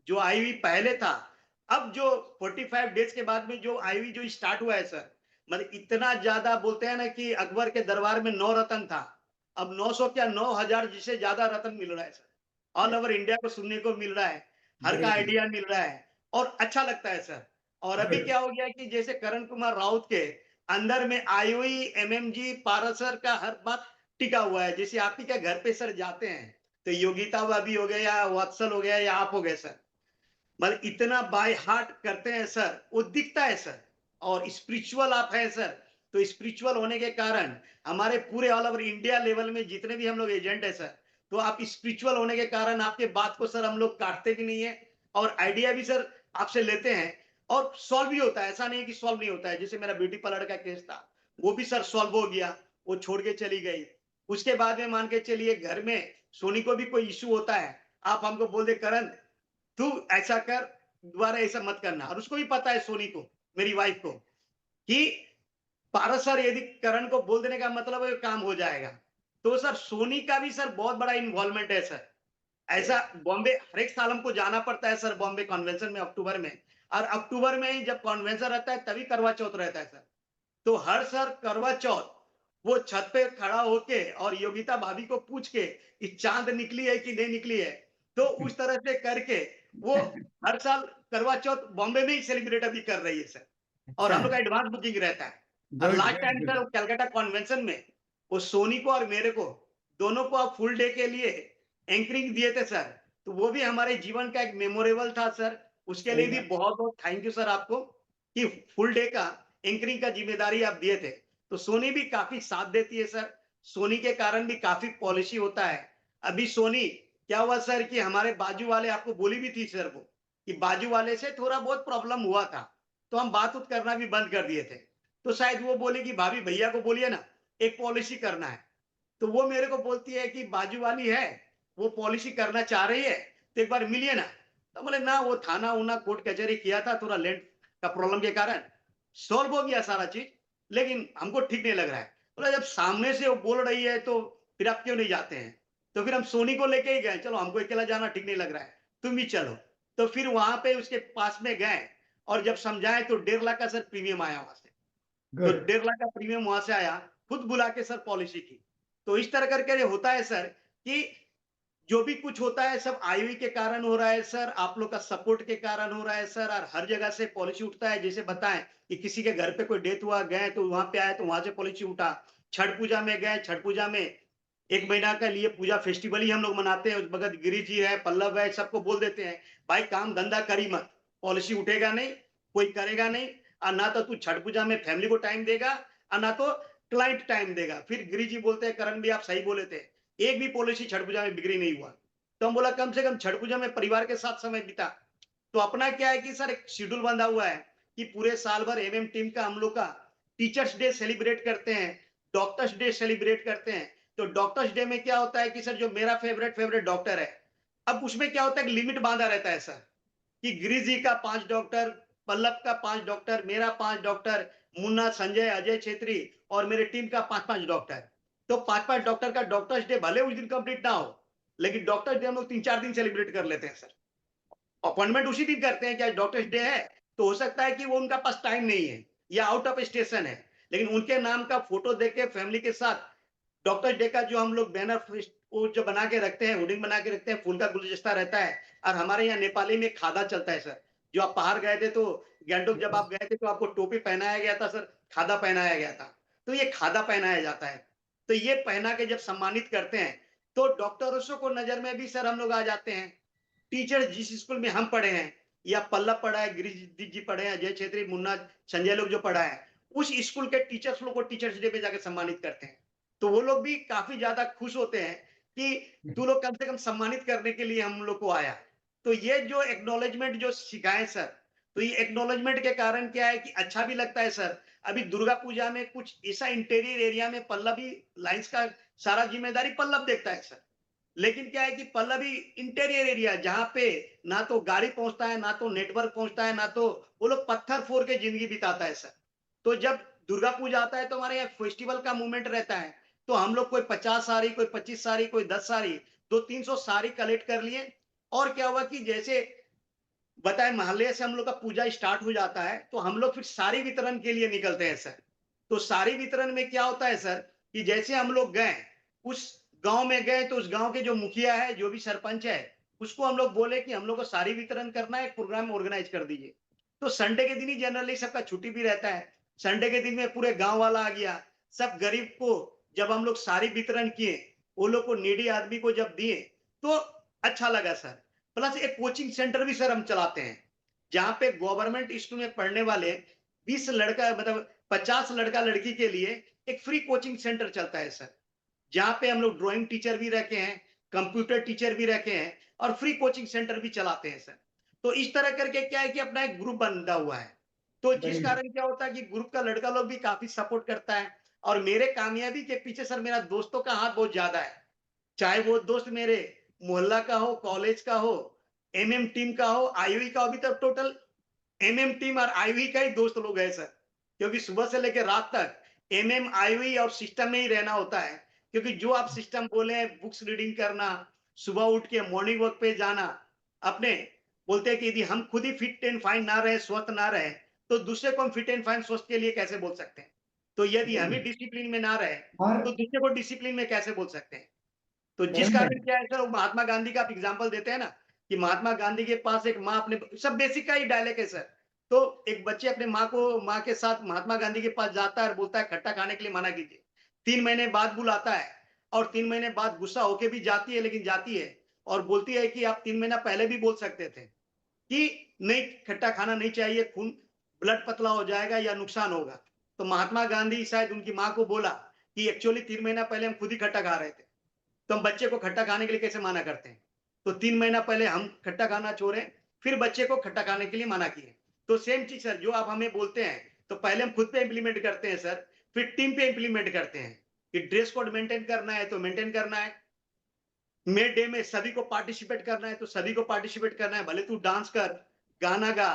Speaker 1: जो आईवी पहले था, अब जो 45 डेज के बाद में जो आईवी जो स्टार्ट हुआ है सर, मतलब इतना ज्यादा बोलते हैं ना कि अकबर के दरबार में 9 रत्न था, अब 900 क्या 9000 जिससे ज्यादा रत्न मिल रहा है सर, ऑल ओवर इंडिया को सुनने को मिल रहा है, हर का
Speaker 3: ग्रेट
Speaker 1: आइडिया मिल रहा है, और अच्छा लगता है सर। और अभी
Speaker 3: गुड।
Speaker 1: क्या हो गया कि जैसे करण कुमार राउत के अंदर में आईओई, एमएमजी, पारसर का हर बात टिका हुआ है। जैसे आप ही के घर पे सर जाते हैं तो योगिता भाभी हो गए, या वत्सल हो गया, या आप हो गए सर, मतलब इतना बाय हार्ट करते हैं सर, वो दिखता है सर। और स्पिरिचुअल आप हैं सर, तो स्पिरिचुअल होने के कारण हमारे पूरे ऑल ओवर इंडिया लेवल में जितने भी हम लोग एजेंट है सर, तो आप स्पिरिचुअल होने के कारण आपके बात को सर हम लोग काटते भी नहीं है, और आइडिया भी सर आपसे लेते हैं, और सॉल्व भी होता है। ऐसा नहीं कि सॉल्व नहीं होता है। जैसे मेरा ब्यूटी पार्लर का केस था, वो भी सर सॉल्व हो गया, वो छोड़ के चली गई। उसके बाद में मान के चलिए घर में सोनी को भी कोई इश्यू होता है, आप हमको बोल दे करण तू ऐसा कर, दोबारा ऐसा मत करना। और उसको भी पता है सोनी को, मेरी वाइफ को, कि पारस सर यदि करण को बोल देने का मतलब है काम हो जाएगा। तो सर सोनी का भी सर बहुत बड़ा इन्वॉल्वमेंट है सर। ऐसा बॉम्बे हर एक साल हमको जाना पड़ता है सर बॉम्बे कन्वेंशन में अक्टूबर में। और अक्टूबर में ही जब कन्वेंशन रहता है तभी करवा चौथ रहता है सर। तो हर सर करवा चौथ वो छत पे खड़ा होके और योगिता भाभी को पूछ के कि चांद निकली है कि नहीं निकली है, तो उस तरह से करके वो हर साल करवा चौथ बॉम्बे में ही सेलिब्रेट अभी कर रही है सर। और
Speaker 3: अच्छा,
Speaker 1: हम लोग का एडवांस बुकिंग रहता है। और
Speaker 3: good
Speaker 1: last
Speaker 3: good
Speaker 1: time sir
Speaker 3: good.
Speaker 1: Calcutta convention में वो सोनी को और मेरे को दोनों को आप फुल डे के लिए एंकरिंग दिए थे सर। तो वो भी हमारे जीवन का एक मेमोरेबल था सर। उसके
Speaker 3: सही
Speaker 1: लिए भी
Speaker 3: बात।
Speaker 1: बहुत बहुत थैंक यू सर आपको कि फुल डे का एंकरिंग का जिम्मेदारी आप दिए थे। तो सोनी भी काफी साथ देती है सर। सोनी के कारण भी काफी पॉलिसी होता है। अभी सोनी क्या हुआ सर कि हमारे बाजू वाले आपको बोली भी थी सर वो कि बाजू वाले से थोड़ा बहुत प्रॉब्लम हुआ था, तो हम बात उत करना भी बंद कर दिए थे। तो शायद वो बोली कि भाभी भैया को बोलिए ना एक पॉलिसी करना है। तो वो मेरे को बोलती है कि बाजू वाली है, वो पॉलिसी करना चाह रही है, तो एक बार मिलिए ना। तो बोले ना वो थाना उना कोर्ट कचहरी किया था थोड़ा लैंड का प्रॉब्लम के कारण, सॉल्व हो गया सारा चीज, लेकिन हमको ठीक नहीं लग रहा है। बोला जब सामने से वो बोल रही है तो फिर आप क्यों नहीं जाते हैं। तो फिर हम सोनी को लेके ही गए, चलो हमको अकेला जाना ठीक नहीं लग रहा है, तुम भी चलो। तो फिर वहां पे उसके पास में गए और जब समझाए तो 1.5 लाख का सर प्रीमियम आया वहां से। तो
Speaker 3: गुड।
Speaker 1: 1.5 लाख का प्रीमियम वहां से आया, खुद बुला के सर पॉलिसी की। तो इस तरह करके ये होता है सर कि जो भी कुछ होता है सब आईओई के कारण हो रहा है सर, आप लोग का सपोर्ट के कारण हो रहा है सर। और हर जगह से पॉलिसी उठता है, जैसे बताएं कि किसी के घर पे कोई डेथ हुआ गए तो वहां पे आए तो वहां से पॉलिसी उठा। छठ पूजा में गए, छठ पूजा में 1 महीना का लिए पूजा फेस्टिवल ही हम लोग मनाते हैं। उस भगत गिरी जी है, पल्लव है, सबको बोल देते हैं भाई काम धंधा करी मत, पॉलिसी उठेगा नहीं, कोई करेगा नहीं। और ना तो तू छठ पूजा में फैमिली को टाइम देगा और ना तो क्लाइंट टाइम देगा। फिर गिरी जी बोलते हैं करण भी आप सही बोले थे, एक भी पॉलिसी छठ पूजा में बिक्री नहीं हुआ। तो हम बोला कम से कम छठ पूजा में परिवार के साथ समय बिता। तो अपना क्या है कि सर एक शेड्यूल बंधा हुआ है कि पूरे साल भर एमएम टीम का हम लोग का टीचर्स डे सेलिब्रेट करते हैं, डॉक्टर्स डे सेलिब्रेट करते हैं। तो डॉक्टर्स डे में क्या होता है कि सर जो मेरा फेवरेट डॉक्टर है, अब उसमें क्या होता है कि लिमिट बांधा रहता है सर कि गिरीश जी का 5 डॉक्टर, पल्लव का 5 डॉक्टर, मेरा 5 डॉक्टर, मुन्ना, संजय, अजय छेत्री और मेरे टीम का 5 डॉक्टर। तो 5 डॉक्टर का डॉक्टर्स डे भले उस दिन कंप्लीट ना हो, लेकिन डॉक्टर्स डे हम लोग 3-4 दिन सेलिब्रेट कर लेते हैं सर। अपॉइंटमेंट उसी दिन करते हैं कि आज डॉक्टर्स डे है, तो हो सकता है कि वो उनका पास टाइम नहीं है या आउट ऑफ स्टेशन है, लेकिन उनके नाम का फोटो देख के फैमिली के साथ डॉक्टर डे का जो हम लोग बैनर वो जो बना के रखते हैं, होर्डिंग बना के रखते हैं, फूल का गुलदस्ता रहता है। और हमारे यहाँ नेपाली में खादा चलता है सर। जो आप पहाड़ गए थे तो गैंगटॉक जब आप गए थे तो आपको टोपी पहनाया गया था सर, खादा पहनाया गया था। तो ये खादा पहनाया जाता है। तो ये पहना के जब सम्मानित करते हैं तो डॉक्टरों को नजर में भी सर हम लोग आ जाते हैं। टीचर जिस स्कूल में हम पढ़े हैं या पल्लव पढ़ा है, गिरीश जी पढ़े हैं, अजय छेत्री, मुन्ना, संजय लोग जो पढ़ा है, उस स्कूल के टीचर्स लोग को टीचर्स डे पे जाके सम्मानित करते हैं। तो वो लोग भी काफी ज्यादा खुश होते हैं कि तू लोग कम से कम सम्मानित करने के लिए हम लोग को आया। तो ये जो एक्नॉलेजमेंट जो सिखाए सर, तो ये एक्नॉलेजमेंट के कारण क्या है कि अच्छा भी लगता है सर। अभी दुर्गा पूजा में कुछ ऐसा इंटीरियर एरिया में पल्लवी लाइंस का सारा जिम्मेदारी पल्लव देखता है सर। लेकिन क्या है कि पल्लवी इंटीरियर एरिया जहां पे ना तो गाड़ी पहुंचता है, ना तो नेटवर्क पहुंचता है, ना तो वो लोग पत्थर फोड़ के जिंदगी बिताता है सर। तो जब दुर्गा पूजा आता है तो हमारे यहाँ फेस्टिवल का मूवमेंट रहता है। तो हम लोग कोई 50 साड़ी, कोई 25 साड़ी, कोई 10 साड़ी, 200-300 साड़ी कलेक्ट कर लिए। और क्या हुआ कि जैसे बताए मोहल्ले से हम लोग का पूजा स्टार्ट हो जाता है तो हम लोग फिर साड़ी वितरण के लिए निकलते हैं सर। तो साड़ी वितरण में क्या होता है सर कि जैसे हम लोग गए उस गांव में गए तो उस गांव के जो मुखिया है, जो भी सरपंच है, उसको हम लोग बोले कि हम लोग को साड़ी वितरण करना है, प्रोग्राम ऑर्गेनाइज कर दीजिए। तो संडे के दिन ही जनरली सबका छुट्टी भी रहता है। संडे के दिन में पूरे गांव वाला आ गया। सब गरीब को जब हम लोग साड़ी वितरण किए, वो लोग को नीडी आदमी को जब दिए तो अच्छा लगा सर। प्लस एक कोचिंग सेंटर भी सर हम चलाते हैं जहां पे गवर्नमेंट स्कूल में पढ़ने वाले 20 लड़का मतलब 50 लड़का लड़की के लिए एक फ्री कोचिंग सेंटर चलता है सर। जहां पे हम लोग ड्राइंग टीचर भी रखे हैं, कंप्यूटर टीचर भी रखे हैं और फ्री कोचिंग सेंटर भी चलाते हैं सर। तो इस तरह करके क्या है कि अपना एक ग्रुप बना हुआ है। तो जिस
Speaker 3: बढ़िया।
Speaker 1: कारण क्या होता है कि ग्रुप का लड़का लोग भी काफी सपोर्ट करता है। और मेरे कामयाबी के पीछे सर मेरा दोस्तों का हाथ बहुत ज्यादा है। चाहे वो दोस्त मेरे मोहल्ला का हो, कॉलेज का हो, एमएम टीम का हो, आईवी का हो, अभी तक टोटल एमएम टीम और आईवी का ही दोस्त लोग हैं सर। क्योंकि सुबह से लेकर रात तक एमएम, आईवी और सिस्टम में ही रहना होता है। क्योंकि जो आप सिस्टम बोले, बुक्स रीडिंग करना, सुबह उठ के मॉर्निंग वॉक पे जाना, अपने बोलते हैं कि यदि हम खुद ही फिट एंड फाइन ना रहे, स्वस्थ ना रहे, तो दूसरे को हम फिट एंड फाइन स्वस्थ के लिए कैसे बोल सकते हैं? तो यदि हम ही डिसिप्लिन में ना रहे,
Speaker 3: और
Speaker 1: तो दूसरे को डिसिप्लिन में कैसे बोल सकते हैं? तो जिस
Speaker 3: करण भाई,
Speaker 1: कारण क्या है सर, महात्मा गांधी का आप एग्जाम्पल देते हैं ना, कि महात्मा गांधी के पास एक माँ अपने, सब बेसिक का ही डायलॉग है सर। तो एक बच्चे अपने माँ के साथ महात्मा गांधी के पास जाता है और बोलता है खट्टा खाने के लिए मना कीजिए। 3 महीने बाद बुलाता है और 3 महीने बाद गुस्सा होके भी जाती है, लेकिन जाती है और बोलती है कि आप 3 महीना पहले भी बोल सकते थे कि नहीं, खट्टा खाना नहीं चाहिए, खून ब्लड पतला हो जाएगा या नुकसान होगा। तो महात्मा गांधी शायद उनकी माँ को बोला कि एक्चुअली 3 महीना पहले हम खुद ही खट्टा खा रहे थे, तो हम बच्चे को खट्टा खाने के लिए कैसे मना करते हैं? तो 3 महीना पहले हम खट्टा खाना छोड़े, फिर बच्चे को खट्टा खाने के लिए मना किए। तो सेम चीज सर, जो आप हमें बोलते हैं, तो पहले हम खुद पे इंप्लीमेंट करते हैं सर, फिर टीम पे इंप्लीमेंट करते हैं कि ड्रेस कोड मेंटेन करना है तो मेंटेन करना है, मिड डे में सभी को पार्टिसिपेट करना है तो सभी को पार्टिसिपेट करना है, भले तू डांस कर, गाना गा,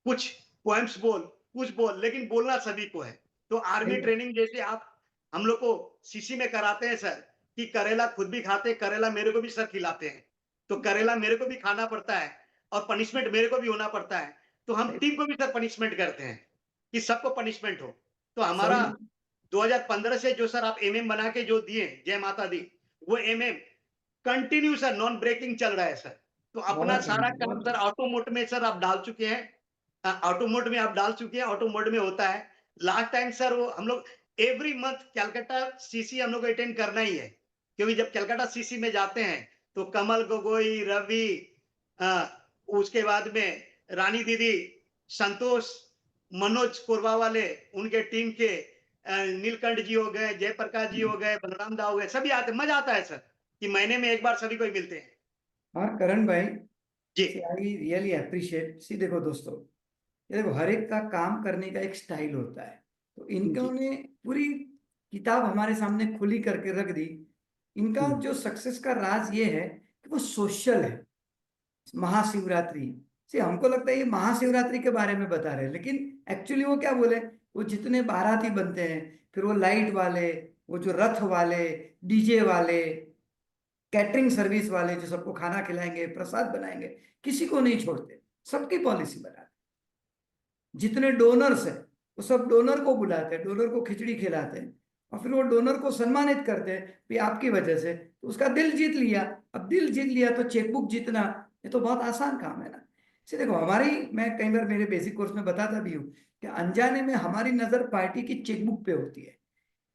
Speaker 1: कुछ पोएम्स बोल, कुछ बोल, लेकिन बोलना सभी को है। तो आर्मी
Speaker 3: सही बात।
Speaker 1: ट्रेनिंग जैसे आप हम लोग को सीसी में कराते हैं सर, कि करेला खुद भी खाते हैं, करेला मेरे को भी सर खिलाते हैं। तो करेला मेरे को भी खाना पड़ता है और पनिशमेंट मेरे को भी होना पड़ता है। तो हम टीम को भी सर पनिशमेंट करते हैं कि सबको पनिशमेंट हो। तो हमारा
Speaker 3: सही
Speaker 1: 2015 से जो सर आप एमएम बना के जो दिए, जय माता दी, वो एमएम कंटिन्यू सर नॉन ब्रेकिंग चल रहा है सर। तो अपना
Speaker 3: बहुत
Speaker 1: सारा
Speaker 3: बढ़िया,
Speaker 1: काम
Speaker 3: बहुत
Speaker 1: सर ऑटो मोड में सर आप डाल चुके हैं। ऑटो मोड में आप डाल चुके हैं, ऑटो मोड में होता है। लास्ट टाइम सर वो हम लोग एवरी मंथ कलकत्ता सीसी हम लोग को अटेंड करना ही है, क्योंकि जब कलकत्ता सीसी में जाते हैं तो कमल गोगोई, रवि, उसके बाद में रानी दीदी, संतोष, मनोज कोरबा वाले, उनके टीम के नीलकंठ जी हो गए, जयप्रकाश जी हो गए, बलराम दा हो गए, सभी आते, मजा आता है सर कि महीने में एक बार सभी को ही मिलते हैं।
Speaker 3: हाँ करण भाई,
Speaker 1: जी
Speaker 3: सी आई रियली अप्रिशिएट। सी देखो दोस्तों, ये देखो हर एक का काम करने का एक स्टाइल होता है। तो
Speaker 1: जी।
Speaker 3: इन्होंने पूरी किताब हमारे सामने खुली करके रख दी। इनका
Speaker 1: हम्म,
Speaker 3: जो सक्सेस का राज ये है कि वो सोशल है। महाशिवरात्रि से हमको लगता है ये महाशिवरात्रि के बारे में बता रहे हैं, लेकिन एक्चुअली वो क्या बोले, वो जितने बाराती बनते हैं, फिर वो लाइट वाले, वो जो रथ वाले, डीजे वाले, कैटरिंग सर्विस वाले जो सबको खाना खिलाएंगे, प्रसाद बनाएंगे, किसी को नहीं छोड़ते, सबकी पॉलिसी बनाते। जितने डोनर्स हैं वो सब डोनर को बुलाते हैं, डोनर को खिचड़ी खिलाते हैं, और फिर वो डोनर को सम्मानित करते हैं कि आपकी वजह से तो उसका दिल जीत लिया। अब दिल जीत लिया तो चेकबुक जीतना, ये तो बहुत आसान काम है ना। इसे देखो हमारी, मैं कई बार मेरे बेसिक कोर्स में बताता भी हूँ कि अनजाने में हमारी नजर पार्टी की चेकबुक पे होती है।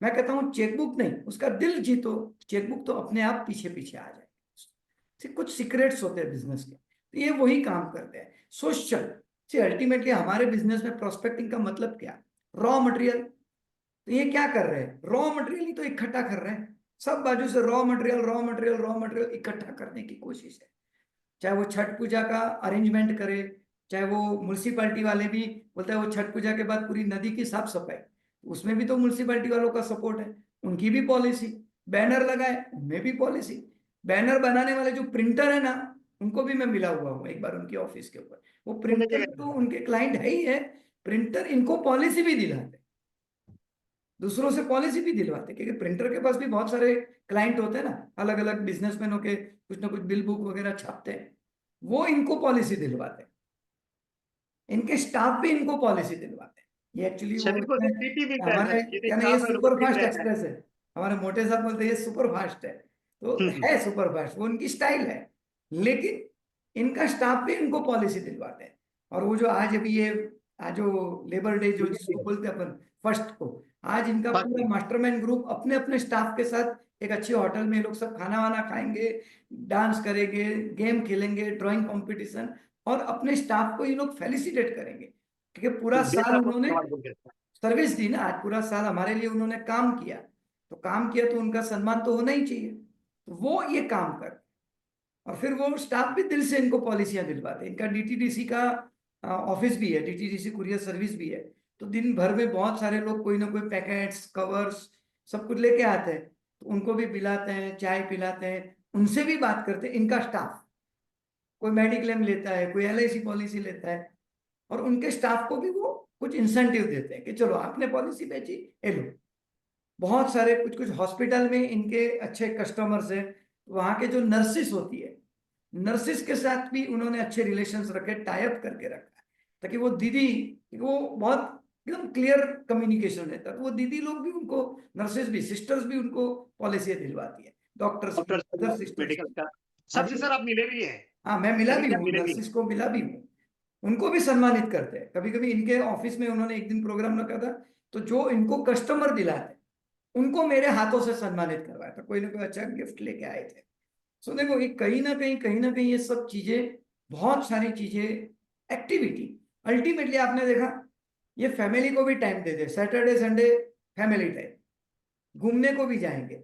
Speaker 3: मैं कहता हूँ चेकबुक नहीं, उसका दिल जीतो, चेकबुक तो अपने आप पीछे पीछे आ जाए। कुछ सीक्रेट्स होते हैं बिजनेस के, तो ये वही काम करते हैं, सोशल। से अल्टीमेटली हमारे बिजनेस में प्रोस्पेक्टिंग का मतलब क्या, रॉ मटेरियल। तो ये क्या कर रहे हैं, रॉ मटेरियल ही तो इकट्ठा कर रहे हैं। सब बाजू से raw material, raw material, raw material इकट्ठा करने की कोशिश है। चाहे वो छठ पूजा का अरेंजमेंट करे, चाहे वो म्यूनसिपालिटी वाले भी बोलते हैं वो छठ पूजा के बाद पूरी नदी की साफ सफाई, उसमें भी तो म्यूनसिपालिटी वालों का सपोर्ट है, उनकी भी पॉलिसी। बैनर लगाए, उनमें भी पॉलिसी। बैनर बनाने वाले जो प्रिंटर है ना, उनको भी मैं मिला हुआ हूँ एक बार उनके ऑफिस के ऊपर। वो
Speaker 1: दोनों
Speaker 3: प्रिंटर
Speaker 1: जगह
Speaker 3: तो उनके क्लाइंट है ही है, प्रिंटर इनको पॉलिसी भी दिलाते, दूसरों से पॉलिसी भी दिलवाते, क्योंकि प्रिंटर के पास भी बहुत सारे क्लाइंट होते हैं ना, अलग अलग बिजनेसमैनों के, कुछ ना कुछ बिल बुक वगैरह छापते हैं, वो इनको पॉलिसी दिलवाते हैं। इनके स्टाफ भी इनको पॉलिसी दिलवाते हैं। ये एक्चुअली वो
Speaker 1: सभी को
Speaker 3: इसमें
Speaker 1: सर पीटी मिलता है
Speaker 3: हमारे
Speaker 1: सर, यदि
Speaker 3: क्या ना, ये
Speaker 1: स्टाफ है उनको
Speaker 3: सुपर
Speaker 1: ठीक
Speaker 3: फास्ट
Speaker 1: रहना है।
Speaker 3: एक्सप्रेस है। हमारे मोटे साहब बोलते हैं ये सुपर फास्ट है, तो
Speaker 1: हम्म,
Speaker 3: है सुपर फास्ट, वो उनकी स्टाइल है। लेकिन इनका स्टाफ भी इनको पॉलिसी दिलवाते हैं। और वो जो आज अभी ये, आज जो लेबर डे जो जिसको बोलते हैं अपन फर्स्ट को, आज इनका
Speaker 1: फर्स्ट
Speaker 3: पूरा मास्टरमाइंड ग्रुप अपने अपने स्टाफ के साथ एक अच्छे होटल में ये लोग सब खाना वाना खाएंगे, डांस करेंगे, गेम खेलेंगे, ड्राइंग कंपटीशन, और अपने स्टाफ को ये लोग फेलिसिटेट करेंगे, क्योंकि पूरा साल
Speaker 1: बेटा
Speaker 3: उन्होंने
Speaker 1: सवाल बोल सकता
Speaker 3: सर्विस दी ना, आज पूरा साल हमारे लिए उन्होंने काम किया। तो काम किया तो उनका सम्मान तो होना ही चाहिए, तो वो ये काम कर, और फिर वो स्टाफ भी दिल से इनको पॉलिसियां दिलवाते हैं। इनका डीटीडीसी का ऑफिस भी है, डीटीडीसी कुरियर सर्विस भी है। तो दिन भर में बहुत सारे लोग कोई ना कोई पैकेट्स, कवर्स, सब कुछ लेके आते हैं। तो उनको भी पिलाते हैं, चाय पिलाते हैं, उनसे भी बात करते हैं। इनका स्टाफ, कोई मेडिक्लेम लेता है, कोई LIC पॉलिसी लेता है, और उनके स्टाफ को भी वो कुछ इंसेंटिव देते हैं कि चलो आपने पॉलिसी बेची, ये लो। बहुत सारे कुछ कुछ हॉस्पिटल में इनके अच्छे कस्टमर्स हैं, वहां के जो नर्सिस होती है, नर्सिस के साथ भी उन्होंने अच्छे रिलेशंस रखे, टाई अप करके रखा है, ताकि वो दीदी, वो बहुत एकदम क्लियर कम्युनिकेशन रहता है, तो वो दीदी लोग भी उनको, नर्सेस भी, सिस्टर्स भी उनको पॉलिसी दिलवाती है, डॉक्टर्स भी,
Speaker 1: डॉक्टर
Speaker 3: अदर सिस्टर्स
Speaker 1: मेडिकल
Speaker 3: भी।
Speaker 1: का
Speaker 3: हाँ
Speaker 1: सबसे
Speaker 3: जी,
Speaker 1: सर आप मिले भी हैं?
Speaker 3: हाँ मैं मिला
Speaker 1: कभी
Speaker 3: भी
Speaker 1: क्या
Speaker 3: हूँ,
Speaker 1: मिले भी हैं?
Speaker 3: नर्सिस को मिला भी हूँ, उनको भी सम्मानित करते हैं। कभी कभी इनके ऑफिस में उन्होंने एक दिन प्रोग्राम रखा था, तो जो इनको कस्टमर दिलाते उनको मेरे हाथों से सम्मानित करवाया था, कोई ना कोई अच्छा गिफ्ट लेके आए थे। सो देखो, ये कहीं ना कहीं ये सब चीजें, बहुत सारी चीजें, एक्टिविटी, अल्टीमेटली आपने देखा, ये फैमिली को भी टाइम दे दे, सैटरडे संडे फैमिली टाइम, घूमने को भी जाएंगे,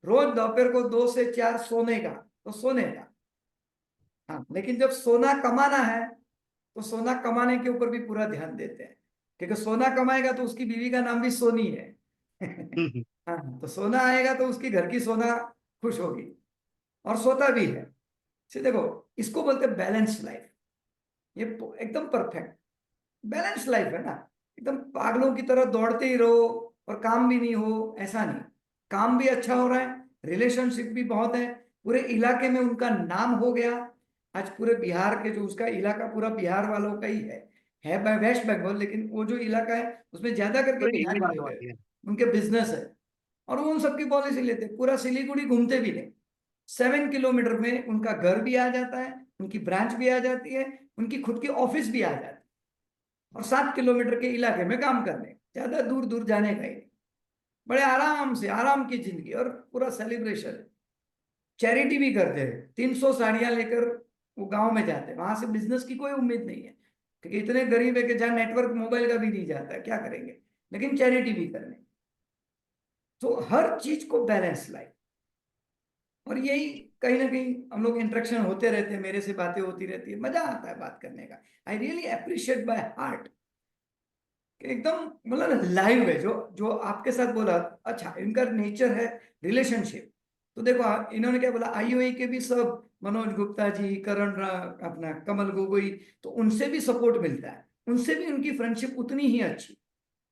Speaker 3: रोज दोपहर को 2 से 4 सोने का, तो सोने का। हाँ, लेकिन जब सोना कमाना है, तो सोना कमाने के ऊपर भी पूरा ध्यान देते हैं, क्योंकि सोना कमाएगा तो उसकी बीवी का नाम भी सोनी है।
Speaker 1: हम्म,
Speaker 3: हाँ, तो सोना आएगा तो उसकी घर की सोना खुश होगी, और सोता भी है। देखो, इसको बोलते हैं बैलेंस लाइफ। ये एकदम परफेक्ट बैलेंस लाइफ है ना। एकदम पागलों की तरह दौड़ते ही रहो और काम भी नहीं हो, ऐसा नहीं। काम भी अच्छा हो रहा है, रिलेशनशिप भी बहुत है, पूरे इलाके में उनका नाम हो गया। आज पूरे बिहार के, जो उसका इलाका पूरा बिहार वालों का ही है वेस्ट बंगाल, लेकिन वो जो इलाका है उसमें ज्यादा करके
Speaker 1: तो यही
Speaker 3: बिहारी
Speaker 1: बात
Speaker 3: लोग हैं,
Speaker 1: होती है।
Speaker 3: उनके बिजनेस है, और वो उन सबकी पॉलिसी लेते हैं। पूरा सिलीगुड़ी घूमते भी नहीं, 7 किलोमीटर में उनका घर भी आ जाता है, उनकी ब्रांच भी आ जाती है, उनकी खुद की ऑफिस भी आ जाती है, और 7 किलोमीटर के इलाके में काम करने, ज्यादा दूर दूर जाने का ही नहीं। बड़े आराम से, आराम की जिंदगी, और पूरा सेलिब्रेशन। चैरिटी भी करते हैं, 300 साड़ियां लेकर वो गांव में जाते हैं, वहां से बिजनेस की कोई उम्मीद नहीं है, क्योंकि इतने गरीब है कि जहां नेटवर्क मोबाइल का भी नहीं जाता है, क्या करेंगे, लेकिन चैरिटी भी करने। तो हर चीज को बैलेंस लाइफ। और यही कहीं ना कहीं हम लोग इंटरेक्शन होते रहते हैं, मेरे से बातें होती रहती है, मजा आता है बात करने का। I really appreciate by heart, एकदम मतलब लाइव है जो जो आपके साथ बोला। अच्छा, इनका नेचर है रिलेशनशिप। तो देखो, इन्होंने क्या बोला, IOA के भी सब, मनोज गुप्ता जी, अपना कमल गोगोई, तो उनसे भी सपोर्ट मिलता है, उनसे भी उनकी फ्रेंडशिप उतनी ही अच्छी।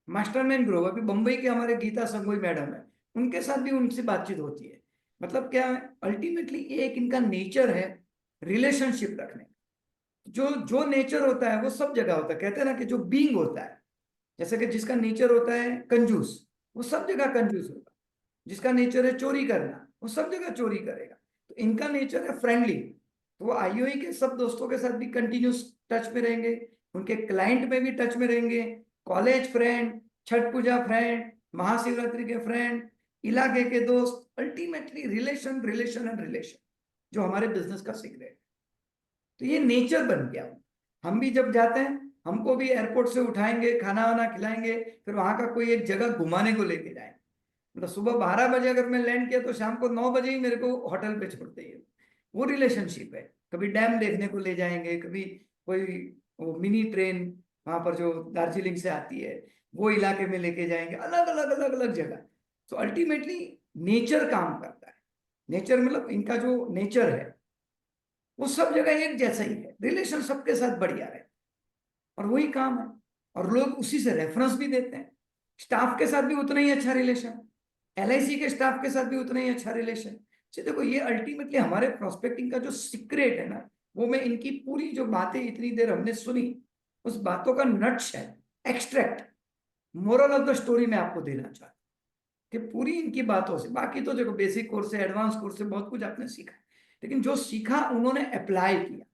Speaker 3: मास्टरमाइंड ग्रुप, अभी बंबई के हमारे गीता संगोई मैडम है, उनके साथ भी उनसे बातचीत होती है। मतलब क्या है, अल्टीमेटली एक इनका नेचर है रिलेशनशिप रखने। जो जो नेचर होता है वो सब जगह होता है, कहते हैं ना कि जो बीइंग होता है, जैसे कि जिसका नेचर होता है कंजूस, वो सब जगह कंजूस होगा। जिसका नेचर है चोरी करना, वो सब जगह चोरी करेगा। तो इनका नेचर है फ्रेंडली, तो वो IOA के सब दोस्तों के साथ भी कंटिन्यूस टच में रहेंगे, उनके क्लाइंट में भी टच में रहेंगे, कॉलेज फ्रेंड, छठ पूजा फ्रेंड, महाशिवरात्रि के फ्रेंड, इलाके के दोस्त, ultimately relation, relation and relation, जो हमारे बिजनेस का सीक्रेट। तो ये नेचर बन गया। हम भी जब जाते हैं, हमको भी एयरपोर्ट से उठाएंगे, खाना वाना खिलाएंगे, फिर वहां का कोई एक जगह घुमाने को लेके जाएंगे। मतलब सुबह 12 बजे अगर मैं लैंड किया, तो शाम को 9 बजे ही मेरे को होटल पे छोड़ते ही। वो रिलेशनशिप है। कभी डैम देखने को ले जाएंगे, कभी कोई वो मिनी ट्रेन वहां पर जो दार्जिलिंग से आती है, वो इलाके में लेके जाएंगे, अलग अलग अलग अलग जगह। तो अल्टीमेटली नेचर काम करता है। नेचर मतलब इनका जो नेचर है वो सब जगह एक जैसा ही है, रिलेशन सबके साथ बढ़िया है, और वही काम है। और लोग उसी से रेफरेंस भी देते हैं। स्टाफ के साथ भी उतना ही अच्छा रिलेशन, LIC के स्टाफ के साथ भी उतना ही अच्छा रिलेशन। देखो, ये अल्टीमेटली हमारे प्रोस्पेक्टिंग का जो सीक्रेट है ना, वो मैं इनकी पूरी जो बातें इतनी देर हमने सुनी, उस बातों का नट्स है, extract, moral of the story मैं आपको देना चाहता हूं कि पूरी इनकी बातों से, बाकी तो देखो बेसिक कोर्स से, एडवांस कोर्स से बहुत कुछ आपने सीखा, लेकिन जो सीखा उन्होंने अप्लाई किया,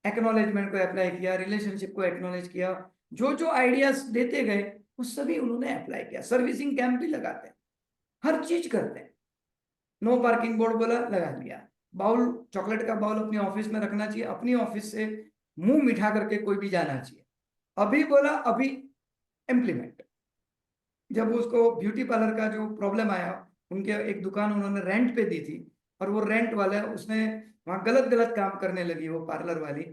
Speaker 3: एक्नॉलेजमेंट को अप्लाई किया, रिलेशनशिप को एक्नॉलेज किया, जो जो आइडियाज देते गए वो सभी उन्होंने अप्लाई किया। सर्विसिंग कैंप भी लगाते हैं, हर चीज करते हैं। नो पार्किंग बोर्ड बोला, लगा दिया। बाउल, चॉकलेट का बाउल अपने ऑफिस में रखना चाहिए, अपनी ऑफिस से मुंह मिठा करके कोई भी जाना चाहिए, अभी बोला अभी इम्प्लीमेंट। जब उसको ब्यूटी पार्लर का जो प्रॉब्लम आया, उनके एक दुकान उन्होंने रेंट पे दी थी, और वो रेंट वाला उसने वहां गलत गलत काम करने लगी वो पार्लर वाली।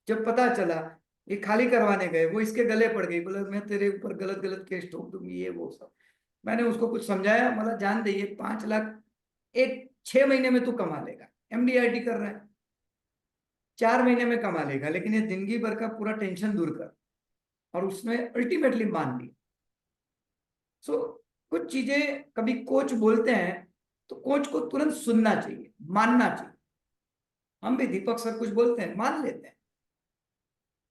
Speaker 3: जब पता चला, ये खाली करवाने गए, वो इसके गले पड़ गई, बोला मैं तेरे ऊपर गलत गलत केस ठोक दूंगी, ये वो सब। मैंने उसको कुछ समझाया, मतलब जान दे ये 5 लाख एक 6 महीने में तू कमा लेगा, MD-IT कर रहा है 4 महीने में कमा लेगा, लेकिन ये जिंदगी भर का पूरा टेंशन दूर कर, और उसमें अल्टीमेटली मान ली। सो कुछ चीजें कभी कोच बोलते हैं तो कोच को तुरंत सुनना चाहिए, मानना चाहिए। हम भी दीपक सर कुछ बोलते हैं मान लेते हैं,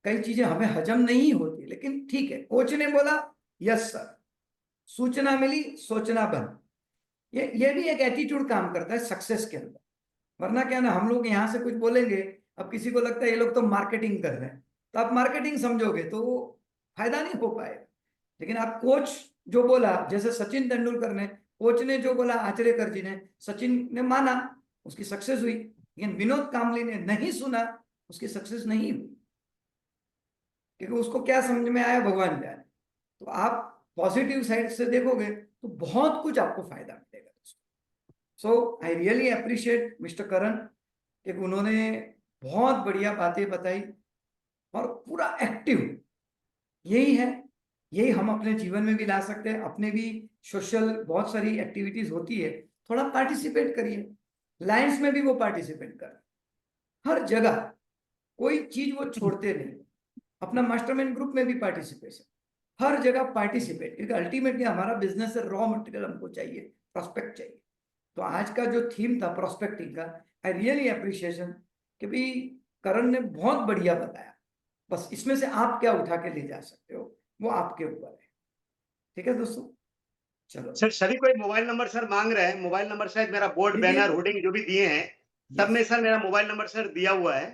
Speaker 3: कई चीजें हमें हजम नहीं होती, लेकिन ठीक है कोच ने बोला यस सर, सूचना मिली सोचना बंद। ये भी एक एटीट्यूड काम करता है सक्सेस के अंदर। वरना क्या ना, हम लोग यहां से कुछ बोलेंगे, अब किसी को लगता है ये लोग तो मार्केटिंग कर रहे हैं, तो आप मार्केटिंग समझोगे तो वो फायदा नहीं हो पाएगा। लेकिन आप कोच जो बोला, जैसे सचिन तेंदुलकर ने, कोच ने जो बोला आचरेकर जी ने, सचिन ने माना, उसकी सक्सेस हुई। लेकिन विनोद कांबली ने नहीं सुना, उसकी सक्सेस नहीं हुई, क्योंकि उसको क्या समझ में आया भगवान जाने। तो आप पॉजिटिव साइड से देखोगे तो बहुत कुछ आपको फायदा मिलेगा। सो आई रियली अप्रिशिएट मिस्टर करण कि उन्होंने बहुत बढ़िया बातें बताई, और पूरा एक्टिव यही है, यही हम अपने जीवन में भी ला सकते हैं। अपने भी सोशल बहुत सारी एक्टिविटीज होती है, थोड़ा पार्टिसिपेट करिए, लायंस में भी वो पार्टिसिपेट कर, हर जगह कोई चीज वो छोड़ते नहीं। अपना मास्टरमाइंड ग्रुप में भी पार्टिसिपेशन, हर जगह पार्टिसिपेट, क्योंकि अल्टीमेटली हमारा बिजनेस है, रॉ मटेरियल हमको चाहिए, प्रोस्पेक्ट चाहिए। तो आज का जो थीम था प्रोस्पेक्टिंग का, आई रियली अप्रिशिएशन कि भी करण ने बहुत बढ़िया बताया। बस इसमें से आप क्या उठा के ले जा सकते हो वो आपके ऊपर है। ठीक है दोस्तों, चलो
Speaker 1: सर सभी कोई मोबाइल नंबर सर मांग रहे हैं, मोबाइल नंबर शायद मेरा बोर्ड
Speaker 3: दीजिए।
Speaker 1: बैनर होर्डिंग जो भी दिए हैं सब
Speaker 3: यस
Speaker 1: में सर मेरा मोबाइल नंबर सर दिया हुआ है।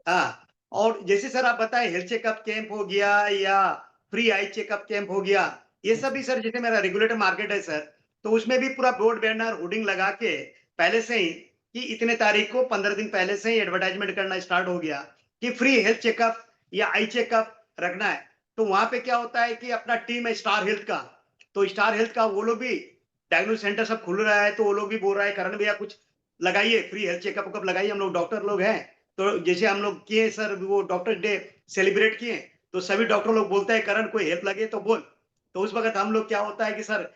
Speaker 1: हाँ, और जैसे सर आप बताए हेल्थ चेकअप कैंप हो गया या फ्री आई चेकअप कैंप हो गया, ये सब भी सर जैसे मेरा रेगुलेटर मार्केट है सर, तो उसमें भी पूरा बोर्ड बैनर होर्डिंग लगा के पहले से ही कि इतने तारीख को 15 दिन पहले से ही एडवर्टाइजमेंट करना स्टार्ट हो गया कि फ्री हेल्थ चेकअप या आई चेकअप रखना है। तो वहां पे क्या होता है कि अपना टीम है स्टार हेल्थ का, तो स्टार हेल्थ का वो लोग भी डायग्नोस सेंटर सब खुल रहा है, तो वो लोग भी बोल रहा है करण भैया कुछ लगाइए, फ्री हेल्थ चेकअप लगाइए, हम लोग डॉक्टर लोग हैं। तो जैसे हम लोग किए सर वो डॉक्टर डे सेलिब्रेट किए, तो सभी डॉक्टर लोग बोलते हैं करण कोई हेल्प लगे तो बोल। तो उस वक्त हम लोग क्या होता है कि सर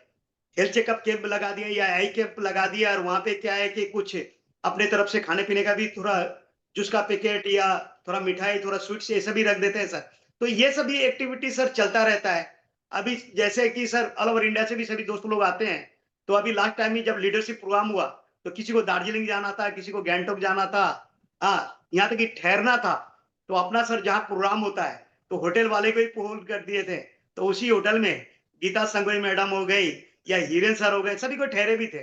Speaker 1: हेल्थ चेकअप कैंप लगा दिया या आई कैंप लगा दिया, और वहां पे क्या है कि कुछ अपने तरफ से खाने पीने का भी थोड़ा जूस का पैकेट या थोड़ा मिठाई थोड़ा स्वीट्स ये सभी रख देते हैं सर। तो ये सभी एक्टिविटी सर चलता रहता है। अभी जैसे कि सर ऑल ओवर इंडिया से भी सभी दोस्त लोग आते हैं, तो अभी लास्ट टाइम ही जब लीडरशिप प्रोग्राम हुआ तो किसी को दार्जिलिंग जाना था, किसी को गैंगटॉक जाना था, हाँ यहाँ तक कि ठहरना था, तो अपना सर जहाँ प्रोग्राम होता है तो होटल वाले को ही फोन कर दिए थे, तो उसी होटल में गीता संगोई मैडम हो गई या हीरेन सर हो गए, सभी को ठहरे भी थे।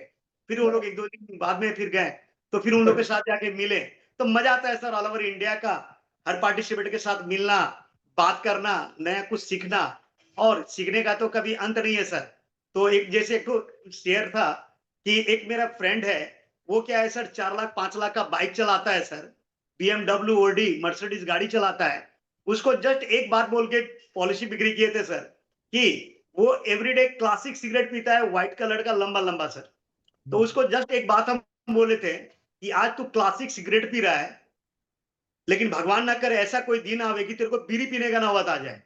Speaker 1: फिर वो लोग 1-2 दिन बाद में फिर गए, तो फिर उन लोग के साथ जाके मिले, तो मजा आता है सर ऑल ओवर इंडिया का हर पार्टिसिपेट के साथ मिलना, बात करना, नया कुछ सीखना, और सीखने का तो कभी अंत नहीं है सर। तो एक जैसे एक तो शेयर था कि एक मेरा फ्रेंड है, वो क्या है सर 4 लाख 5 लाख का बाइक चलाता है सर, BMW ओडी मर्सिडीज गाड़ी चलाता है। उसको जस्ट एक बात बोल के पॉलिसी बिक्री किए थे सर कि वो एवरीडे क्लासिक सिगरेट पीता है व्हाइट कलर का लंबा लंबा सर। तो उसको जस्ट एक बात हम बोले थे कि आज तू क्लासिक सिगरेट पी रहा है, लेकिन भगवान ना करे ऐसा कोई दिन आवे कि तेरे को बीड़ी पीने का नौबत आ जाए,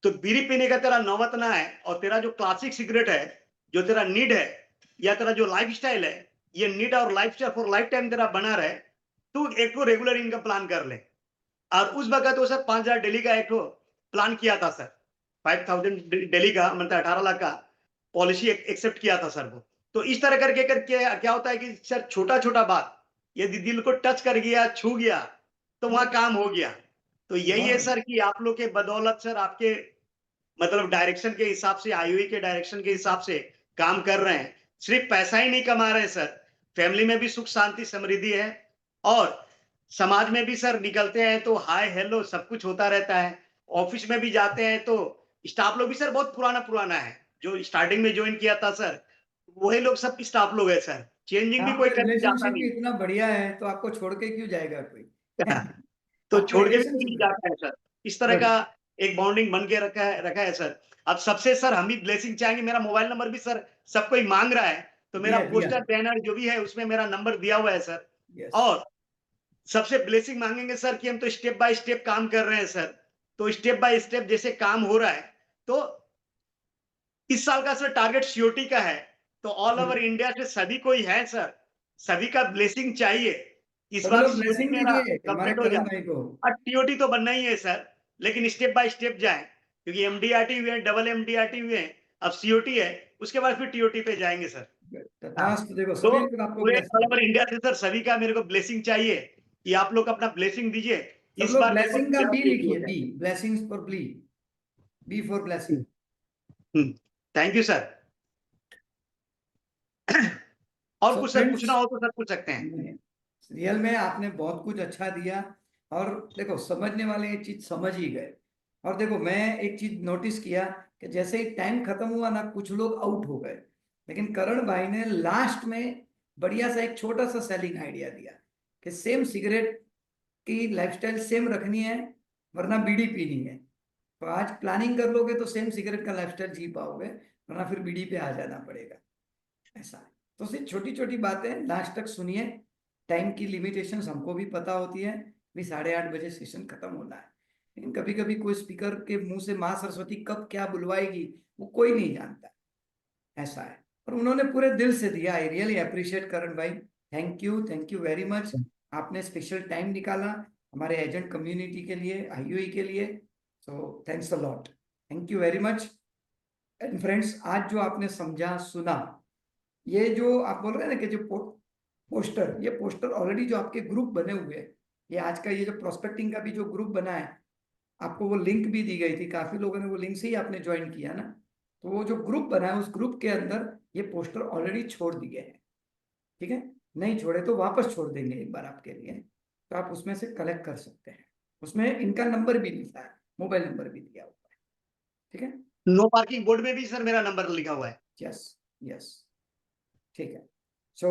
Speaker 1: तो बीड़ी पीने का तेरा नौबत ना है, और तेरा जो क्लासिक सिगरेट है, जो तेरा नीड है या तेरा जो लाइफ स्टाइल है, ये नीड और life style for life time तेरा बना रहे, तू एक को रेगुलर इनकम प्लान कर ले। और उस वक्त वो सर 5,000 डेली का एक प्लान किया था सर, 5,000 डेली का मतलब 18 लाख का पॉलिसी एक्सेप्ट किया था सर वो। तो इस तरह करके क्या होता है कि सर छोटा छोटा बात यदि दिल को टच कर गया, छू गया, तो वहां काम हो गया। तो यही है सर कि आप लोग के बदौलत सर आपके मतलब डायरेक्शन के हिसाब से, आईओई के डायरेक्शन के हिसाब से काम कर रहे हैं। सिर्फ पैसा ही नहीं कमा रहे सर, फैमिली में भी सुख शांति समृद्धि है, और समाज में भी सर निकलते हैं तो हाय हेलो सब कुछ होता रहता है। ऑफिस में भी जाते हैं तो स्टाफ लोग भी सर बहुत पुराना पुराना है, जो स्टार्टिंग में ज्वाइन किया था सर वही लोग सब स्टाफ लोग है सर, चेंजिंग भी
Speaker 3: यहाँ
Speaker 1: कोई
Speaker 3: पे
Speaker 1: करके जाता
Speaker 3: रिलेशनशिप भी
Speaker 1: नहीं।
Speaker 3: इतना बढ़िया है, तो आपको छोड़ के क्यों जाएगा कोई?
Speaker 1: तो
Speaker 3: आपका
Speaker 1: छोड़ के भी कोई नहीं
Speaker 3: रिलेशनशिप
Speaker 1: जाता है सर, इस तरह का
Speaker 3: बढ़िया।
Speaker 1: एक बॉन्डिंग बन के रखा है सर। अब सबसे सर हम भी ब्लेसिंग चाहेंगे, मेरा मोबाइल नंबर भी सर सब कोई मांग रहा है, तो मेरा
Speaker 3: दिया दिया
Speaker 1: पोस्टर बैनर जो भी है उसमें मेरा नंबर दिया हुआ है सर।
Speaker 3: यस।
Speaker 1: और सबसे ब्लेसिंग मांगेंगे सर कि हम तो स्टेप बाय स्टेप काम कर रहे हैं सर, तो स्टेप बाय स्टेप जैसे काम हो रहा है, तो इस साल का सर टारगेट सीओटी का है, तो ऑल ओवर इंडिया से सभी कोई है सर, सभी का ब्लेसिंग चाहिए। इस
Speaker 3: सब
Speaker 1: बार
Speaker 3: लोग
Speaker 1: सीओटी
Speaker 3: ब्लेसिंग
Speaker 1: मेरा
Speaker 3: दीजिए हमारे
Speaker 1: कंप्लीट हो
Speaker 3: करण
Speaker 1: जाए।
Speaker 3: भाई को।
Speaker 1: और टीओटी तो बनना ही है सर, लेकिन स्टेप बाय स्टेप जाएं, क्योंकि एमडीआरटी हुए, डबल एमडीआरटी हुए, अब सीओटी है, उसके बाद फिर टीओटी पे जाएंगे सर। हाँ,
Speaker 3: तथास्तु, देखो
Speaker 1: तो
Speaker 3: सभी लोग आपको
Speaker 1: पूरे
Speaker 3: ब्लेस
Speaker 1: ऑल
Speaker 3: करें।
Speaker 1: ओवर इंडिया से सर सभी का मेरे को ब्लेसिंग चाहिए कि आप लोग अपना ब्लेसिंग दीजिए।
Speaker 3: सब
Speaker 1: इस
Speaker 3: लोग
Speaker 1: बार देखो
Speaker 3: ब्लेसिंग का
Speaker 1: मेरा
Speaker 3: बी
Speaker 1: ब्लेसिंग
Speaker 3: लिखिए,
Speaker 1: हो जाए।
Speaker 3: B, blessings for B for blessing.
Speaker 1: Thank you sir. और
Speaker 3: सो
Speaker 1: कुछ सर
Speaker 3: फ्रेंड्स,
Speaker 1: पूछना हो तो सर पूछ सकते हैं।
Speaker 3: रियल में आपने बहुत कुछ अच्छा दिया, और देखो समझने वाले ये चीज समझ ही गए। और देखो मैं एक चीज नोटिस किया कि जैसे ही टाइम खत्म हुआ ना, कुछ लोग आउट हो गए, लेकिन करण भाई ने लास्ट में बढ़िया सा एक छोटा सा सेलिंग आइडिया दिया कि सेम सिगरेट की लाइफस्टाइल सेम रखनी है, वरना बीड़ी पीनी है। तो आज प्लानिंग कर लोगे तो सेम सिगरेट का लाइफस्टाइल जी पाओगे, वरना फिर बीड़ी पे आ जाना पड़ेगा। ऐसा है। तो सिर्फ छोटी छोटी बातें लास्ट तक सुनिए। टाइम की लिमिटेशंस हमको भी पता होती है, भी 8:30 बजे सेशन खत्म होना है, लेकिन कभी कभी कोई स्पीकर के मुंह से माँ सरस्वती कब क्या बुलवाएगी वो कोई नहीं जानता। ऐसा है। और उन्होंने पूरे दिल से दिया। आई रियली अप्रिशिएट करण भाई, थैंक यू वेरी मच। आपने स्पेशल टाइम निकाला हमारे एजेंट कम्युनिटी के लिए, आईयूई के लिए। So thanks a lot, thank you very much. And friends, आज जो आपने समझा सुना, ये जो आप बोल रहे हैं ना कि जो पोस्टर, ये पोस्टर ऑलरेडी जो आपके ग्रुप बने हुए हैं, ये आज का ये जो प्रोस्पेक्टिंग का भी जो ग्रुप बना है, आपको वो लिंक भी दी गई थी, काफी लोगों ने वो लिंक से ही आपने ज्वाइन किया ना। तो वो जो ग्रुप बना है, उस ग्रुप के अंदर ये पोस्टर ऑलरेडी छोड़ दिए हैं। ठीक है, नहीं छोड़े तो वापस छोड़ देंगे एक बार आपके लिए, तो आप उसमें से कलेक्ट कर सकते हैं। उसमें इनका नंबर भी लिखा है, मोबाइल नंबर भी दिया हुआ है। ठीक है,
Speaker 1: नो पार्किंग बोर्ड में भी सर मेरा नंबर लिखा हुआ है।
Speaker 3: यस यस, ठीक है। सो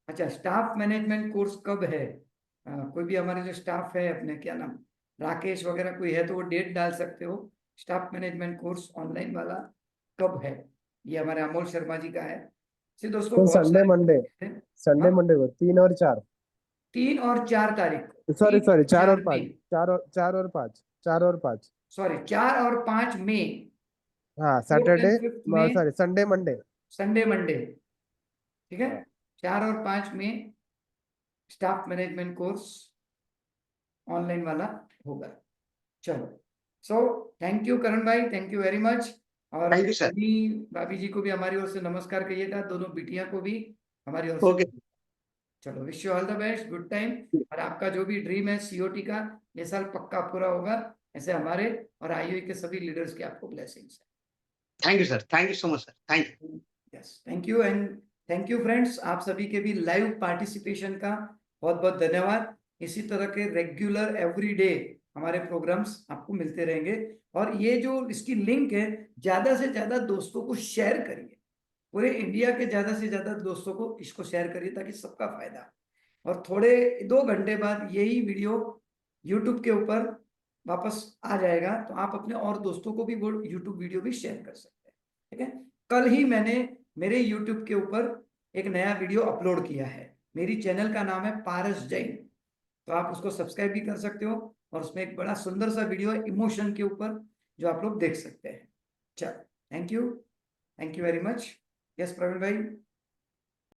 Speaker 3: अच्छा, स्टाफ मैनेजमेंट कोर्स कब है? कोई भी हमारे जो स्टाफ है, अपने क्या नाम, राकेश वगैरह कोई है तो वो डेट डाल सकते हो। स्टाफ मैनेजमेंट कोर्स ऑनलाइन वाला कब है? ये हमारे अमोल शर्मा जी का है। जी दोस्तों,
Speaker 4: तो
Speaker 3: बहुत
Speaker 4: संडे
Speaker 3: सारे
Speaker 4: मंडे,
Speaker 3: हैं।
Speaker 4: संडे
Speaker 3: हाँ,
Speaker 4: मंडे को 3 और 4,
Speaker 3: 3 और 4 तारीख को,
Speaker 4: सॉरी
Speaker 3: 3
Speaker 4: सॉरी
Speaker 3: और
Speaker 4: 4 और
Speaker 3: 4
Speaker 4: 5,
Speaker 3: मई,
Speaker 4: 4 और 5, 4 और 5।
Speaker 3: सॉरी 4 और 5 मई,
Speaker 4: हाँ,
Speaker 3: 4th
Speaker 4: सैटरडे,
Speaker 3: and 5th में,
Speaker 4: sorry Sunday Monday.
Speaker 3: Sunday Monday. ठीक है,
Speaker 4: हाँ।
Speaker 3: 4 और 5 में स्टाफ मैनेजमेंट कोर्स ऑनलाइन वाला होगा। चलो, सो थैंक यू करण भाई, थैंक यू वेरी मच। और
Speaker 1: थैंक यू सर।
Speaker 3: मम्मी भाभी जी को भी हमारी ओर से नमस्कार कहिएगा, दोनों बिटिया को भी हमारी ओर से।
Speaker 1: ओके।
Speaker 3: चलो, wish you all the best, good time. और आपका जो भी ड्रीम है सीओटी का, ये साल पक्का पूरा होगा। ऐसे हमारे और आईयूई के सभी लीडर्स की आपको blessings
Speaker 1: thank you sir, thank you so much sir, thank you.
Speaker 3: है। Yes, thank you. And thank you friends, आप सभी के भी लाइव पार्टिसिपेशन का बहुत बहुत धन्यवाद। इसी तरह के रेगुलर एवरीडे हमारे प्रोग्राम्स आपको मिलते रहेंगे। और ये जो इसकी लिंक है, ज्यादा से ज्यादा दोस्तों को शेयर करिए, पूरे इंडिया के ज्यादा से ज्यादा दोस्तों को इसको शेयर करिए, ताकि सबका फायदा हो। और थोड़े 2 घंटे बाद यही वीडियो यूट्यूब के ऊपर वापस आ जाएगा, तो आप अपने और दोस्तों को भी वो यूट्यूब वीडियो भी शेयर कर सकते हैं। ठीक है, कल ही मैंने मेरे यूट्यूब के ऊपर एक नया वीडियो अपलोड किया है। मेरी चैनल का नाम है पारस जैन, तो आप उसको सब्सक्राइब भी कर सकते हो। और उसमें एक बड़ा सुंदर सा वीडियो है इमोशन के ऊपर, जो आप लोग देख सकते हैं। चलो, thank you very much. Yes Praveen भाई।